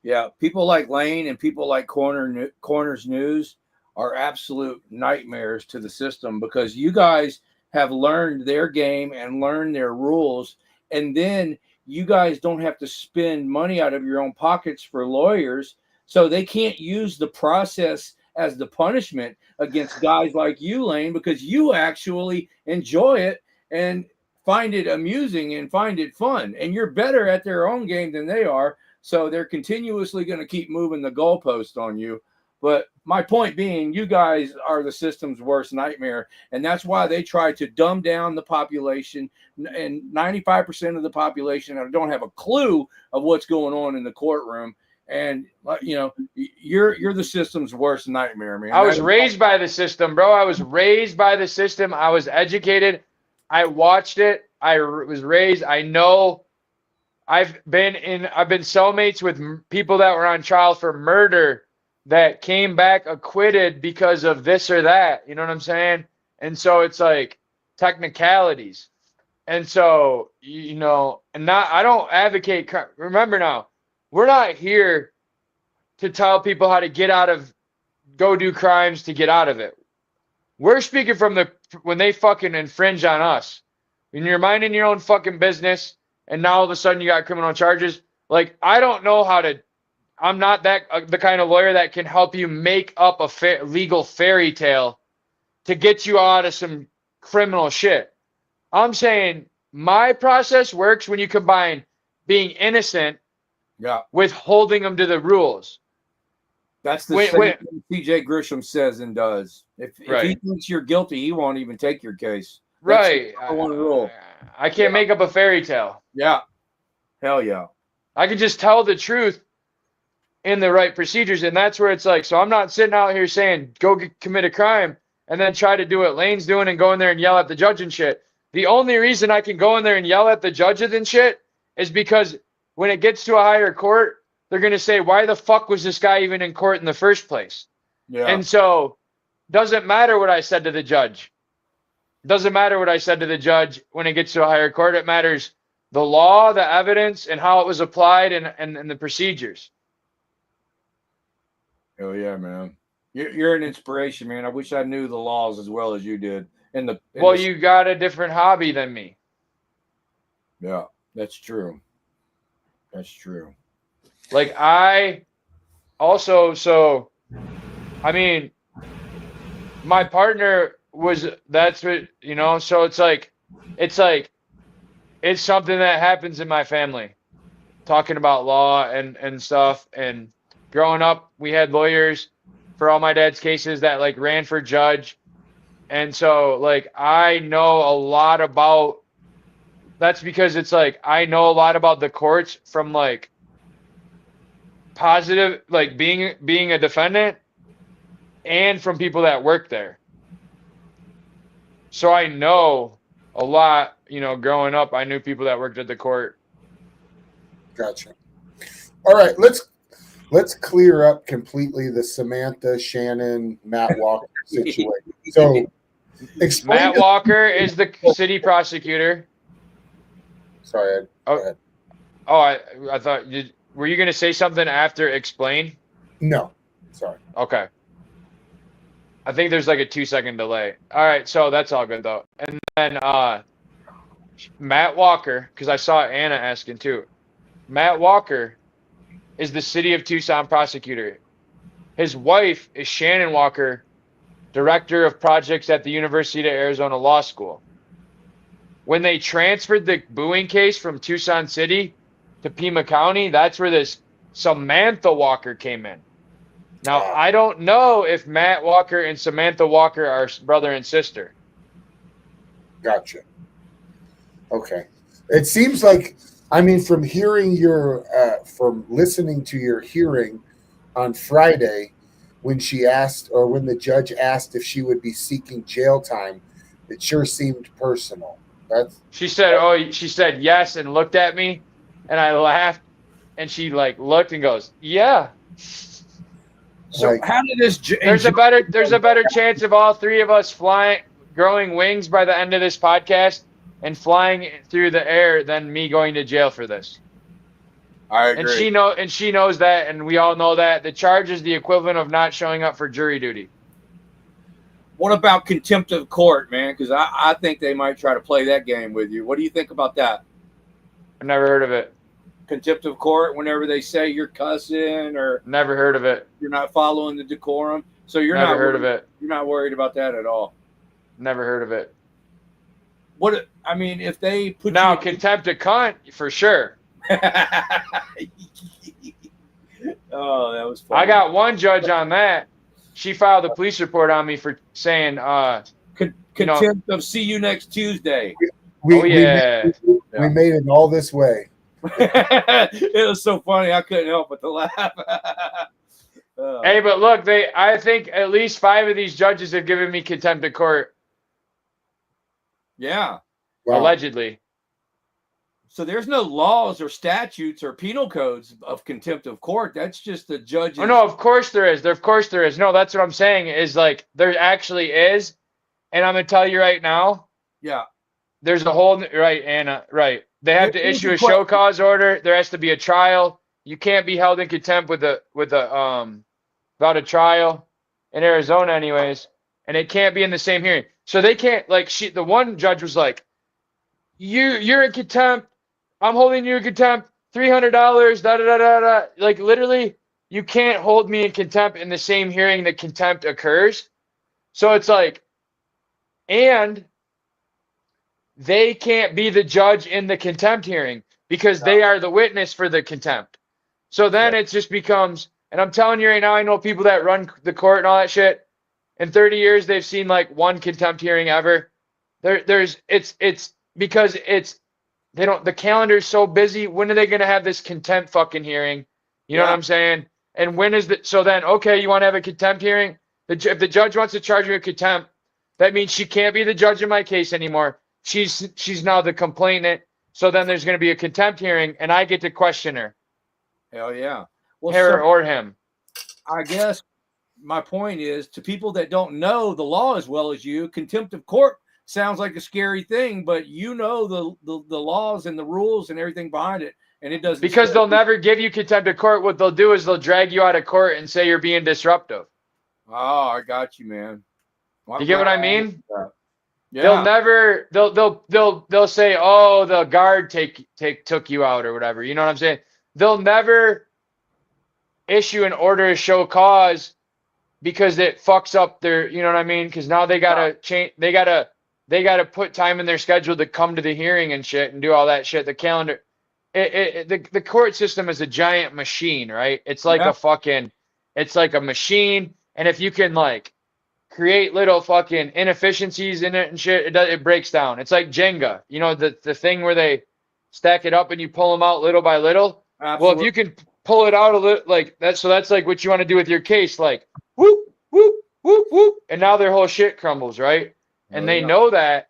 Yeah, people like Lane and people like Corners News are absolute nightmares to the system, because you guys have learned their game and learned their rules, and then you guys don't have to spend money out of your own pockets for lawyers, so they can't use the process as the punishment against guys like you, Lane, because you actually enjoy it and find it amusing and find it fun, and you're better at their own game than they are. So they're continuously going to keep moving the goalpost on you. But my point being, you guys are the system's worst nightmare. And that's why they try to dumb down the population. And 95% of the population don't have a clue of what's going on in the courtroom. And, you're the system's worst nightmare, man.
I was raised by the system, bro. I was raised by the system. I was educated. I watched it. I was raised. I know. I've been cellmates with people that were on trial for murder that came back acquitted because of this or that. You know what I'm saying? And so it's like technicalities. And so, I don't advocate. Remember now, we're not here to tell people how to go do crimes to get out of it. We're speaking from when they fucking infringe on us. when you're minding your own fucking business, and now all of a sudden you got criminal charges. Like, I don't know how to. I'm not that the kind of lawyer that can help you make up a legal fairy tale to get you out of some criminal shit. I'm saying my process works when you combine being innocent with holding them to the rules.
That's the same thing TJ Grisham says and does. If he thinks you're guilty, he won't even take your case. That's
Right.
the number one rule.
I can't make up a fairy tale.
Yeah. Hell yeah.
I can just tell the truth in the right procedures. And that's where it's like, so I'm not sitting out here saying, go commit a crime and then try to do what Lane's doing and go in there and yell at the judge and shit. The only reason I can go in there and yell at the judges and shit is because when it gets to a higher court, they're going to say, why the fuck was this guy even in court in the first place?
Yeah.
And so doesn't matter what I said to the judge. Doesn't matter what I said to the judge when it gets to a higher court. It matters the law, the evidence, and how it was applied and the procedures.
Oh yeah, man. You're an inspiration, man. I wish I knew the laws as well as you did.
You got a different hobby than me.
Yeah, that's true. That's true.
Like I also, so I mean, my partner was, that's what, you know, so it's something that happens in my family, talking about law and stuff. And growing up, we had lawyers for all my dad's cases that like ran for judge. And so like, I know a lot about, that's because it's like, I know a lot about the courts from like positive, like being a defendant and from people that work there. So I know a lot, you know, growing up, I knew people that worked at the court.
Gotcha. All right, let's clear up completely the Samantha, Shannon, Matt Walker situation. So
Matt Walker is the city prosecutor.
Sorry, Ed.
Oh, I thought were you going to say something after explain?
No, sorry.
Okay. I think there's like a 2-second delay. All right, so that's all good though. And then Matt Walker, because I saw Anna asking too. Matt Walker is the city of Tucson prosecutor. His wife is Shannon Walker, director of projects at the University of Arizona Law School. When they transferred the booing case from Tucson City to Pima County, that's where this Samantha Walker came in. Now, I don't know if Matt Walker and Samantha Walker are brother and sister.
Gotcha. Okay. It seems like, I mean, from listening to your hearing on Friday, when she asked, or when the judge asked if she would be seeking jail time, it sure seemed personal.
She said yes and looked at me, and I laughed, and she like looked and goes, yeah.
So how did this?
There's a better chance of all three of us growing wings by the end of this podcast and flying through the air than me going to jail for this.
I agree.
And she knows that, and we all know that. The charge is the equivalent of not showing up for jury duty.
What about contempt of court, man? Because I think they might try to play that game with you. What do you think about that?
I've never heard of it.
Contempt of court, whenever they say you're cussing or
never heard of it.
You're not following the decorum. So you're
never
not
heard of it.
You're not worried about that at all.
Never heard of it.
What I mean, if they put
now contempt of cunt for sure.
Oh, that was funny.
I got one judge on that. She filed a police report on me for saying
contempt of see you next Tuesday.
We made it all this way.
It was so funny. I couldn't help but to laugh.
Hey, but look, I think at least 5 of these judges have given me contempt of court.
Yeah.
Wow.
Allegedly.
So there's no laws or statutes or penal codes of contempt of court. That's just the judge's.
Oh, no, of course there is. Of course there is. No, that's what I'm saying is like there actually is. And I'm going to tell you right now.
Yeah.
There's a whole, right, Anna, right. They have to issue a show cause order. There has to be a trial. You can't be held in contempt without a trial in Arizona anyways. And it can't be in the same hearing. So they can't, like, the one judge was like, you're in contempt. I'm holding you in contempt. $300. Da da da da da. Like literally, you can't hold me in contempt in the same hearing that contempt occurs. So it's like, and they can't be the judge in the contempt hearing because they are the witness for the contempt. So then it just becomes, and I'm telling you right now, I know people that run the court and all that shit. In 30 years, they've seen like one contempt hearing ever. It's because they don't, the calendar's so busy. When are they going to have this contempt fucking hearing? You know what I'm saying? And when is the, so then, okay, you want to have a contempt hearing? If the judge wants to charge me with contempt, that means she can't be the judge in my case anymore. She's now the complainant. So then there's going to be a contempt hearing and I get to question her.
Hell yeah. Well,
Her or him.
I guess my point is to people that don't know the law as well as you, contempt of court sounds like a scary thing, but you know the laws and the rules and everything behind it, and it doesn't.
Because they'll never give you contempt of court. What they'll do is they'll drag you out of court and say you're being disruptive.
Oh, I got you, man.
You get what I mean?
Yeah.
They'll never. They'll say, "Oh, the guard took you out" or whatever. You know what I'm saying? They'll never issue an order to show cause because it fucks up their. You know what I mean? Because now they gotta change. They gotta put time in their schedule to come to the hearing and shit and do all that shit. The calendar. The court system is a giant machine, right? It's like it's like a machine. And if you can like create little fucking inefficiencies in it and shit, it breaks down. It's like Jenga, you know, the thing where they stack it up and you pull them out little by little.
Absolutely.
Well, if you can pull it out a little like that, so that's like what you want to do with your case, like whoop, whoop, whoop, whoop. And now their whole shit crumbles, right? And they know that.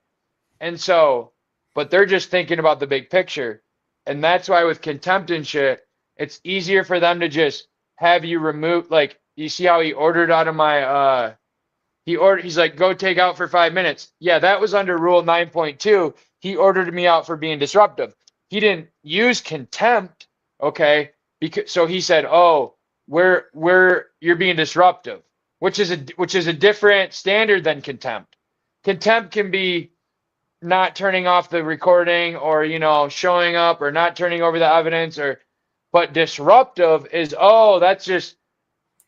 And so, but they're just thinking about the big picture. And that's why with contempt and shit, it's easier for them to just have you remove, like, you see how he ordered out of my, he's like, go take out for 5 minutes. Yeah, that was under Rule 9.2. He ordered me out for being disruptive. He didn't use contempt, okay? Because so he said, oh, you're being disruptive, which is a different standard than contempt. Contempt can be not turning off the recording or, you know, showing up or not turning over the evidence but disruptive is, oh, that's just,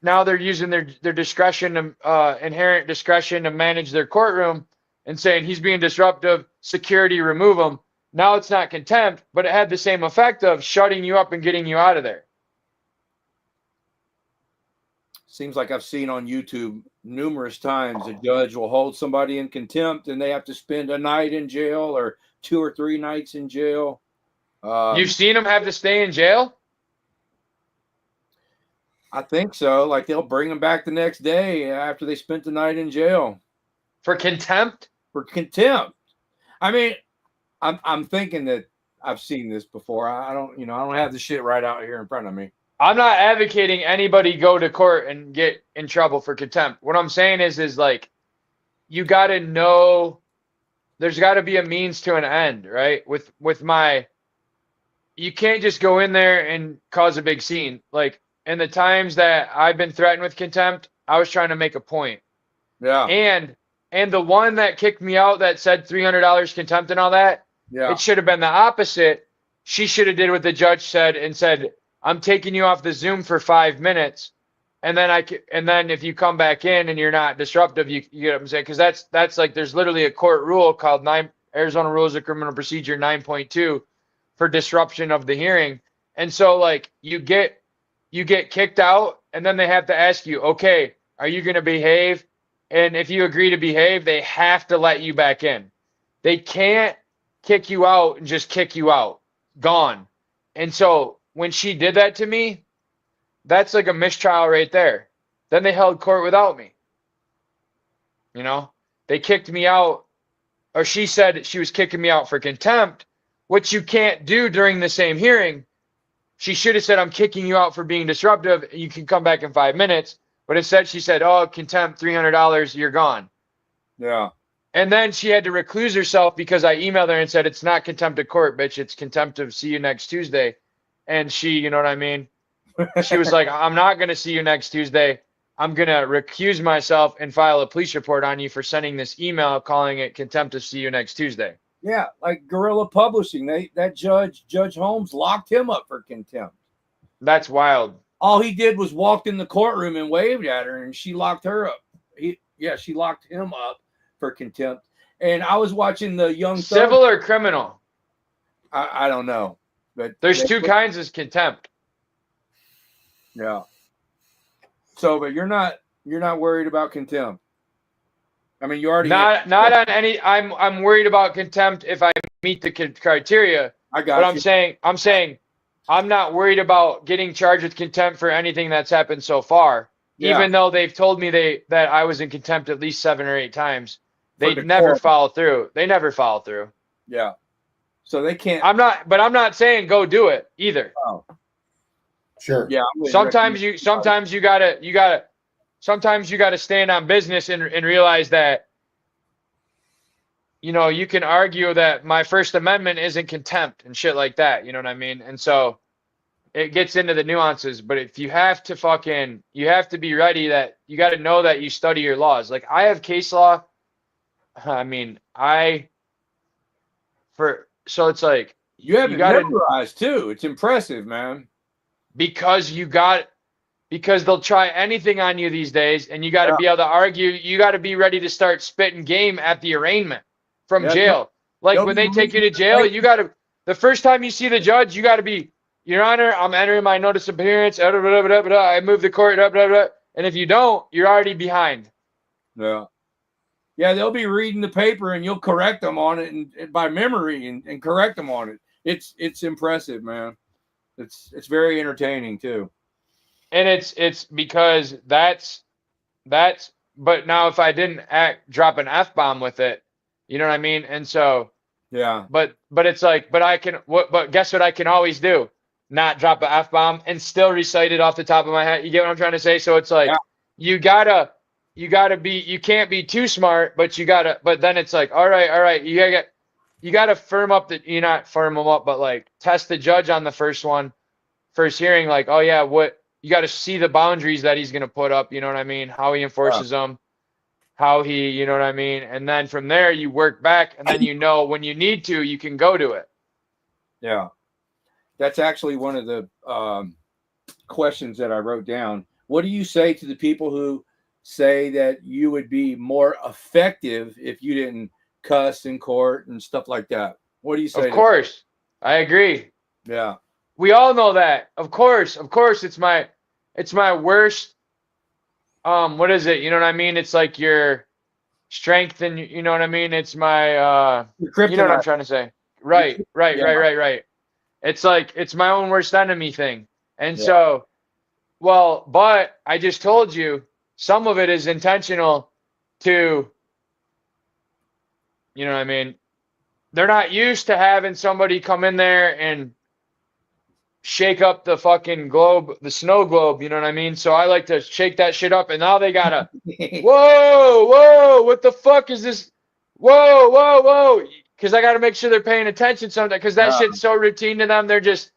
now they're using their discretion, inherent discretion to manage their courtroom and saying he's being disruptive, security, remove him. Now it's not contempt, but it had the same effect of shutting you up and getting you out of there.
Seems like I've seen on YouTube numerous times a judge will hold somebody in contempt and they have to spend a night in jail or 2 or 3 nights in jail.
You've seen them have to stay in jail?
I think so. Like they'll bring them back the next day after they spent the night in jail.
For contempt?
For contempt. I mean, I'm thinking that I've seen this before. I don't have the shit right out here in front of me.
I'm not advocating anybody go to court and get in trouble for contempt. What I'm saying is like, you got to know there's got to be a means to an end, right? You can't just go in there and cause a big scene. Like in the times that I've been threatened with contempt, I was trying to make a point.
Yeah.
And the one that kicked me out that said $300 contempt and all that,
yeah,
it should have been the opposite. She should have did what the judge said and said, I'm taking you off the Zoom for 5 minutes. And then if you come back in and you're not disruptive, you get what I'm saying? Because that's like, there's literally a court rule called Arizona Rules of Criminal Procedure 9.2 for disruption of the hearing. And so like you get kicked out and then they have to ask you, okay, are you going to behave? And if you agree to behave, they have to let you back in. They can't kick you out and just kick you out. Gone. And so when she did that to me, that's like a mistrial right there. Then they held court without me. You know, they kicked me out, or she said she was kicking me out for contempt, which you can't do during the same hearing. She should have said, I'm kicking you out for being disruptive. You can come back in 5 minutes. But instead she said, oh, contempt, $300, you're gone.
Yeah.
And then she had to recluse herself because I emailed her and said, it's not contempt of court, bitch. It's contempt of see you next Tuesday. And she, you know what I mean? She was like, I'm not going to see you next Tuesday. I'm going to recuse myself and file a police report on you for sending this email calling it contempt of see you next Tuesday.
Yeah, like Guerrilla Publishing. That Judge Holmes, locked him up for contempt.
That's wild.
All he did was walked in the courtroom and waved at her, and she locked her up. She locked him up for contempt. And I was watching the Young Thug.
Civil or criminal?
I don't know, but
there's two kinds of contempt.
Yeah. So, but you're not worried about contempt. I mean, you already
not on any. I'm worried about contempt if I meet the criteria.
I got
but
you.
I'm saying I'm not worried about getting charged with contempt for anything that's happened so far.
Yeah.
Even though they've told me that I was in contempt at least 7 or 8 times, they
the
never
court.
follow through. They never follow through.
Yeah. So they can't.
I'm not saying go do it either.
Oh.
Sure.
Yeah.
Sometimes you gotta stand on business and realize that, you know, you can argue that my First Amendment isn't contempt and shit like that. You know what I mean? And so it gets into the nuances. But if you have to be ready that you got to know that you study your laws. Like I have case law. I mean, so it's like
you have it memorized too. It's impressive, man.
Because they'll try anything on you these days, and you got to be able to argue. You got to be ready to start spitting game at the arraignment from jail. Like when they take you to jail, the first time you see the judge, you got to be, Your Honor, I'm entering my notice of appearance. I move the court. And if you don't, you're already behind.
Yeah. Yeah, they'll be reading the paper and you'll correct them on it and by memory and correct them on it. It's impressive, man. It's very entertaining too.
And it's because that's but now if I didn't drop an F-bomb with it, you know what I mean? And so
yeah.
But it's like, but guess what I can always do? Not drop an F-bomb and still recite it off the top of my head. You get what I'm trying to say? So it's like you can't be too smart, but then it's like, all right, you gotta firm up not firm them up, but like test the judge on the first hearing, like, oh yeah, what you got to see the boundaries that he's going to put up, you know what I mean? How he enforces them, how he, you know what I mean? And then from there you work back, and then, you know, when you need to, you can go to it.
Yeah. That's actually one of the questions that I wrote down. What do you say to the people who say that you would be more effective if you didn't cuss in court and stuff like that? What do you say?
Of course. I agree.
Yeah.
We all know that. Of course, it's my worst. What is it? You know what I mean? It's like your strength, and you know what I mean? It's my you know what I'm trying to say. Right. It's like it's my own worst enemy thing. And so, well, but I just told you some of it is intentional to, you know what I mean? They're not used to having somebody come in there and shake up the fucking globe, the snow globe, you know what I mean? So I like to shake that shit up, and now they gotta, whoa, what the fuck is this? Whoa. Because I gotta make sure they're paying attention sometimes, because that shit's so routine to them. They're just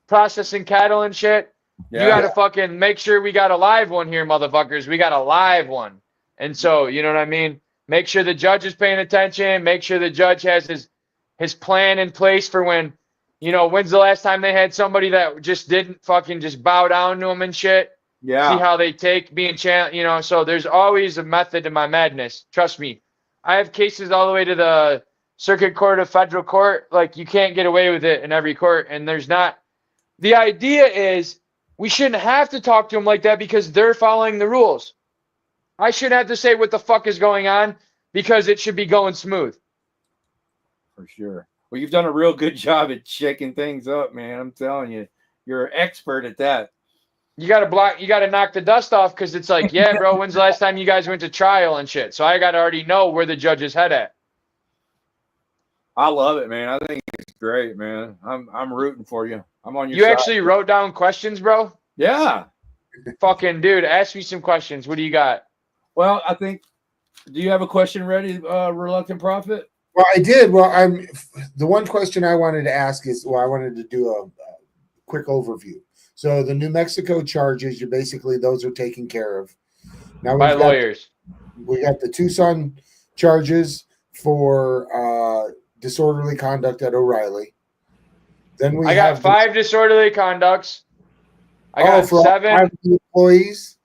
processing cattle and shit. Yeah. You gotta fucking make sure we got a live one here, motherfuckers. We got a live one. And so, you know what I mean? Make sure the judge is paying attention. Make sure the judge has his plan in place for when, you know, when's the last time they had somebody that just didn't fucking just bow down to them and shit?
Yeah.
See how they take being challenged, you know? So there's always a method to my madness. Trust me. I have cases all the way to the circuit court of federal court. Like, you can't get away with it in every court. And there's not. The idea is we shouldn't have to talk to them like that because they're following the rules. I shouldn't have to say what the fuck is going on because it should be going smooth.
For sure. Well, you've done a real good job at shaking things up, man. I'm telling you, you're an expert at that.
You got to knock the dust off, because it's like, yeah, bro, when's the last time you guys went to trial and shit? So I got to already know where the judge's head at.
I love it, man. I think it's great, man. I'm rooting for you. I'm on your
side. You actually wrote down questions, bro?
Yeah.
Fucking dude, ask me some questions. What do you got?
Well, I think, do you have a question ready, Reluctant Prophet?
Well, I did. Well, the one question I wanted to ask is, I wanted to do a quick overview. So the New Mexico charges, those are taken care of. Now
by lawyers.
We got the Tucson charges for disorderly conduct at O'Reilly. Then we
I got
have
5 disorderly conducts. I
oh,
got
for all 5
7.
of the employees.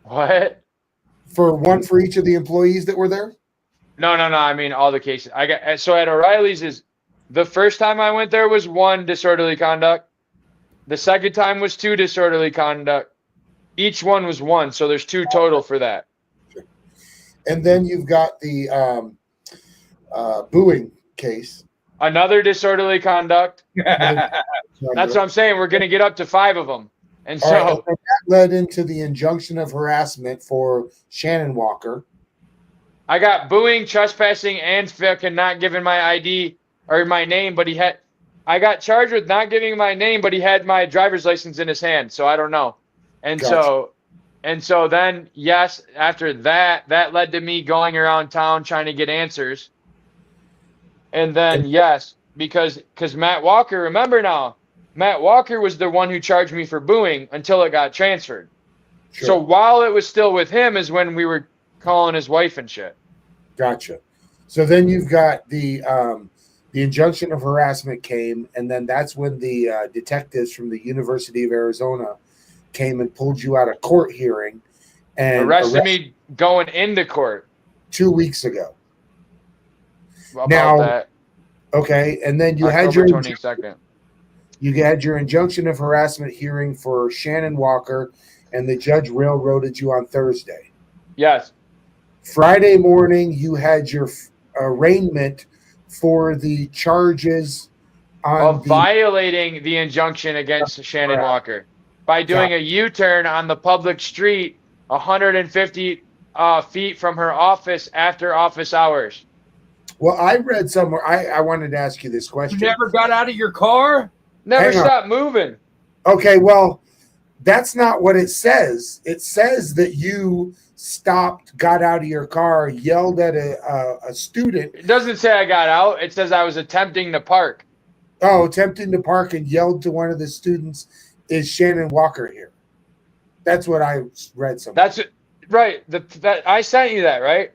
What?
For one for each of the employees that were there.
No. I mean all the cases. I got so at O'Reilly's is the first time I went there was 1 disorderly conduct. The second time was 2 disorderly conduct. Each one was 1, so there's 2 total for that.
And then you've got the booing case.
Another disorderly conduct. That's what I'm saying. We're going to get up to 5 of them. And so
right, and that led into the injunction of harassment for Shannon Walker.
I got booing, trespassing, and fucking not giving my ID or my name, but I got charged with not giving my name, but he had my driver's license in his hand, so I don't know. And
Gotcha.
so then, yes, after that led to me going around town trying to get answers. And then, yes, because Matt Walker, remember now, Matt Walker was the one who charged me for booing until it got transferred.
Sure.
So while it was still with him is when we were calling his wife and shit.
Gotcha. So then you've got the injunction of harassment came, and then that's when the detectives from the University of Arizona came and pulled you out of court hearing and
arrested me going into court
2 weeks ago.
About
Now,
that.
Okay, and then you
October
had your
22nd.
You had your injunction of harassment hearing for Shannon Walker, and the judge railroaded you on Thursday.
Yes.
Friday morning, you had your arraignment for the charges
of violating the injunction against Shannon Walker by doing a U-turn on the public street 150 feet from her office after office hours.
Well, I read somewhere, I wanted to ask you this question.
You never got out of your car?
Never stopped moving.
Okay, well, that's not what it says. It says that you stopped, got out of your car, yelled at a student.
It doesn't say I got out. It says I was attempting to park.
Oh, attempting to park and yelled to one of the students, "Is Shannon Walker here?" That's what I read somewhere.
That's it. Right. That I sent you that, right?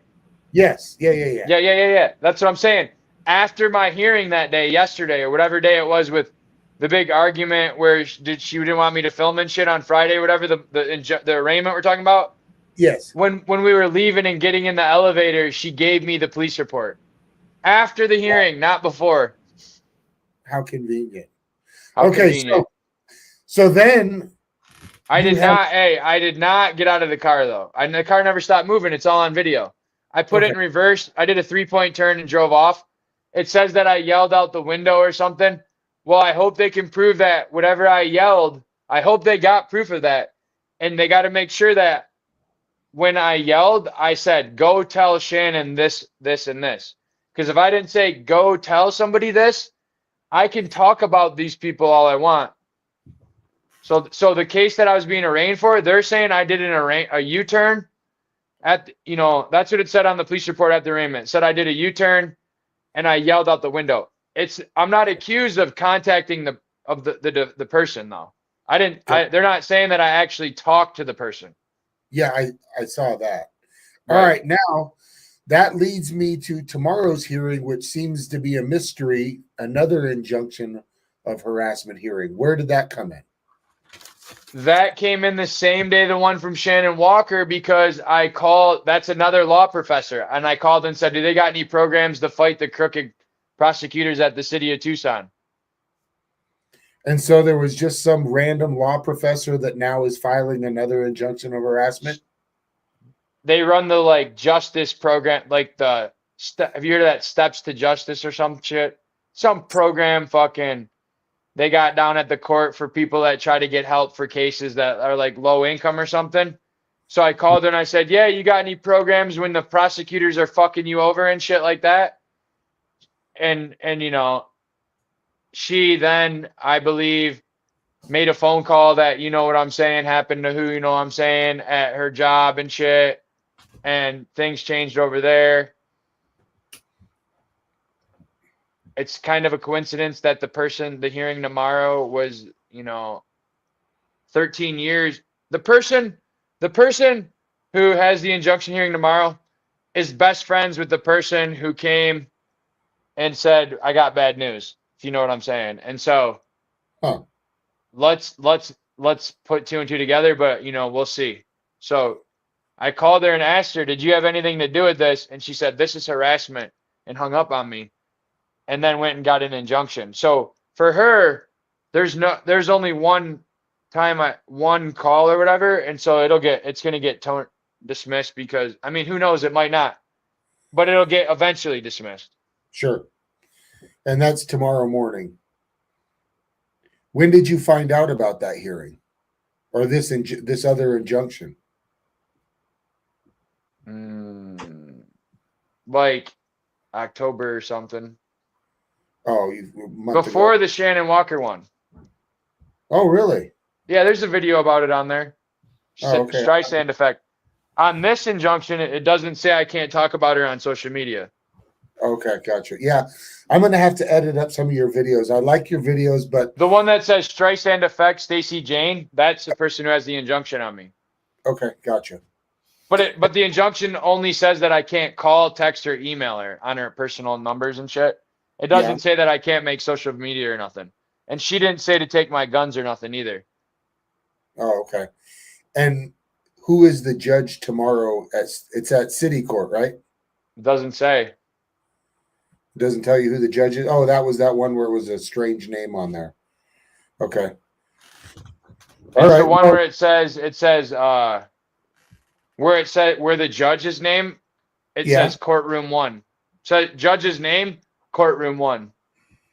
Yes. Yeah.
That's what I'm saying. After my hearing that day, yesterday, or whatever day it was, with the big argument where she didn't want me to film and shit on Friday, whatever, the arraignment we're talking about.
Yes.
When we were leaving and getting in the elevator, she gave me the police report. After the hearing, not before.
How convenient.
How convenient.
So then
I did not get out of the car though. The car never stopped moving. It's all on video. I put it in reverse. I did a 3-point turn and drove off. It says that I yelled out the window or something. Well, I hope they can prove that whatever I yelled, I hope they got proof of that. And they got to make sure that when I yelled, I said, "Go tell Shannon this, this, and this." Because if I didn't say, "Go tell somebody this," I can talk about these people all I want. So the case that I was being arraigned for, they're saying I did a U-turn at, that's what it said on the police report at the arraignment. It said I did a U-turn and I yelled out the window. I'm not accused of contacting the person though. They're not saying that I actually talked to the person.
Yeah, I saw that. All right, now that leads me to tomorrow's hearing, which seems to be a mystery, another injunction of harassment hearing. Where did that come in?
That came in the same day, the one from Shannon Walker, because I called, that's another law professor, and I called and said, "Do they got any programs to fight the crooked prosecutors at the city of Tucson?"
And so there was just some random law professor that now is filing another injunction of harassment?
They run the justice program, have you heard of that Steps to Justice or some shit? Some program they got down at the court for people that try to get help for cases that are low income or something. So I called her and I said, "Yeah, you got any programs when the prosecutors are fucking you over and shit like that?" And she then, I believe, made a phone call that, what I'm saying, happened to who, what I'm saying, at her job and shit. And things changed over there. It's kind of a coincidence that the hearing tomorrow was, 13 years. The person who has the injunction hearing tomorrow is best friends with the person who came and said, I got bad news, if you know what I'm saying. And so let's put two and two together, but you know, we'll see. So I called her and asked her, did you have anything to do with this? And she said, this is harassment, and hung up on me, and then went and got an injunction. So for her, there's only one call or whatever. And so it's going to get dismissed because, I mean, who knows? It might not, but it'll get eventually dismissed.
Sure. And that's tomorrow morning. When did you find out about that hearing or this other injunction?
Like October or something.
Oh,
before the Shannon Walker one.
Oh, really?
Yeah, there's a video about it on there.
Oh, okay.
Streisand effect. On this injunction, it doesn't say I can't talk about her on social media.
Okay, gotcha. Yeah, I'm going to have to edit up some of your videos. I like your videos, but
the one that says Streisand effect, Stacey Jane, that's the person who has the injunction on me.
Okay, gotcha.
But the injunction only says that I can't call, text, or email her on her personal numbers and shit. It doesn't say that I can't make social media or nothing. And she didn't say to take my guns or nothing either.
Oh, okay. And who is the judge tomorrow? It's at City Court, right?
It doesn't say.
It doesn't tell you who the judge is. Oh, that was that one where it was a strange name on there. Okay.
It's the one where it says where the judge's name, it says courtroom 1. So judge's name, courtroom 1.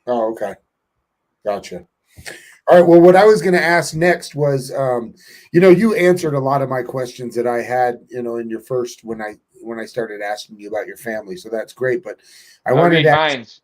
Oh, okay. Gotcha. All right. Well, what I was going to ask next was, you answered a lot of my questions that I had, in your first, when I started asking you about your family. So that's great. But I wanted to ask,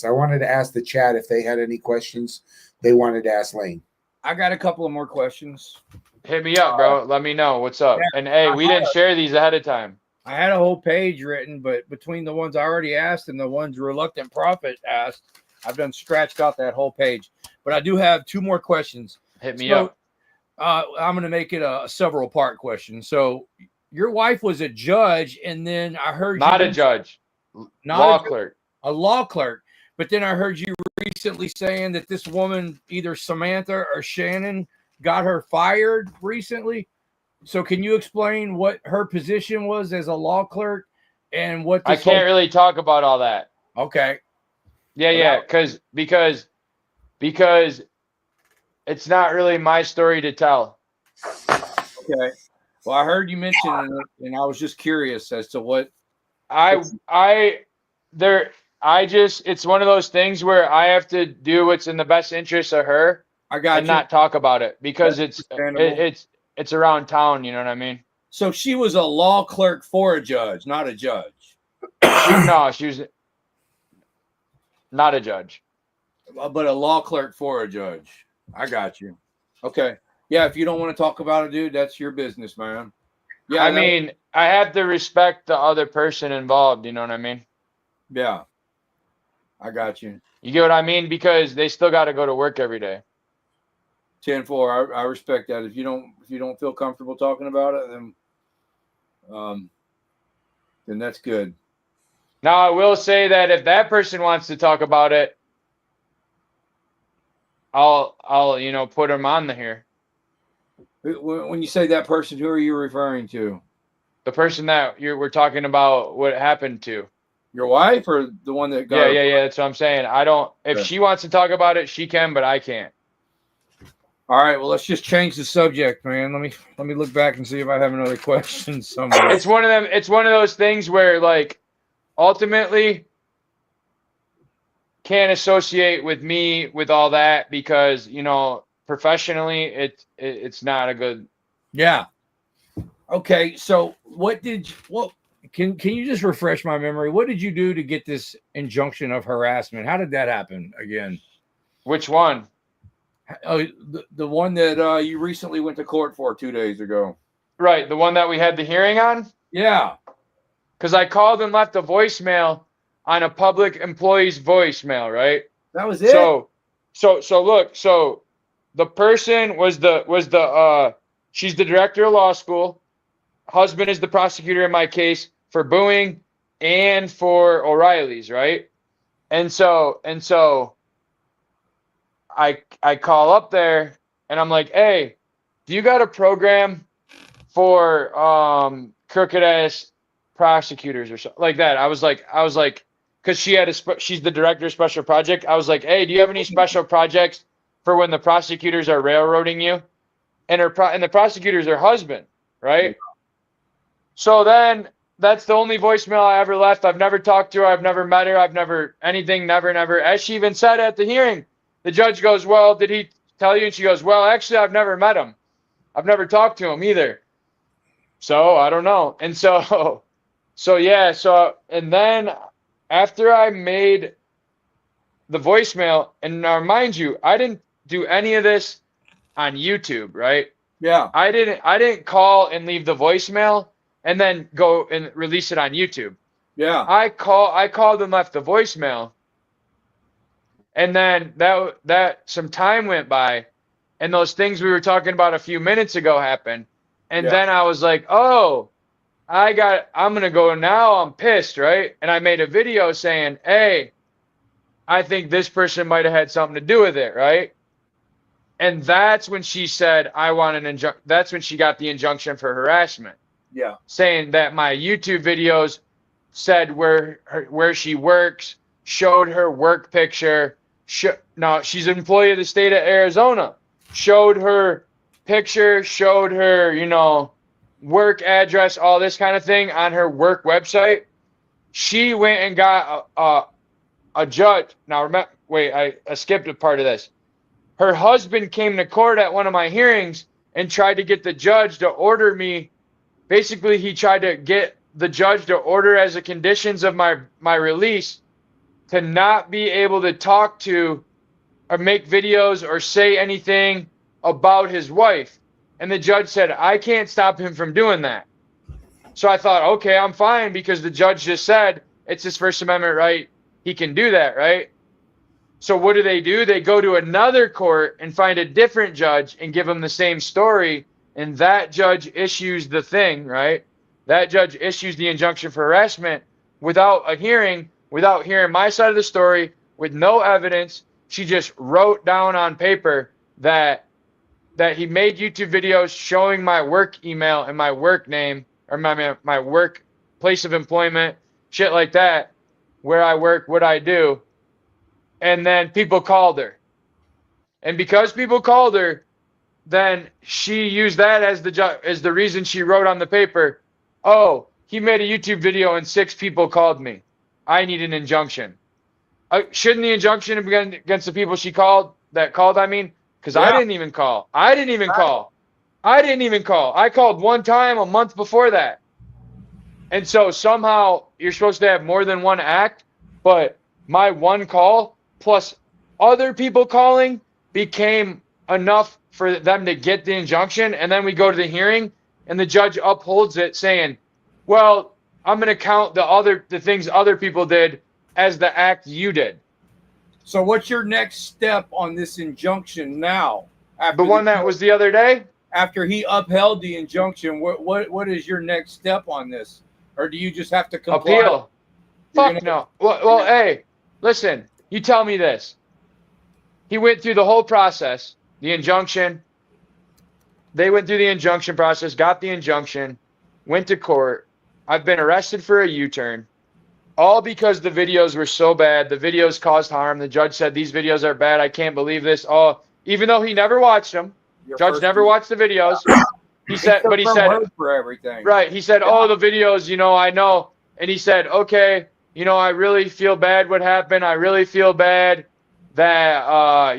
I wanted to ask the chat if they had any questions they wanted to ask Lane.
I got a couple of more questions.
Hit me up, bro. Let me know what's up. And hey, we didn't share these ahead of time.
I had a whole page written, but between the ones I already asked and the ones Reluctant Prophet asked, I've done scratched out that whole page. But I do have two more questions.
Hit me up.
I'm going to make it a several part question. So your wife was a judge, and then I heard
not a judge, law clerk,
a law clerk. But then I heard you recently saying that this woman, either Samantha or Shannon, got her fired recently. So can you explain what her position was as a law clerk and what
I can't really talk about all that.
Okay.
Yeah, because it's not really my story to tell.
Okay. Well, I heard you mention it, and I was just curious as to what
it's one of those things where I have to do what's in the best interest of her. Not talk about it because it's around town, you know what I mean?
So she was a law clerk for a judge, not a judge.
No, she was not a judge.
But a law clerk for a judge. I got you. Okay. Yeah, if you don't want to talk about it, dude, that's your business, man. Yeah.
I mean, I have to respect the other person involved, you know what I mean?
Yeah. I got you.
You get what I mean? Because they still got to go to work every day.
10-4. I respect that. If you don't feel comfortable talking about it, then that's good.
Now I will say that if that person wants to talk about it, I'll put them on here.
When you say that person, who are you referring to?
The person that we're talking about what happened to.
Your wife or the one that got
Yeah, that's what I'm saying. If she wants to talk about it, she can, but I can't.
All right, well, let's just change the subject, man. Let me look back and see if I have another question somewhere.
It's one of those things where, like, ultimately can't associate with me with all that because, professionally it's not a good.
Yeah. Okay, so can you just refresh my memory? What did you do to get this injunction of harassment? How did that happen again?
Which one?
Oh, the one that you recently went to court for 2 days ago.
Right, the one that we had the hearing on?
Yeah.
Because I called and left a voicemail on a public employee's voicemail, right?
That was it.
So look, the person was she's the director of law school. Husband is the prosecutor in my case for Boeing and for O'Reilly's, right? And so I call up there and I'm like, hey, do you got a program for crooked ass prosecutors or something like that? I was like, because she's the director of special project. I was like, hey, do you have any special projects for when the prosecutors are railroading you? And and the prosecutor's her husband, right? So then that's the only voicemail I ever left. I've never talked to her. I've never met her. I've never anything, never. As she even said at the hearing, the judge goes, well, did he tell you? And she goes, well, actually, I've never met him. I've never talked to him either. So I don't know. And so, and then after I made the voicemail, and now mind you, I didn't do any of this on YouTube, right?
Yeah.
I didn't call and leave the voicemail and then go and release it on YouTube.
Yeah.
I called and left the voicemail. And then that some time went by and those things we were talking about a few minutes ago happened. And
Yeah.
then I was like, "Oh, I'm going to go now. I'm pissed, right?" And I made a video saying, "Hey, I think this person might have had something to do with it," right? And that's when she said, I want an injunction. That's when she got the injunction for harassment.
Yeah.
Saying that my YouTube videos said where she works, showed her work picture. Now, she's an employee of the state of Arizona. Showed her picture, showed her, work address, all this kind of thing on her work website. She went and got a judge. Now, remember, wait, I skipped a part of this. Her husband came to court at one of my hearings and tried to get the judge to order me. Basically, he tried to get the judge to order as a conditions of my release to not be able to talk to or make videos or say anything about his wife. And the judge said, I can't stop him from doing that. So I thought, okay, I'm fine because the judge just said it's his First Amendment right. He can do that, right? So what do? They go to another court and find a different judge and give him the same story. And that judge issues the thing, right? That judge issues the injunction for harassment without a hearing, without hearing my side of the story, with no evidence. She just wrote down on paper that he made YouTube videos showing my work email and my work name or my work place of employment, shit like that, where I work, what I do. And then people called her. And because people called her, then she used that as the reason she wrote on the paper, oh, he made a YouTube video and 6 people called me. I need an injunction. Shouldn't the injunction have been against the people she called, because I didn't even call. I called one time a month before that. And so somehow you're supposed to have more than one act, but my one call plus other people calling became enough for them to get the injunction. And then we go to the hearing and the judge upholds it saying, well, I'm going to count the things other people did as the act you did.
So what's your next step on this injunction now?
The one that was the other day?
After he upheld the injunction, what is your next step on this? Or do you just have to comply?
Appeal. Fuck no. Well, hey, listen, you tell me this. He went through the whole process, the injunction. They went through the injunction process, got the injunction, went to court. I've been arrested for a U-turn, all because the videos were so bad. The videos caused harm. The judge said, these videos are bad. I can't believe this. Oh, even though he never watched them. Judge never watched the videos. He said, but he said,
for everything.
Right. He said, oh, the videos, I know. And he said, okay, I really feel bad what happened. I really feel bad that, I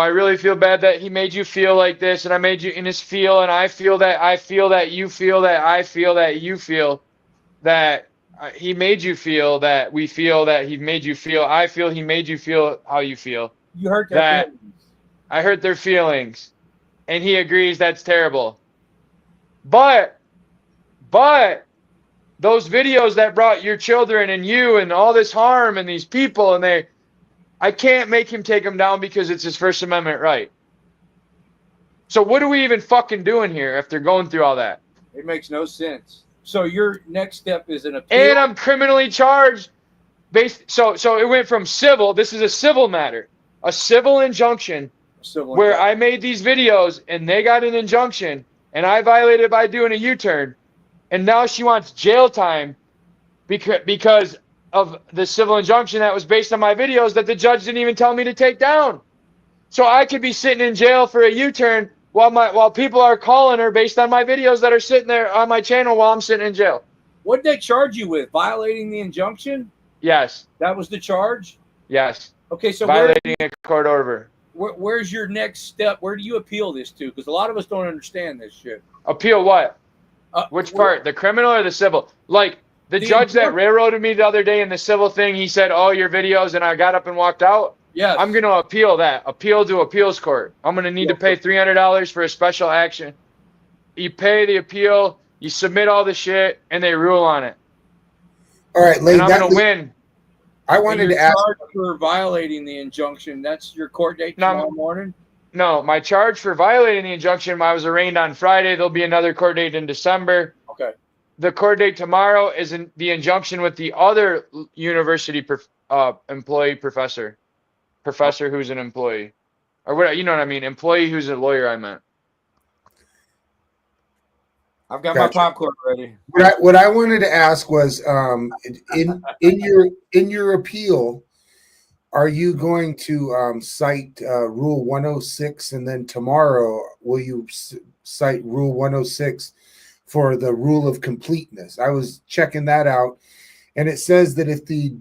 really feel bad that he made you feel like this and I made you in his feel. And I feel that you feel that I feel that you feel that he made you feel that we feel that he made you feel. I feel he made you feel how you feel.
You hurt their feelings.
I hurt their feelings. And he agrees that's terrible. But those videos that brought your children and you and all this harm and these people I can't make him take them down because it's his First Amendment right. So what are we even fucking doing here if they're going through all that?
It makes no sense. So your next step is an appeal.
And I'm criminally charged So it went from civil. This is a civil matter, a civil injunction, where I made these videos and they got an injunction, and I violated by doing a U-turn, and now she wants jail time because of the civil injunction that was based on my videos that the judge didn't even tell me to take down. So I could be sitting in jail for a U-turn while people are calling her based on my videos that are sitting there on my channel while I'm sitting in jail.
What did they charge you with? Violating the injunction?
Yes.
That was the charge?
Yes.
Okay, so
violating a court order.
Where's your next step? Where do you appeal this to? Because a lot of us don't understand this shit.
Appeal what? Which part? The criminal or the civil? Like the judge that railroaded me the other day in the civil thing, he said, "Oh, your videos," and I got up and walked out.
Yes.
I'm going to appeal that. Appeal to appeals court. I'm going to need to pay $300 for a special action. You pay the appeal, you submit all the shit, and they rule on it.
All right, Lane,
and I'm going to win.
I wanted to ask
for violating the injunction. That's your court date tomorrow morning?
No, my charge for violating the injunction, I was arraigned on Friday. There'll be another court date in December.
Okay.
The court date tomorrow is in the injunction with the other university employee professor who's an employee. Or what, you know what I mean? Employee who's a lawyer, I meant.
I've got my popcorn ready.
What I wanted to ask was, in your appeal, are you going to cite Rule 106, and then tomorrow will you cite Rule 106 for the rule of completeness? I was checking that out, and it says that if the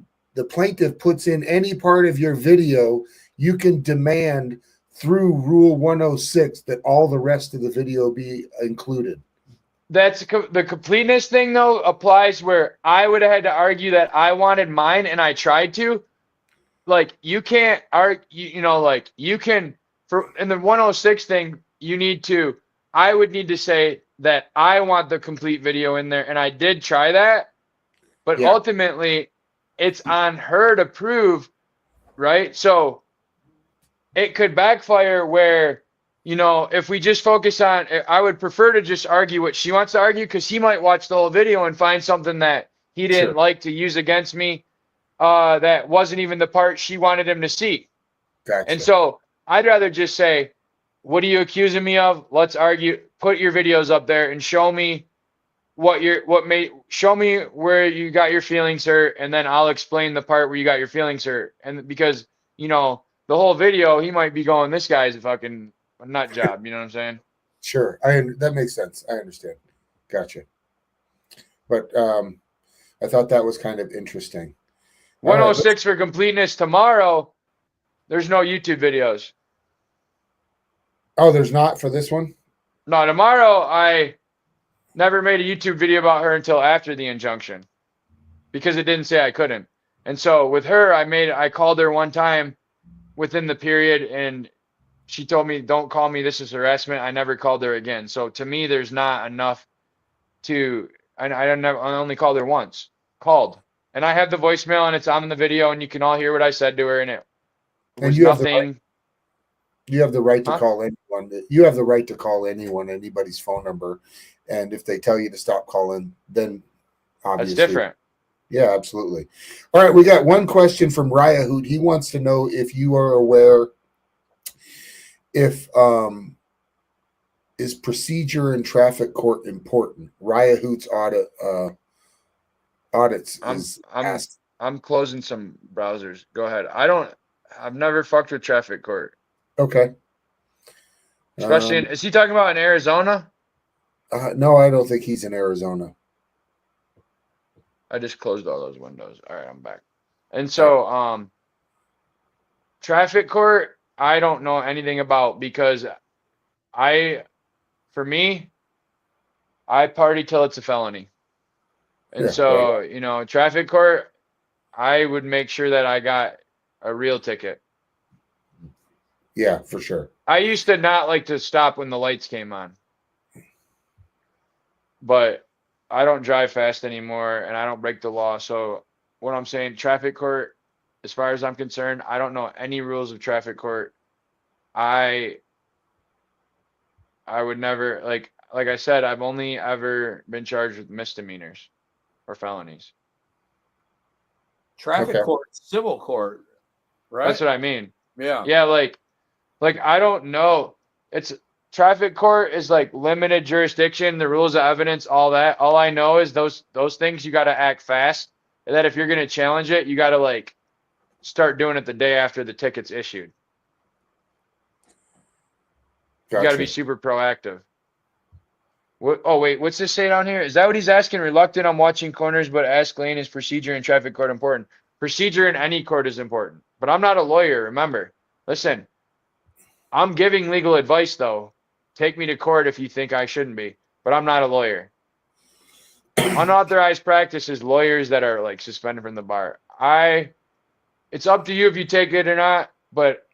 plaintiff puts in any part of your video, you can demand through Rule 106 that all the rest of the video be included.
That's the completeness thing, though, applies where I would have had to argue that I wanted mine and I tried to. Like, you can't argue, like, you can, in the 106 thing, I would need to say that I want the complete video in there, and I did try that, but ultimately, it's on her to prove, right? So, it could backfire where, if we just focus on, I would prefer to just argue what she wants to argue, because he might watch the whole video and find something that he didn't like to use against me, that wasn't even the part she wanted him to see.
Gotcha.
And so I'd rather just say, what are you accusing me of? Let's argue, put your videos up there and show me show me where you got your feelings hurt, and then I'll explain the part where you got your feelings hurt. And because, the whole video, he might be going, this guy's a fucking nut job. You know what I'm saying?
Sure. That makes sense. I understand. Gotcha. But I thought that was kind of interesting.
106 for completeness tomorrow. There's no YouTube videos.
Oh, there's not for this one?
No, tomorrow I never made a YouTube video about her until after the injunction, because it didn't say I couldn't. And so with her, I called her one time within the period, and she told me, don't call me, this is harassment. I never called her again. So to me, there's not enough I only called her once. And I have the voicemail, and it's on the video, and you can all hear what I said to her, and it was nothing.
You have the right to call anyone. You have the right to call anybody's phone number. And if they tell you to stop calling, then obviously.
That's different.
Yeah, absolutely. All right, we got one question from Raya Hoot. He wants to know if you are aware if is procedure in traffic court important? Raya Hoot's audits
I'm closing some browsers. Go ahead. I've never fucked with traffic court.
Okay.
Especially is he talking about in Arizona?
No, I don't think he's in Arizona.
I just closed all those windows. All right, I'm back. And so, traffic court, I don't know anything about, because for me, I party till it's a felony. And traffic court, I would make sure that I got a real ticket.
Yeah, for sure.
I used to not like to stop when the lights came on, but I don't drive fast anymore, and I don't break the law. So what I'm saying, traffic court, as far as I'm concerned, I don't know any rules of traffic court. I would never, like I said, I've only ever been charged with misdemeanors or felonies.
Traffic
Okay.
court, civil court, right?
That's what I mean.
Yeah.
Yeah, like I don't know. It's traffic court is like limited jurisdiction, the rules of evidence, all that. All I know is those things you got to act fast. And that if you're going to challenge it, you got to like start doing it the day after the ticket's issued. You got to be
Gotcha.
super proactive. What, oh wait, what's this say down here? Is that what he's asking? Reluctant on watching corners, but ask Lane, is procedure in traffic court important? Procedure in any court is important. But I'm not a lawyer, remember. Listen, I'm giving legal advice though. Take me to court if you think I shouldn't be, but I'm not a lawyer. Unauthorized practice is lawyers that are like suspended from the bar. It's up to you if you take it or not, but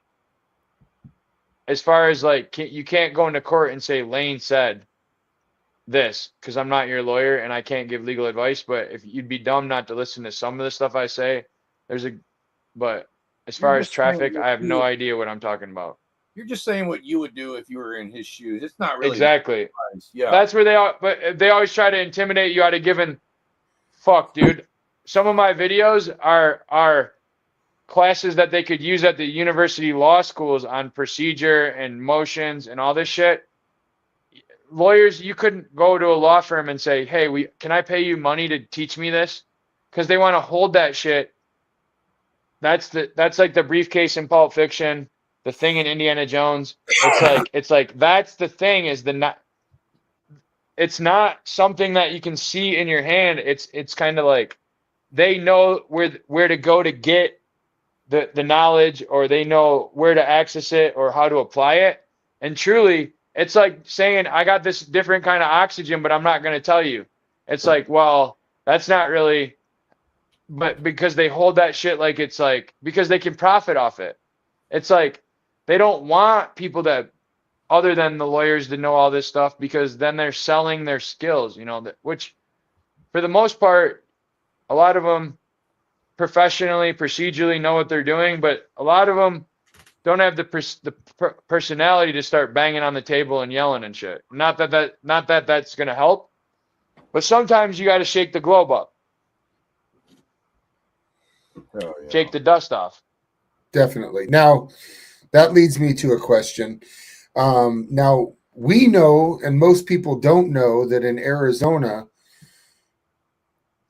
as far as like, you can't go into court and say Lane said this, because I'm not your lawyer and I can't give legal advice. But if you'd be dumb not to listen to some of the stuff I say, but as far
You're
as
just saying
traffic,
what
I have
you
no
would-
idea what I'm talking about.
You're just saying what you would do if you were in his shoes. It's not really
Exactly.
advice. Yeah.
That's where but they always try to intimidate you out of giving. Fuck, dude. Some of my videos are classes that they could use at the university law schools on procedure and motions and all this shit. Lawyers, you couldn't go to a law firm and say, "Hey, can I pay you money to teach me this?" Because they want to hold that shit. That's like the briefcase in Pulp Fiction, the thing in Indiana Jones. It's like that's the thing is it's not something that you can see in your hand. It's kind of like they know where to go to get the knowledge, or they know where to access it or how to apply it. And truly, it's like saying, I got this different kind of oxygen, but I'm not going to tell you. It's like, well, that's not really, but because they hold that shit like it's like, because they can profit off it. It's like, they don't want people that, other than the lawyers, to know all this stuff, because then they're selling their skills, which for the most part, a lot of them professionally, procedurally know what they're doing, but a lot of them don't have the personality to start banging on the table and yelling and shit. Not that that's going to help, but sometimes you got to shake the globe up.
Oh, yeah.
Shake the dust off.
Definitely. Now, that leads me to a question. Now, we know, and most people don't know, that in Arizona,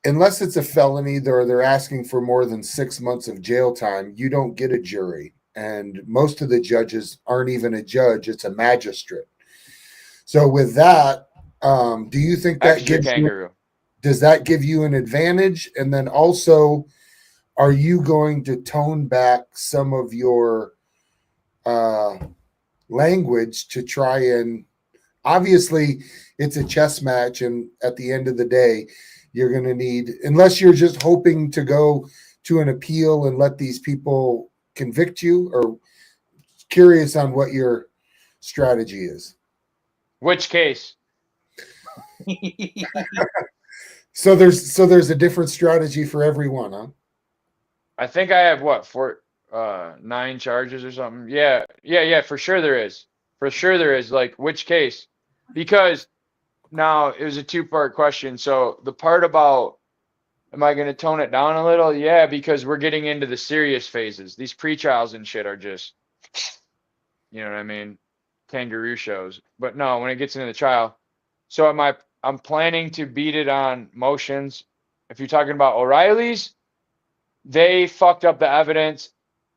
unless it's a felony, they're asking for more than 6 months of jail time, you don't get a jury. And most of the judges aren't even a judge, it's a magistrate. So with that, do you think that
Extra
gives
kangaroo.
does that give you an advantage? And then also, are you going to tone back some of your language to try and, obviously it's a chess match, and at the end of the day, you're going to need, unless you're just hoping to go to an appeal and let these people convict you, or curious on what your strategy is.
Which case?
So there's a different strategy for everyone, huh?
I think I have 9 charges or something. Yeah, for sure there is. For sure there is. Like, which case? Because now it was a 2-part question. So the part about, am I going to tone it down a little? Yeah, because we're getting into the serious phases. These pre-trials and shit are just, you know what I mean? Kangaroo shows. But no, when it gets into the trial. So I'm planning to beat it on motions. If you're talking about O'Reilly's, they fucked up the evidence.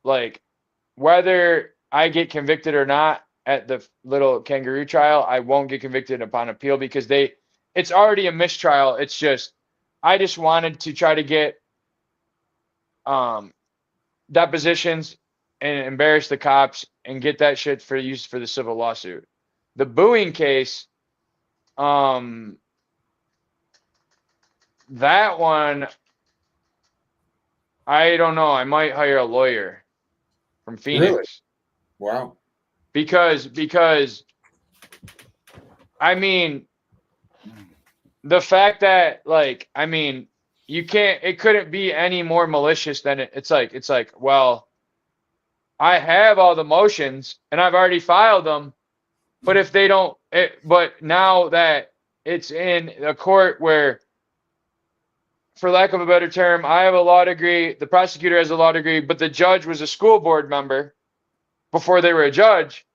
Like, whether I get convicted or not at the little kangaroo trial, I won't get convicted upon appeal, because it's already a mistrial. It's just, I just wanted to try to get depositions and embarrass the cops and get that shit for use for the civil lawsuit. The booing case, that one, I don't know. I might hire a lawyer from Phoenix.
Really? Wow.
Because I mean, the fact that, like, I mean, it couldn't be any more malicious than it's like, well, I have all the motions and I've already filed them, but if they don't, but now that it's in a court where for lack of a better term, I have a law degree, the prosecutor has a law degree, but the judge was a school board member before they were a judge.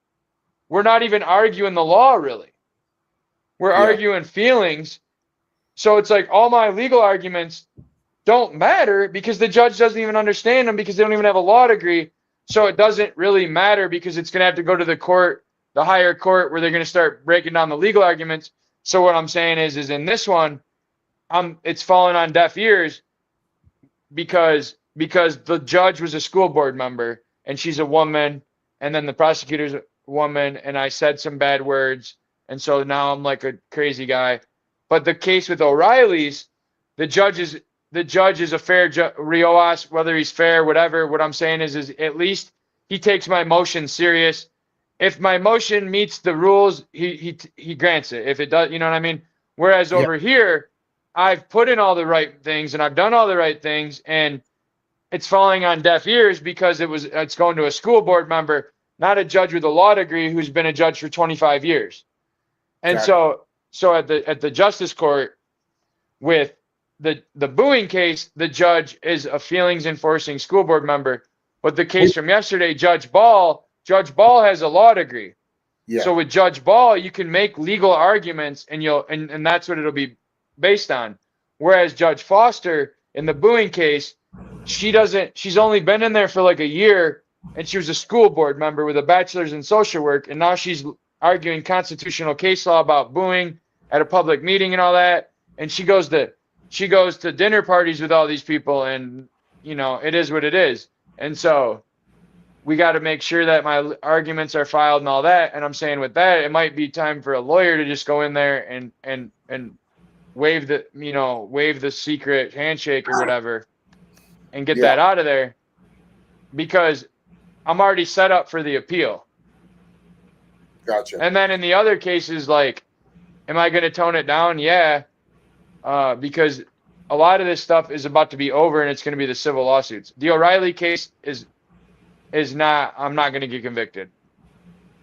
We're not even arguing the law, really. We're arguing feelings. So it's like all my legal arguments don't matter because the judge doesn't even understand them because they don't even have a law degree. So it doesn't really matter because it's going to have to go to the court, the higher court, where they're going to start breaking down the legal arguments. So what I'm saying is in this one, it's falling on deaf ears because the judge was a school board member and she's a woman, and then the prosecutor's a woman, and I said some bad words, and so now I'm like a crazy guy. But the case with O'Reilly's, the judge is a fair Rioas, whether he's fair, whatever. What I'm saying is at least he takes my motion serious. If my motion meets the rules, he grants it. If it does, you know what I mean? Whereas over here, I've put in all the right things and I've done all the right things, and it's falling on deaf ears because it's going to a school board member, not a judge with a law degree who's been a judge for 25 years. And so at the justice court with the booing case, the judge is a feelings enforcing school board member. But the case from yesterday, Judge Ball has a law degree. Yeah. So with Judge Ball, you can make legal arguments and that's what it'll be based on. Whereas Judge Foster in the booing case, she's only been in there for like a year, and she was a school board member with a bachelor's in social work, and now she's arguing constitutional case law about booing at a public meeting and all that. And she goes to dinner parties with all these people, and it is what it is. And so we got to make sure that my arguments are filed and all that. And I'm saying with that, it might be time for a lawyer to just go in there and waive the secret handshake or whatever and get that out of there, because I'm already set up for the appeal.
Gotcha.
And then in the other cases, like, am I going to tone it down? Yeah. Because a lot of this stuff is about to be over, and it's going to be the civil lawsuits. The O'Reilly case is not, I'm not going to get convicted.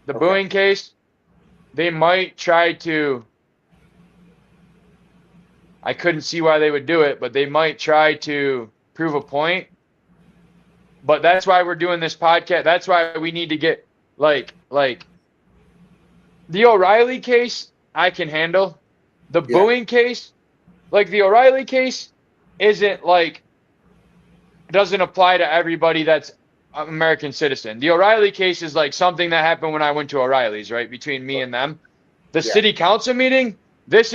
The booing case, they might try to, I couldn't see why they would do it, but they might try to prove a point. But that's why we're doing this podcast. That's why we need to get like the O'Reilly case I can handle. The booing case, like the O'Reilly case isn't like, doesn't apply to everybody that's an American citizen. The O'Reilly case is like something that happened when I went to O'Reilly's, right? Between me and them. The city council meeting, this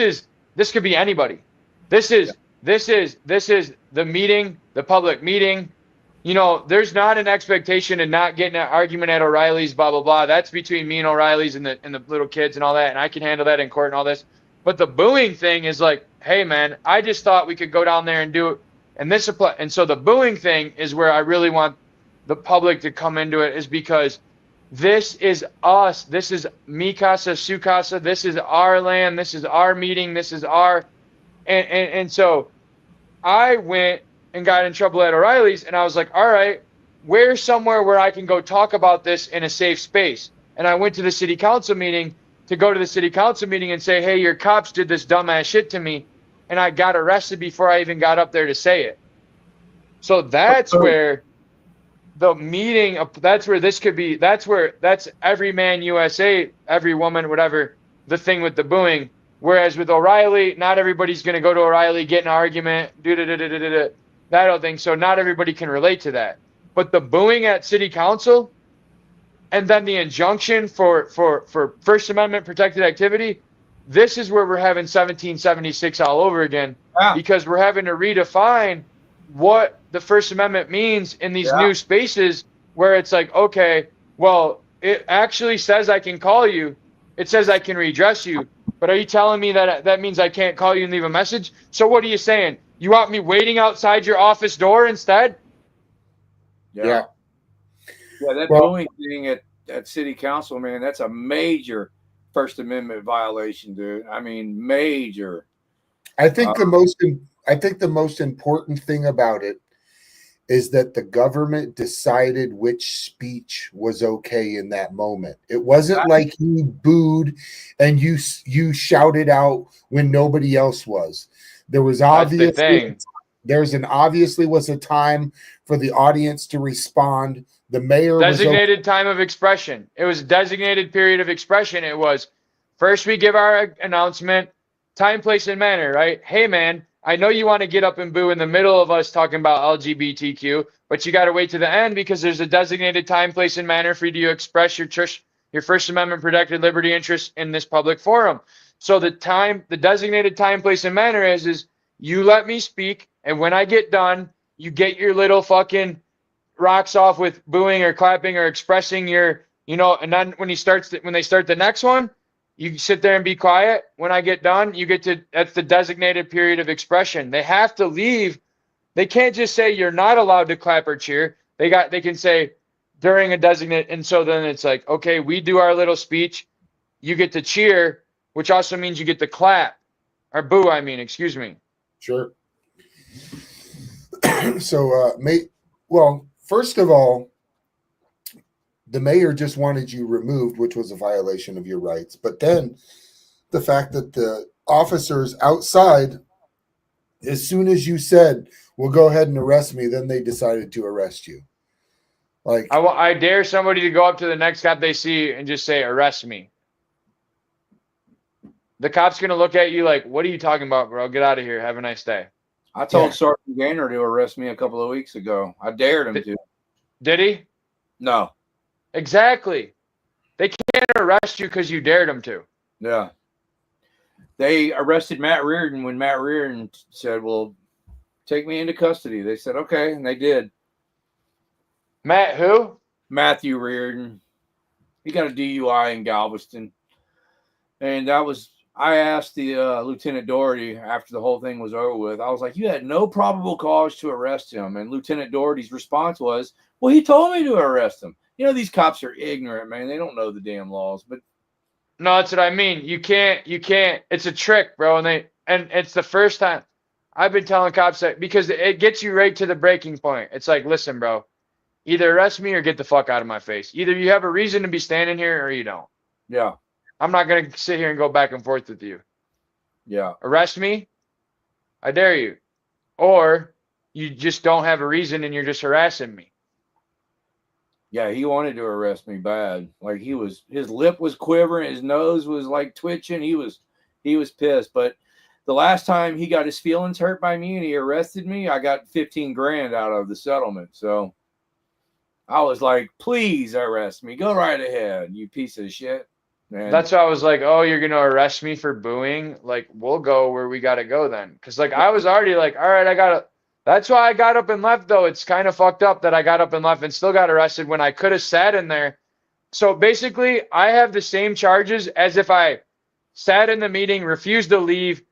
could be anybody. This is the meeting, the public meeting. There's not an expectation of not getting an argument at O'Reilly's, blah, blah, blah. That's between me and O'Reilly's and the little kids and all that. And I can handle that in court and all this. But the booing thing is like, hey, man, I just thought we could go down there and do it. And this apply. And so the booing thing is where I really want the public to come into it, is because this is us. This is mi casa, su casa. This is our land. This is our meeting. This is our. And so I went and got in trouble at O'Reilly's, and I was like, all right, where's somewhere where I can go talk about this in a safe space? And I went to the city council meeting to go to the city council meeting and say, hey, your cops did this dumbass shit to me, and I got arrested before I even got up there to say it. So that's where the meeting, that's where this could be, that's every man USA, every woman, whatever, the thing with the booing. Whereas with O'Reilly, not everybody's going to go to O'Reilly, get an argument, that whole thing. So not everybody can relate to that. But the booing at city council, and then the injunction for First Amendment protected activity, this is where we're having 1776 all over again, because we're having to redefine what the First Amendment means in these new spaces where it's like, okay, well, it actually says I can call you. It says I can redress you. But are you telling me that means I can't call you and leave a message? So what are you saying? You want me waiting outside your office door instead?
Yeah, that booing thing at city council, man, that's a major First Amendment violation, dude. I mean, major.
I think the most important thing about it is that the government decided which speech was okay in that moment. It wasn't like you booed and you shouted out when nobody else was. There was obviously There's an obviously was a time for the audience to respond. The mayor was
Designated time of expression. It was a designated period of expression. It was first we give our announcement, time, place, and manner, right? Hey, man, I know you want to get up and boo in the middle of us talking about LGBTQ, but you got to wait to the end because there's a designated time, place, and manner for you to express your First Amendment protected liberty interests in this public forum. So the designated time, place, and manner is you let me speak, and when I get done, you get your little fucking rocks off with booing or clapping or expressing your, and then when they start the next one, you sit there and be quiet. When I get done, that's the designated period of expression. They have to leave. They can't just say you're not allowed to clap or cheer. They can say during a designated, and so then it's like, okay, we do our little speech. You get to cheer, which also means you get to clap or boo. I mean, excuse me.
Sure. So, first of all, the mayor just wanted you removed, which was a violation of your rights. But then the fact that the officers outside, as soon as you said, well, go ahead and arrest me, then they decided to arrest you. Like,
I dare somebody to go up to the next cop they see and just say, arrest me. The cop's going to look at you like, what are you talking about, bro? Get out of here. Have a nice day.
I told Sergeant Gaynor to arrest me a couple of weeks ago. I dared him to.
Did he?
No.
Exactly. They can't arrest you because you dared them to.
Yeah. They arrested Matt Reardon when Matt Reardon said, well, take me into custody. They said, okay, and they did.
Matt who?
Matthew Reardon. He got a DUI in Galveston. And I asked the Lieutenant Doherty after the whole thing was over with, I was like, you had no probable cause to arrest him. And Lieutenant Doherty's response was, well, he told me to arrest him. These cops are ignorant, man. They don't know the damn laws. But
no, that's what I mean. You can't. It's a trick, bro. And it's the first time I've been telling cops that because it gets you right to the breaking point. It's like, listen, bro, either arrest me or get the fuck out of my face. Either you have a reason to be standing here or you don't.
Yeah.
I'm not going to sit here and go back and forth with you.
Yeah.
Arrest me. I dare you. Or you just don't have a reason and you're just harassing me.
Yeah, he wanted to arrest me bad. Like his lip was quivering, his nose was like twitching. He was pissed. But the last time he got his feelings hurt by me and he arrested me, I got 15 grand out of the settlement. So I was like, please arrest me. Go right ahead, you piece of shit. Man.
That's why I was like, oh, you're going to arrest me for booing? Like, we'll go where we got to go then. Because, like, I was already like, all right, that's why I got up and left, though. It's kind of fucked up that I got up and left and still got arrested when I could have sat in there. So, basically, I have the same charges as if I sat in the meeting, refused to leave,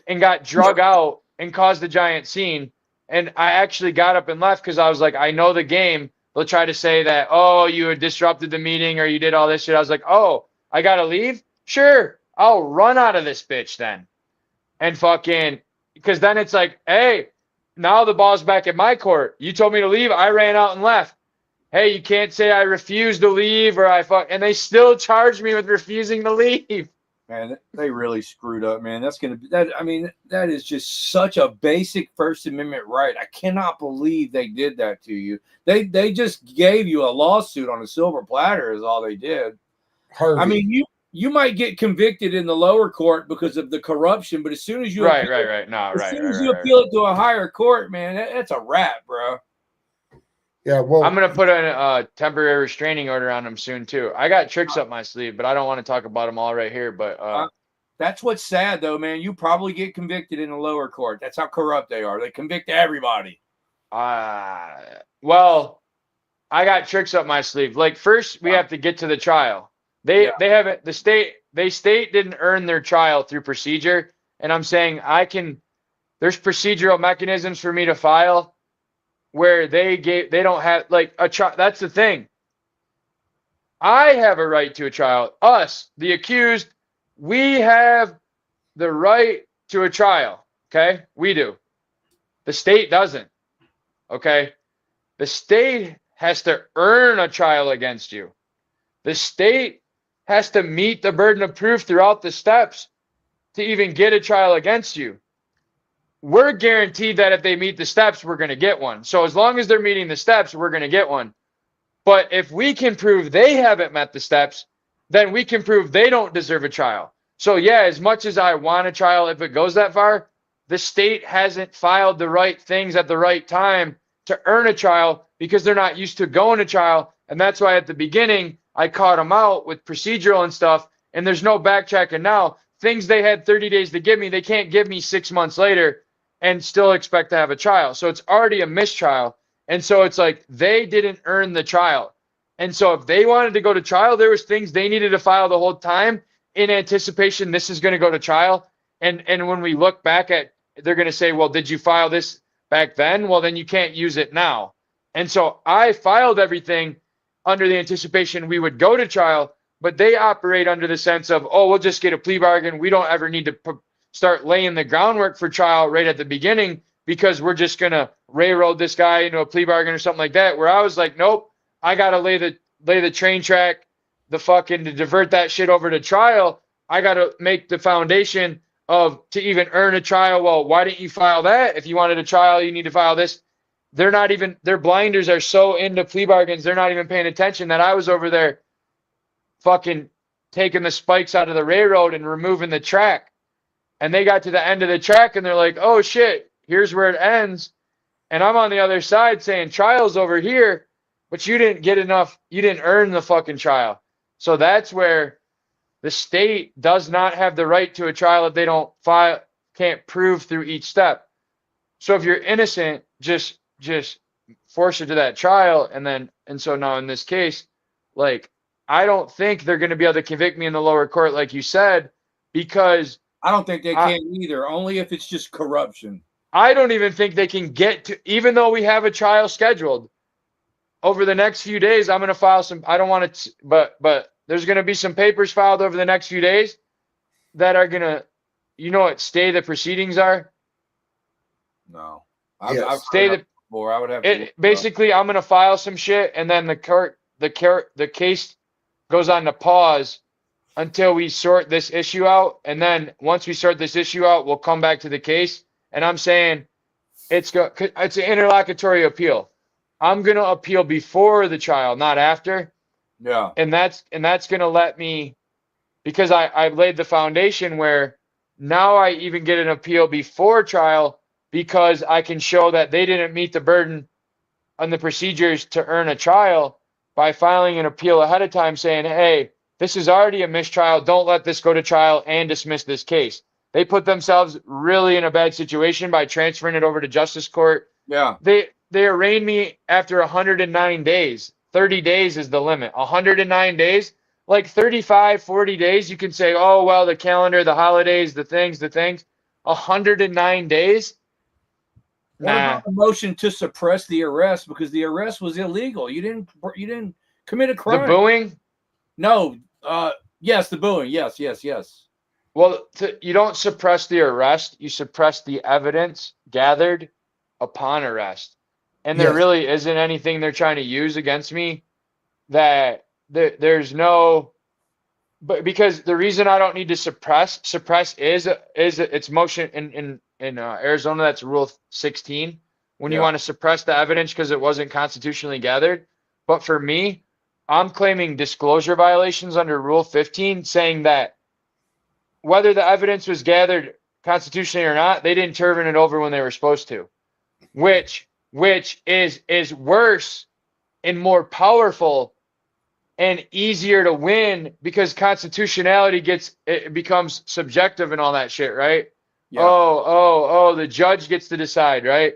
and got drug out and caused a giant scene. And I actually got up and left because I was like, I know the game. They'll try to say that, oh, you had disrupted the meeting or you did all this shit. I was like, oh, I got to leave? Sure. I'll run out of this bitch then. And fucking, because then it's like, hey, now the ball's back at my court. You told me to leave. I ran out and left. Hey, you can't say I refused to leave or and they still charge me with refusing to leave.
Man, they really screwed up, man. That is just such a basic First Amendment right. I cannot believe they did that to you. They just gave you a lawsuit on a silver platter is all they did.
Harvey.
I mean, you might get convicted in the lower court because of the corruption, but as soon as you
appeal it
to a higher court, man, that's a wrap, bro.
Yeah, well,
I'm gonna put a temporary restraining order on them soon too. I got tricks up my sleeve, but I don't want to talk about them all right here. But
that's what's sad, though, man. You probably get convicted in the lower court. That's how corrupt they are. They convict everybody.
Well, I got tricks up my sleeve. Like first, we have to get to the trial. They haven't. The state didn't earn their trial through procedure, and I'm saying there's procedural mechanisms for me to file where they don't have like a trial. That's the thing. I have a right to a trial. Us, the accused, we have the right to a trial. Okay, we do. The state doesn't. Okay, the state has to earn a trial against you. The state has to meet the burden of proof throughout the steps to even get a trial against you. we're guaranteed that if they meet the steps, we're going to get one. So as long as they're meeting the steps, we're going to get one. But if we can prove they haven't met the steps, then we can prove they don't deserve a trial. So yeah, as much as I want a trial, if it goes that far, the state hasn't filed the right things at the right time to earn a trial because they're not used to going to trial. And that's why at the beginning, I caught them out with procedural and stuff. And there's no backtracking now. Things they had 30 days to give me, they can't give me 6 months later and still expect to have a trial. So it's already a mistrial. And so it's like they didn't earn the trial. And so if they wanted to go to trial, there was things they needed to file the whole time in anticipation this is going to go to trial. And when we look back at, they're going to say, well, did you file this back then? Well, then you can't use it now. And so I filed everything under the anticipation we would go to trial, but they operate under the sense of, oh, we'll just get a plea bargain. We don't ever need to start laying the groundwork for trial right at the beginning because we're just going to railroad this guy into a plea bargain or something like that. Where I was like, nope, I got to lay the train track, the fucking to divert that shit over to trial. I got to make the foundation of to even earn a trial. Well, why didn't you file that? If you wanted a trial, you need to file this. They're not even, their blinders are so into plea bargains, they're not even paying attention that I was over there fucking taking the spikes out of the railroad and removing the track. And they got to the end of the track and they're like, oh shit, here's where it ends. And I'm on the other side saying trial's over here, but you didn't get enough, you didn't earn the fucking trial. So that's where the state does not have the right to a trial if they don't file, can't prove through each step. So if you're innocent, just force it to that trial. And so now in this case, like, I don't think they're going to be able to convict me in the lower court, like you said, because
I don't think they can either, only if it's just corruption.
I don't even think they can get to, even though we have a trial scheduled over the next few days. I'm going to file some, I don't want to, but there's going to be some papers filed over the next few days that are going to, you know what stay the proceedings are?
No.
I've stay the,
before. I would have
it, basically, I'm going to file some shit and then the case goes on to pause until we sort this issue out. And then once we sort this issue out, we'll come back to the case. And I'm saying it's an interlocutory appeal. I'm going to appeal before the trial, not after.
Yeah.
And that's going to let me, because I laid the foundation where now I even get an appeal before trial because I can show that they didn't meet the burden on the procedures to earn a trial by filing an appeal ahead of time saying, hey, this is already a mistrial. Don't let this go to trial and dismiss this case. They put themselves really in a bad situation by transferring it over to justice court.
Yeah.
They arraigned me after 109 days. 30 days is the limit. 109 days, like 35, 40 days, you can say, oh, well, the calendar, the holidays, the things. 109 days?
What about the motion to suppress the arrest because the arrest was illegal? You didn't commit a crime.
The booing?
No. Yes, the booing. Yes.
Well, you don't suppress the arrest. You suppress the evidence gathered upon arrest. And there really isn't anything they're trying to use against me that there's no, but because the reason I don't need to suppress is it's motion in Arizona. That's Rule 16 when you want to suppress the evidence because it wasn't constitutionally gathered. But for me, I'm claiming disclosure violations under Rule 15, saying that whether the evidence was gathered constitutionally or not, they didn't turn it over when they were supposed to, which is worse and more powerful and easier to win because constitutionality becomes subjective and all that shit, right? Yeah. Oh, the judge gets to decide, right?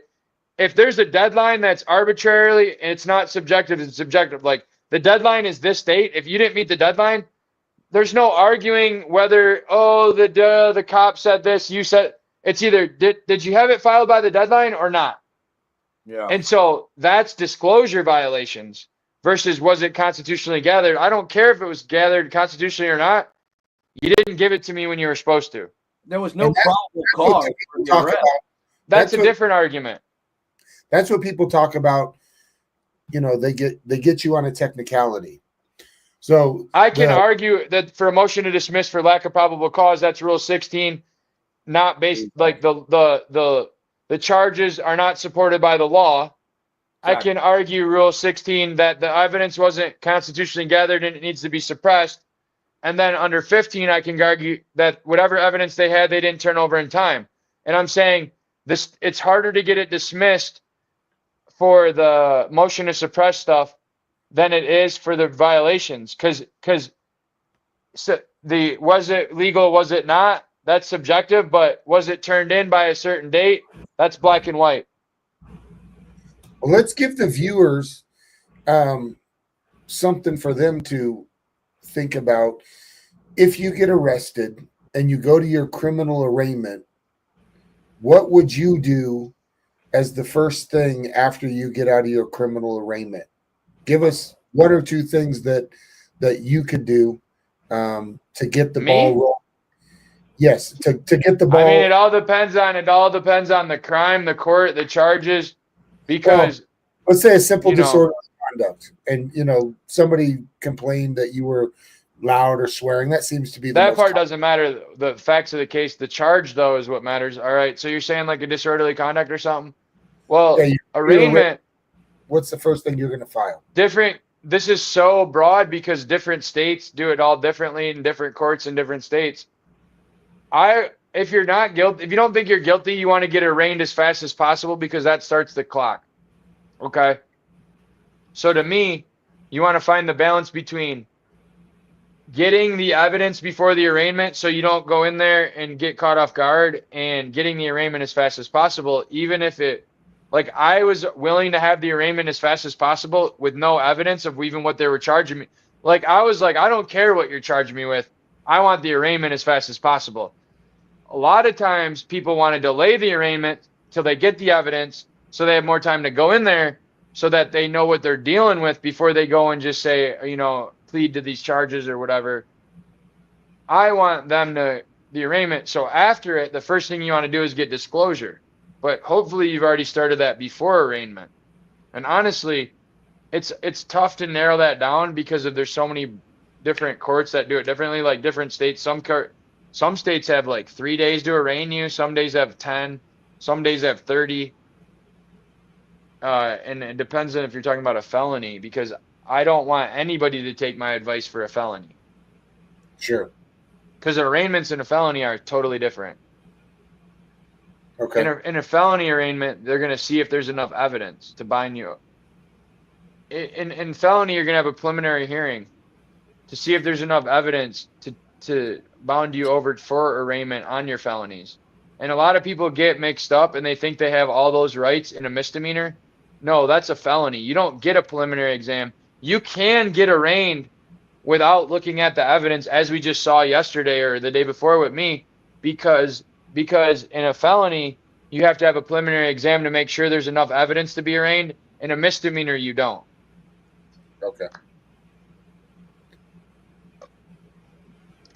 If there's a deadline that's arbitrarily, and it's not subjective, it's subjective. Like the deadline is this date. If you didn't meet the deadline, there's no arguing whether, the cop said this, you said, it's either did you have it filed by the deadline or not?
Yeah.
And so that's disclosure violations versus was it constitutionally gathered? I don't care if it was gathered constitutionally or not. You didn't give it to me when you were supposed to.
There was no probable cause for the arrest.
That's a different argument.
That's what people talk about. You know, they get you on a technicality. So
I can argue that for a motion to dismiss for lack of probable cause, that's Rule 16, not based like the the charges are not supported by the law, I
Exactly.
can argue Rule 16 that the evidence wasn't constitutionally gathered and it needs to be suppressed. And then under 15, I can argue that whatever evidence they had, they didn't turn over in time. And I'm saying this, it's harder to get it dismissed for the motion to suppress stuff than it is for the violations. Because the was it legal, was it not? That's subjective, but was it turned in by a certain date? That's black and white.
Well, let's give the viewers something for them to think about. If you get arrested and you go to your criminal arraignment, what would you do as the first thing after you get out of your criminal arraignment? Give us one or two things that you could do to get the ball rolling. Yes, to get the ball.
I mean, it all depends on the crime, the court, the charges. Because
let's say a simple disorderly conduct, and somebody complained that you were loud or swearing. That seems to be
that part doesn't matter. The facts of the case, the charge though, is what matters. All right. So you're saying like a disorderly conduct or something? Well, arraignment.
What's the first thing you're going to file?
This is so broad because different states do it all differently in different courts in different states. If you're not guilty, if you don't think you're guilty, you want to get arraigned as fast as possible because that starts the clock. Okay. So to me, you want to find the balance between getting the evidence before the arraignment so you don't go in there and get caught off guard, and getting the arraignment as fast as possible, even if it, like, I was willing to have the arraignment as fast as possible with no evidence of even what they were charging me. Like, I was like, I don't care what you're charging me with. I want the arraignment as fast as possible. A lot of times people want to delay the arraignment till they get the evidence so they have more time to go in there so that they know what they're dealing with before they go and just say, plead to these charges or whatever. I want them to, the arraignment. So after it, the first thing you want to do is get disclosure. But hopefully you've already started that before arraignment. And honestly, it's tough to narrow that down because there's so many different courts that do it differently, like different states. Some states have like 3 days to arraign you. Some days have 10. Some days have 30. And it depends on if you're talking about a felony, because I don't want anybody to take my advice for a felony.
Sure.
Because arraignments in a felony are totally different.
Okay.
In a felony arraignment, they're going to see if there's enough evidence to bind you. In felony, you're going to have a preliminary hearing to see if there's enough evidence to bound you over for arraignment on your felonies. And a lot of people get mixed up and they think they have all those rights in a misdemeanor. No, that's a felony. You don't get a preliminary exam. You can get arraigned without looking at the evidence, as we just saw yesterday or the day before with me, because in a felony, you have to have a preliminary exam to make sure there's enough evidence to be arraigned. In a misdemeanor, you don't.
Okay.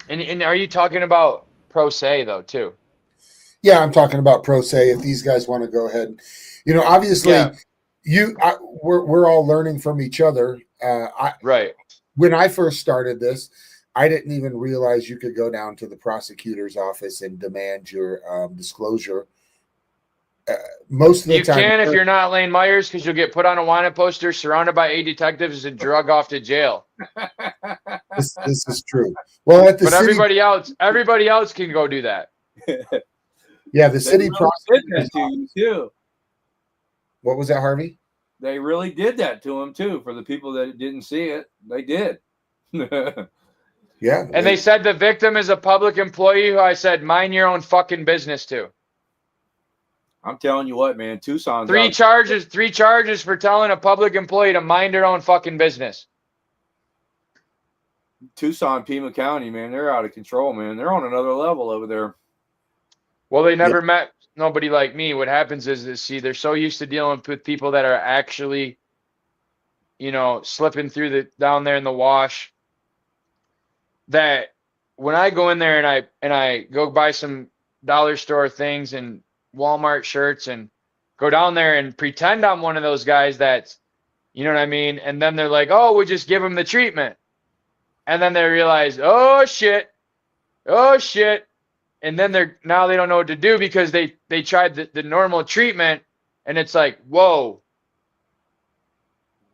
And are you talking about pro se though too?
Yeah, I'm talking about pro se. If these guys want to go ahead, obviously, we're all learning from each other.
Right.
When I first started this, I didn't even realize you could go down to the prosecutor's office and demand your disclosure. Most of the time,
you can if you're not Lane Myers, because you'll get put on a wanted poster, surrounded by 8 detectives, and drug off to jail.
This is true. Well,
but everybody else can go do that.
Yeah, the city prosecutor
too.
What was that, Harvey?
They really did that to him too. For the people that didn't see it, they did.
Yeah.
And they said the victim is a public employee who I said, mind your own fucking business to.
I'm telling you what, man, Tucson's
three charges for telling a public employee to mind their own fucking business.
Tucson, Pima County, man, they're out of control, man. They're on another level over there.
Well, they never met nobody like me. What happens is see, they're so used to dealing with people that are actually, slipping through down there in the wash, that when I go in there and I go buy some dollar store things and Walmart shirts and go down there and pretend I'm one of those guys that's, you know what I mean? And then they're like, oh, we'll just give them the treatment. And then they realize, oh shit, and then now they don't know what to do because they tried the normal treatment, and it's like, whoa,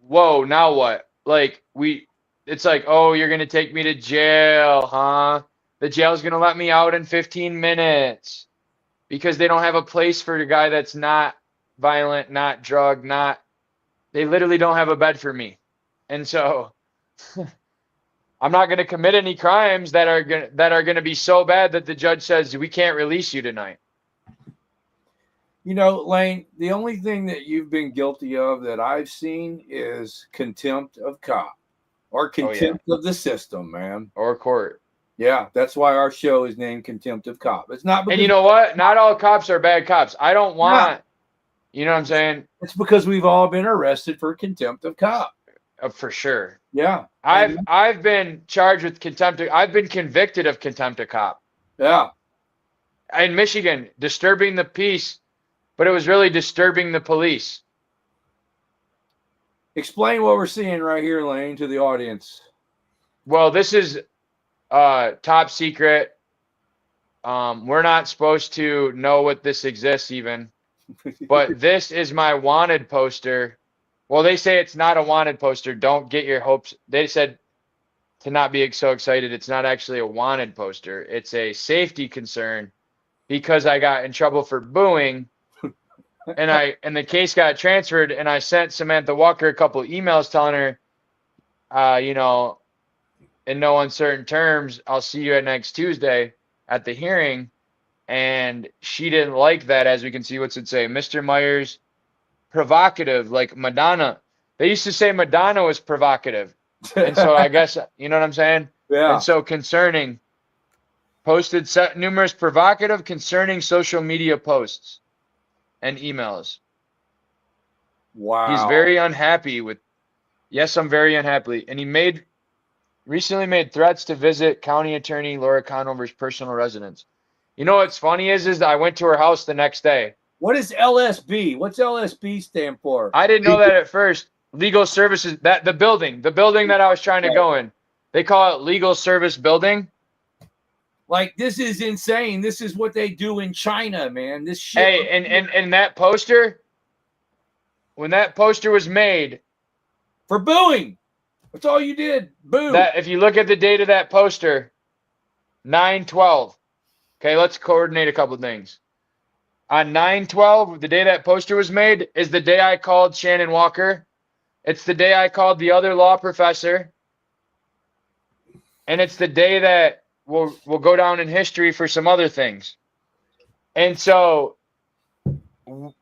now what? Like it's like, oh, you're gonna take me to jail, huh? The jail's gonna let me out in 15 minutes because they don't have a place for a guy that's not violent, not drug, not. They literally don't have a bed for me, and so I'm not gonna commit any crimes that are gonna be so bad that the judge says we can't release you tonight.
You know, Lane, the only thing that you've been guilty of that I've seen is contempt of cop or contempt of the system, man.
Or court.
Yeah, that's why our show is named Contempt of Cop. It's not because.
And you know what? Not all cops are bad cops. I don't want. You know what I'm saying?
It's because we've all been arrested for contempt of cop.
For sure.
Yeah.
I've been charged with contempt. I've been convicted of contempt of cop.
Yeah.
In Michigan, disturbing the peace, but it was really disturbing the police.
Explain what we're seeing right here, Lane, to the audience.
Well, this is top secret. We're not supposed to know what this exists even. But this is my wanted poster. Well, they say it's not a wanted poster. Don't get your hopes. They said to not be so excited. It's not actually a wanted poster. It's a safety concern because I got in trouble for booing, and the case got transferred. And I sent Samantha Walker a couple emails telling her, you know, in no uncertain terms, I'll see you next Tuesday at the hearing. And she didn't like that, as we can see. What's it say? Mr. Myers, provocative, like Madonna. They used to say Madonna was provocative. And so I guess, you know what I'm saying?
Yeah.
And so concerning, posted numerous provocative concerning social media posts and emails.
Wow.
He's very unhappy with, yes, I'm very unhappy. And he recently made threats to visit County Attorney Laura Conover's personal residence. You know what's funny is I went to her house the next day.
What is LSB? What's LSB stand for?
I didn't know that at first. Legal Services, the building that I was trying to go in, they call it Legal Service Building.
Like, this is insane. This is what they do in China, man. This shit.
Hey, and that poster, when that poster was made,
for booing, that's all you did. Boo.
That if you look at the date of that poster, 9/12. Okay, let's coordinate a couple things. On 9/12, the day that poster was made, is the day I called Shannon Walker. It's the day I called the other law professor. And it's the day that will go down in history for some other things. And so, now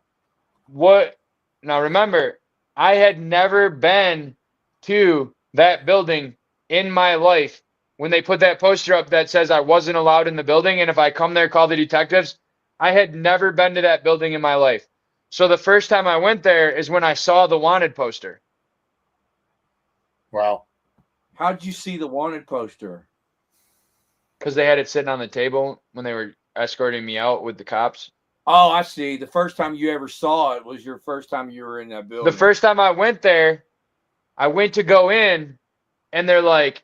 remember, I had never been to that building in my life when they put that poster up that says I wasn't allowed in the building, and if I come there, call the detectives. I had never been to that building in my life. So the first time I went there is when I saw the wanted poster.
Wow.
How'd you see the wanted poster?
Because they had it sitting on the table when they were escorting me out with the cops.
Oh, I see. The first time you ever saw it was your first time you were in that building.
The first time I went there, I went to go in, and they're like,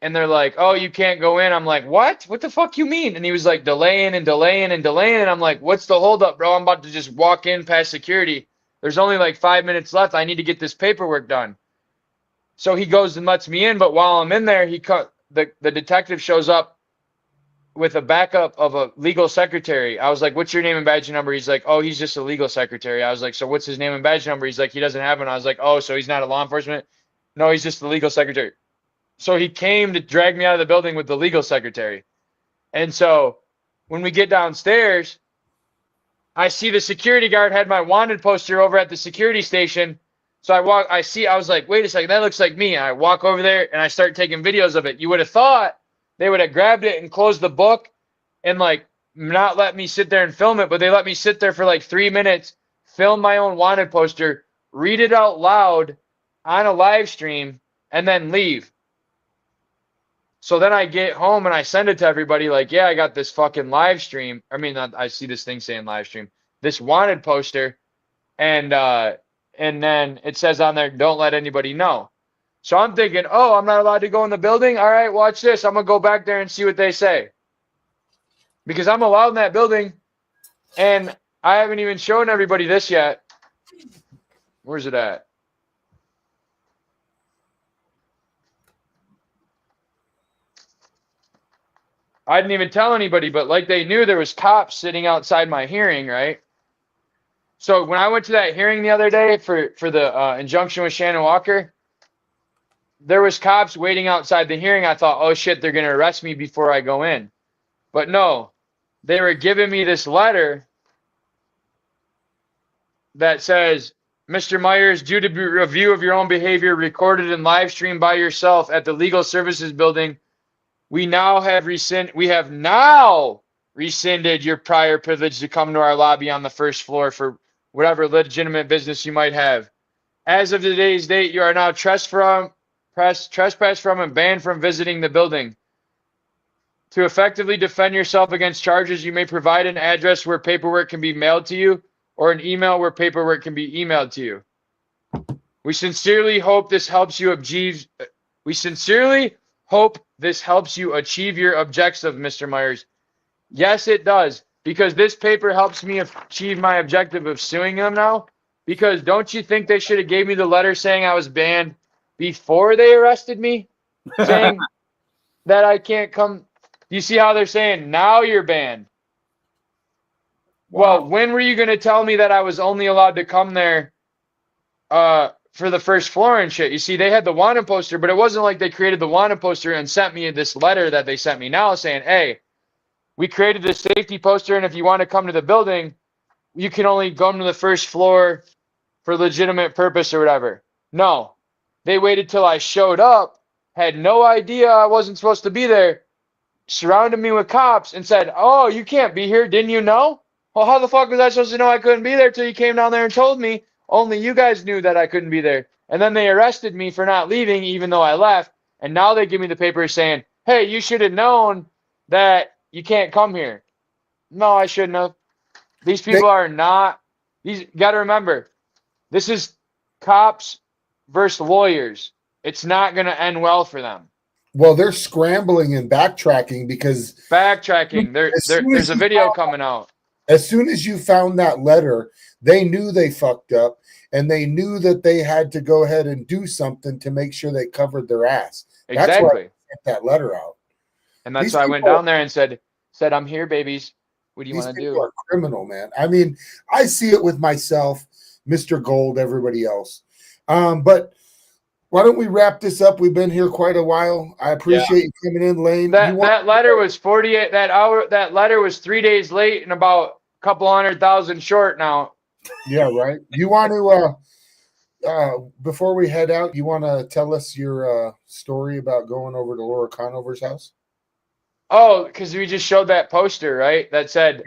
oh, you can't go in. I'm like, what? What the fuck you mean? And he was like delaying. And I'm like, what's the holdup, bro? I'm about to just walk in past security. There's only like 5 minutes left. I need to get this paperwork done. So he goes and lets me in. But while I'm in there, the detective shows up with a backup of a legal secretary. I was like, what's your name and badge number? He's like, oh, he's just a legal secretary. I was like, so what's his name and badge number? He's like, he doesn't have one. I was like, oh, so he's not a law enforcement? No, he's just the legal secretary. So he came to drag me out of the building with the legal secretary. And so when we get downstairs, I see the security guard had my wanted poster over at the security station. So I was like, wait a second, that looks like me. And I walk over there and I start taking videos of it. You would have thought they would have grabbed it and closed the book and like not let me sit there and film it, but they let me sit there for like 3 minutes, film my own wanted poster, read it out loud on a live stream, and then leave. So then I get home and I send it to everybody like, yeah, I got this fucking live stream. I mean, I see this thing saying live stream, this wanted poster. And then it says on there, don't let anybody know. So I'm thinking, oh, I'm not allowed to go in the building. All right, watch this. I'm going to go back there and see what they say. because I'm allowed in that building, and I haven't even shown everybody this yet. Where's it at? I didn't even tell anybody, but like they knew there was cops sitting outside my hearing, right? So when I went to that hearing the other day for the injunction with Shannon Walker, there was cops waiting outside the hearing. I thought, oh shit, they're gonna arrest me before I go in. But no, they were giving me this letter that says, Mr. Myers, due to review of your own behavior recorded and live streamed by yourself at the Legal Services Building, we have now rescinded your prior privilege to come to our lobby on the first floor for whatever legitimate business you might have. As of today's date, you are now trespassed from and banned from visiting the building. To effectively defend yourself against charges, you may provide an address where paperwork can be mailed to you or an email where paperwork can be emailed to you. We sincerely hope this helps you achieve your objective, Mr. Myers. Yes, it does, because this paper helps me achieve my objective of suing them now. Because don't you think they should have gave me the letter saying I was banned before they arrested me, saying that I can't come? You see how they're saying now you're banned?
Wow.
Well, when were you going to tell me that I was only allowed to come there for the first floor and shit? You see, they had the wanted poster, but it wasn't like they created the wanted poster and sent me this letter that they sent me now saying, hey, we created this safety poster, and if you want to come to the building, you can only come to the first floor for legitimate purpose or whatever. No, they waited till I showed up, had no idea I wasn't supposed to be there, surrounded me with cops and said, oh, you can't be here. Didn't you know? Well, how the fuck was I supposed to know I couldn't be there till you came down there and told me? Only you guys knew that I couldn't be there. And then they arrested me for not leaving even though I left. And now they give me the paper saying, hey, you should have known that you can't come here. No, I shouldn't have. These people are not. You got to remember, this is cops versus lawyers. It's not going to end well for them.
Well, they're scrambling and backtracking because
there's a video coming out.
As soon as you found that letter, they knew they fucked up, and they knew that they had to go ahead and do something to make sure they covered their ass. That's why
Exactly.
I sent that letter out.
And that's why I went down there and said, I'm here, babies. What do you want to do?
People are criminal, man. I mean, I see it with myself, Mr. Gold, everybody else. But why don't we wrap this up? We've been here quite a while. I appreciate you coming in, Lane.
That letter was 48. That letter was 3 days late and about a couple 100,000 short now.
Yeah, right. You want to before we head out, you want to tell us your story about going over to Laura Conover's house?
Oh, because we just showed that poster, right? That said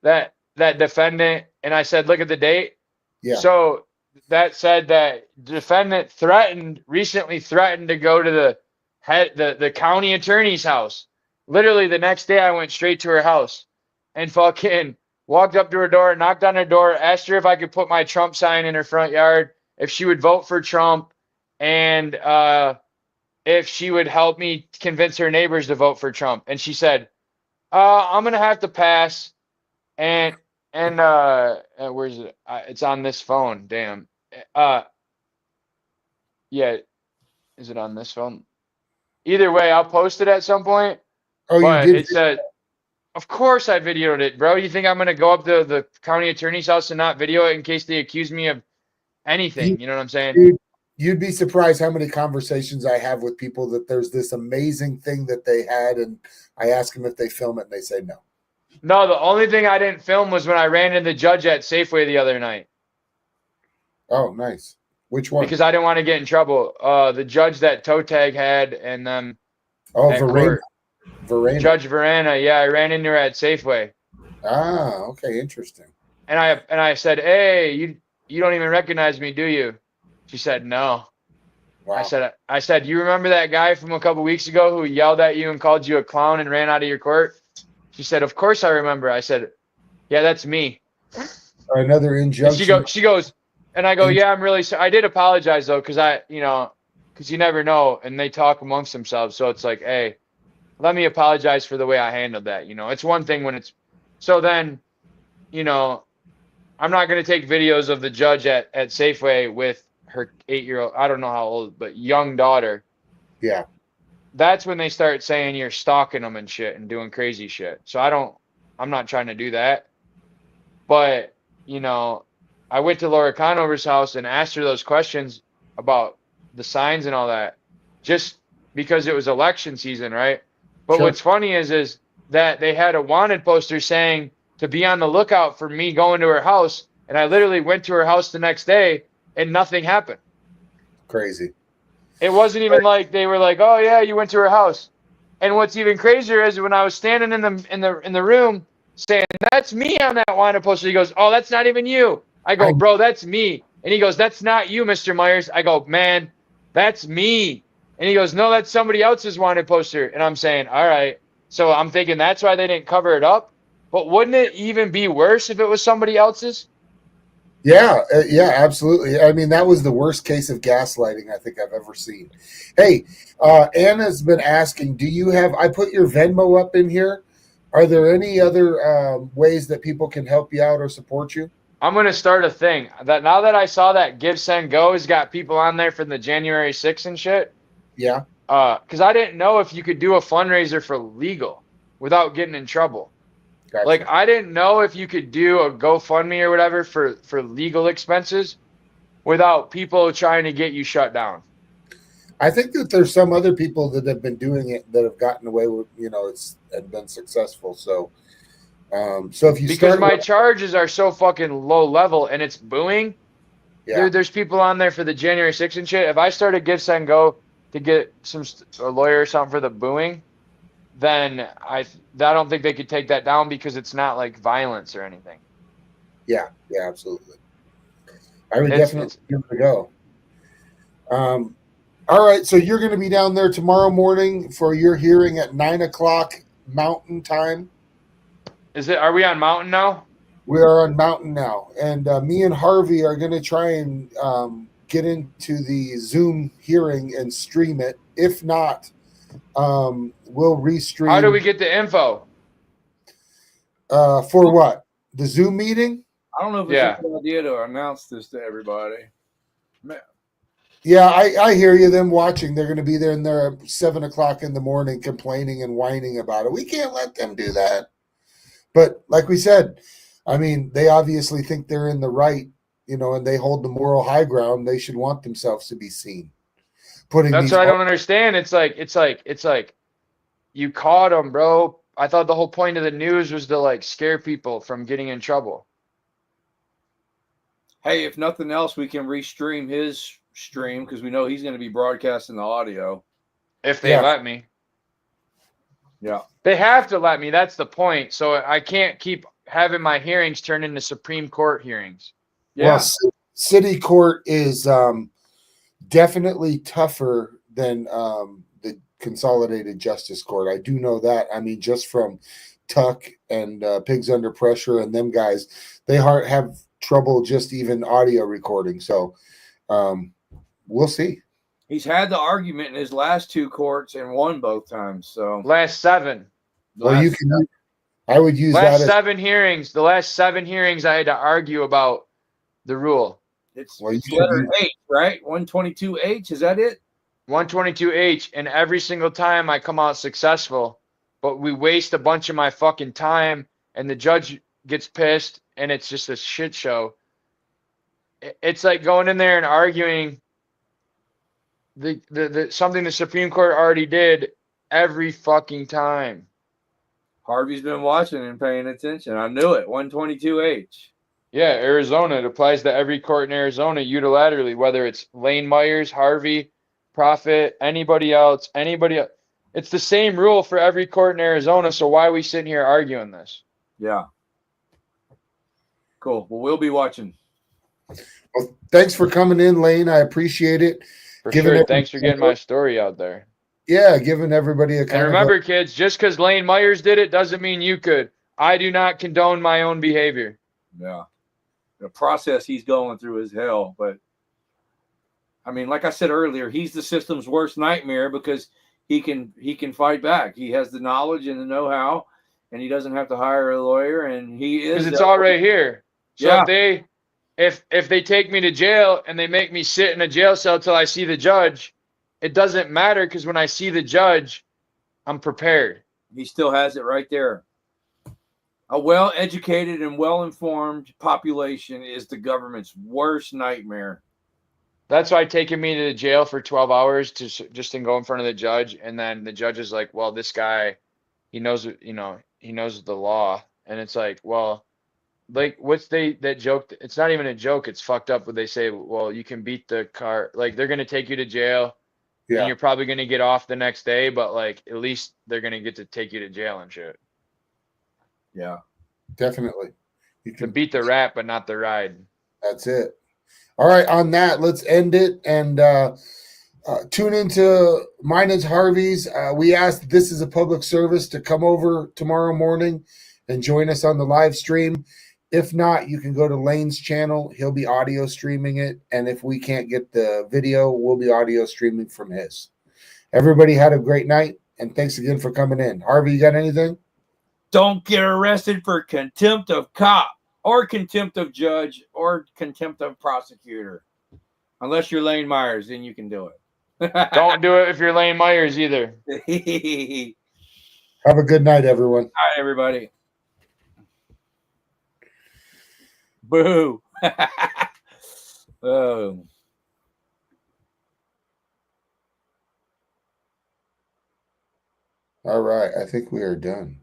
that defendant, and I said, look at the date.
Yeah.
So that said that defendant recently threatened to go to the county attorney's house. Literally the next day I went straight to her house and fucking walked up to her door, knocked on her door, asked her if I could put my Trump sign in her front yard, if she would vote for Trump, and if she would help me convince her neighbors to vote for Trump. And she said, I'm going to have to pass. And where's it? It's on this phone. Damn. Yeah. Is it on this phone? Either way, I'll post it at some point.
Oh,
but
you did?
It said, of course I videoed it, bro. You think I'm going to go up to the county attorney's house and not video it in case they accuse me of anything? You know what I'm saying?
Dude, you'd be surprised how many conversations I have with people that there's this amazing thing that they had, and I ask them if they film it, and they say no.
No, the only thing I didn't film was when I ran into the judge at Safeway the other night.
Oh, nice. Which one?
Because I didn't want to get in trouble. The judge that toe tag had, and then
Verena.
Judge Verena. Yeah, I ran into her at Safeway.
Ah, okay, interesting.
And I said, hey, you don't even recognize me, do you? She said, no.
Wow.
I said, you remember that guy from a couple weeks ago who yelled at you and called you a clown and ran out of your court? She said, of course I remember. I said, yeah, that's me.
Another injunction.
And she goes, and I go, yeah, I'm really sorry. I did apologize though, because you never know, and they talk amongst themselves. So it's like, hey, let me apologize for the way I handled that. You know, it's one thing when it's so then, you know, I'm not going to take videos of the judge at Safeway with her 8-year-old, I don't know how old, but young daughter.
Yeah.
That's when they start saying you're stalking them and shit and doing crazy shit. So I'm not trying to do that. But, you know, I went to Laura Conover's house and asked her those questions about the signs and all that, just because it was election season, right? But
Sure.
what's funny is that they had a wanted poster saying to be on the lookout for me going to her house. And I literally went to her house the next day and nothing happened.
Crazy.
It wasn't even like they were like, "Oh yeah, you went to her house." And what's even crazier is when I was standing in the room saying, "That's me on that wanted poster." He goes, "Oh, that's not even you." I go, "Bro, that's me." And he goes, "That's not you, Mr. Myers." I go, "Man, that's me." And he goes, "No, that's somebody else's wanted poster." And I'm saying, "All right." So I'm thinking that's why they didn't cover it up. But wouldn't it even be worse if it was somebody else's?
Yeah, yeah, absolutely. I mean, that was the worst case of gaslighting I think I've ever seen. Hey, Anna's been asking, do you have, I put your Venmo up in here. Are there any other ways that people can help you out or support you?
I'm gonna start a thing that now that I saw that Give Send Go has got people on there from the January 6th and shit.
Yeah.
Because I didn't know if you could do a fundraiser for legal without getting in trouble.
Gotcha.
Like I didn't know if you could do a GoFundMe or whatever for legal expenses without people trying to get you shut down.
I think that there's some other people that have been doing it that have gotten away with, you know, it's and been successful. So, so if you
Because
start,
my charges are so fucking low level and it's booing.
yeah,
There's people on there for the January 6th and shit. If I start a Give Send Go to get a lawyer or something for the booing, then I don't think they could take that down because it's not like violence or anything.
yeah, absolutely. I would definitely give it a go. All right, so you're going to be down there tomorrow morning for your hearing at 9:00 Mountain Time.
Is it? Are we on Mountain now?
We are on Mountain now, and me and Harvey are going to try and get into the Zoom hearing and stream it. If not, we'll restream.
How do we get the info?
For what? The Zoom meeting?
I don't know if it's a good idea to announce this to everybody.
Yeah, I hear you. Them watching, they're going to be there and they're at 7:00 in the morning complaining and whining about it. We can't let them do that. But like we said, I mean, they obviously think they're in the right, you know, and they hold the moral high ground. They should want themselves to be seen.
That's what I don't understand. It's like you caught them, bro. I thought the whole point of the news was to like scare people from getting in trouble.
Hey, if nothing else, we can restream his stream because we know he's going to be broadcasting the audio.
If they let me.
Yeah.
They have to let me. That's the point. So I can't keep having my hearings turn into Supreme Court hearings.
Yeah. Well, city court is definitely tougher than the Consolidated Justice Court. I do know that. I mean, just from Tuck and Pigs Under Pressure and them guys, they have trouble just even audio recording. So we'll see.
He's had the argument in his last 2 courts and won both times. So
last 7.
Well, you can. I would use
last
that.
7 hearings. The last 7 hearings, I had to argue about the rule.
It's letter H, right? 122H. Is that it?
122H, and every single time I come out successful, but we waste a bunch of my fucking time, and the judge gets pissed, and it's just a shit show. It's like going in there and arguing the something the Supreme Court already did every fucking time.
Harvey's been watching and paying attention. I knew it. 122H.
Yeah, Arizona. It applies to every court in Arizona unilaterally, whether it's Lane Myers, Harvey, Prophet, anybody else. It's the same rule for every court in Arizona. So why are we sitting here arguing this?
Yeah. Cool. Well, we'll be watching.
Well, thanks for coming in, Lane. I appreciate it.
For sure. Thanks for getting my story out there.
Yeah, giving everybody a
And remember, kids, just because Lane Myers did it doesn't mean you could. I do not condone my own behavior.
Yeah. The process he's going through is hell. But, I mean, like I said earlier, he's the system's worst nightmare because he can fight back. He has the knowledge and the know-how, and he doesn't have to hire a lawyer. And he is
Because it's all right here. So
Yeah.
if they take me to jail and they make me sit in a jail cell till I see the judge, it doesn't matter because when I see the judge, I'm prepared.
He still has it right there. A well-educated and well-informed population is the government's worst nightmare.
That's why taking me to the jail for 12 hours to just to go in front of the judge, and then the judge is like, well, this guy, he knows, he knows the law. And it's like, well, like that joke, it's not even a joke, it's fucked up when they say, well, you can beat the car, like they're gonna take you to jail and
Yeah,
you're probably gonna get off the next day, but like at least they're gonna get to take you to jail and shit.
Yeah,
definitely. You
To
can.
beat the rap, but not the ride.
That's it. All right. On that, let's end it and tune into Mine is Harvey's. We asked this is a public service to come over tomorrow morning and join us on the live stream. If not, you can go to Lane's channel. He'll be audio streaming it. And if we can't get the video, we'll be audio streaming from his. Everybody had a great night. And thanks again for coming in. Harvey, you got anything?
Don't get arrested for contempt of cop or contempt of judge or contempt of prosecutor. Unless you're Lane Myers, then you can do it.
Don't do it if you're Lane Myers either.
Have a good night, everyone.
All right, everybody. Boo. Oh.
All right. I think we are done.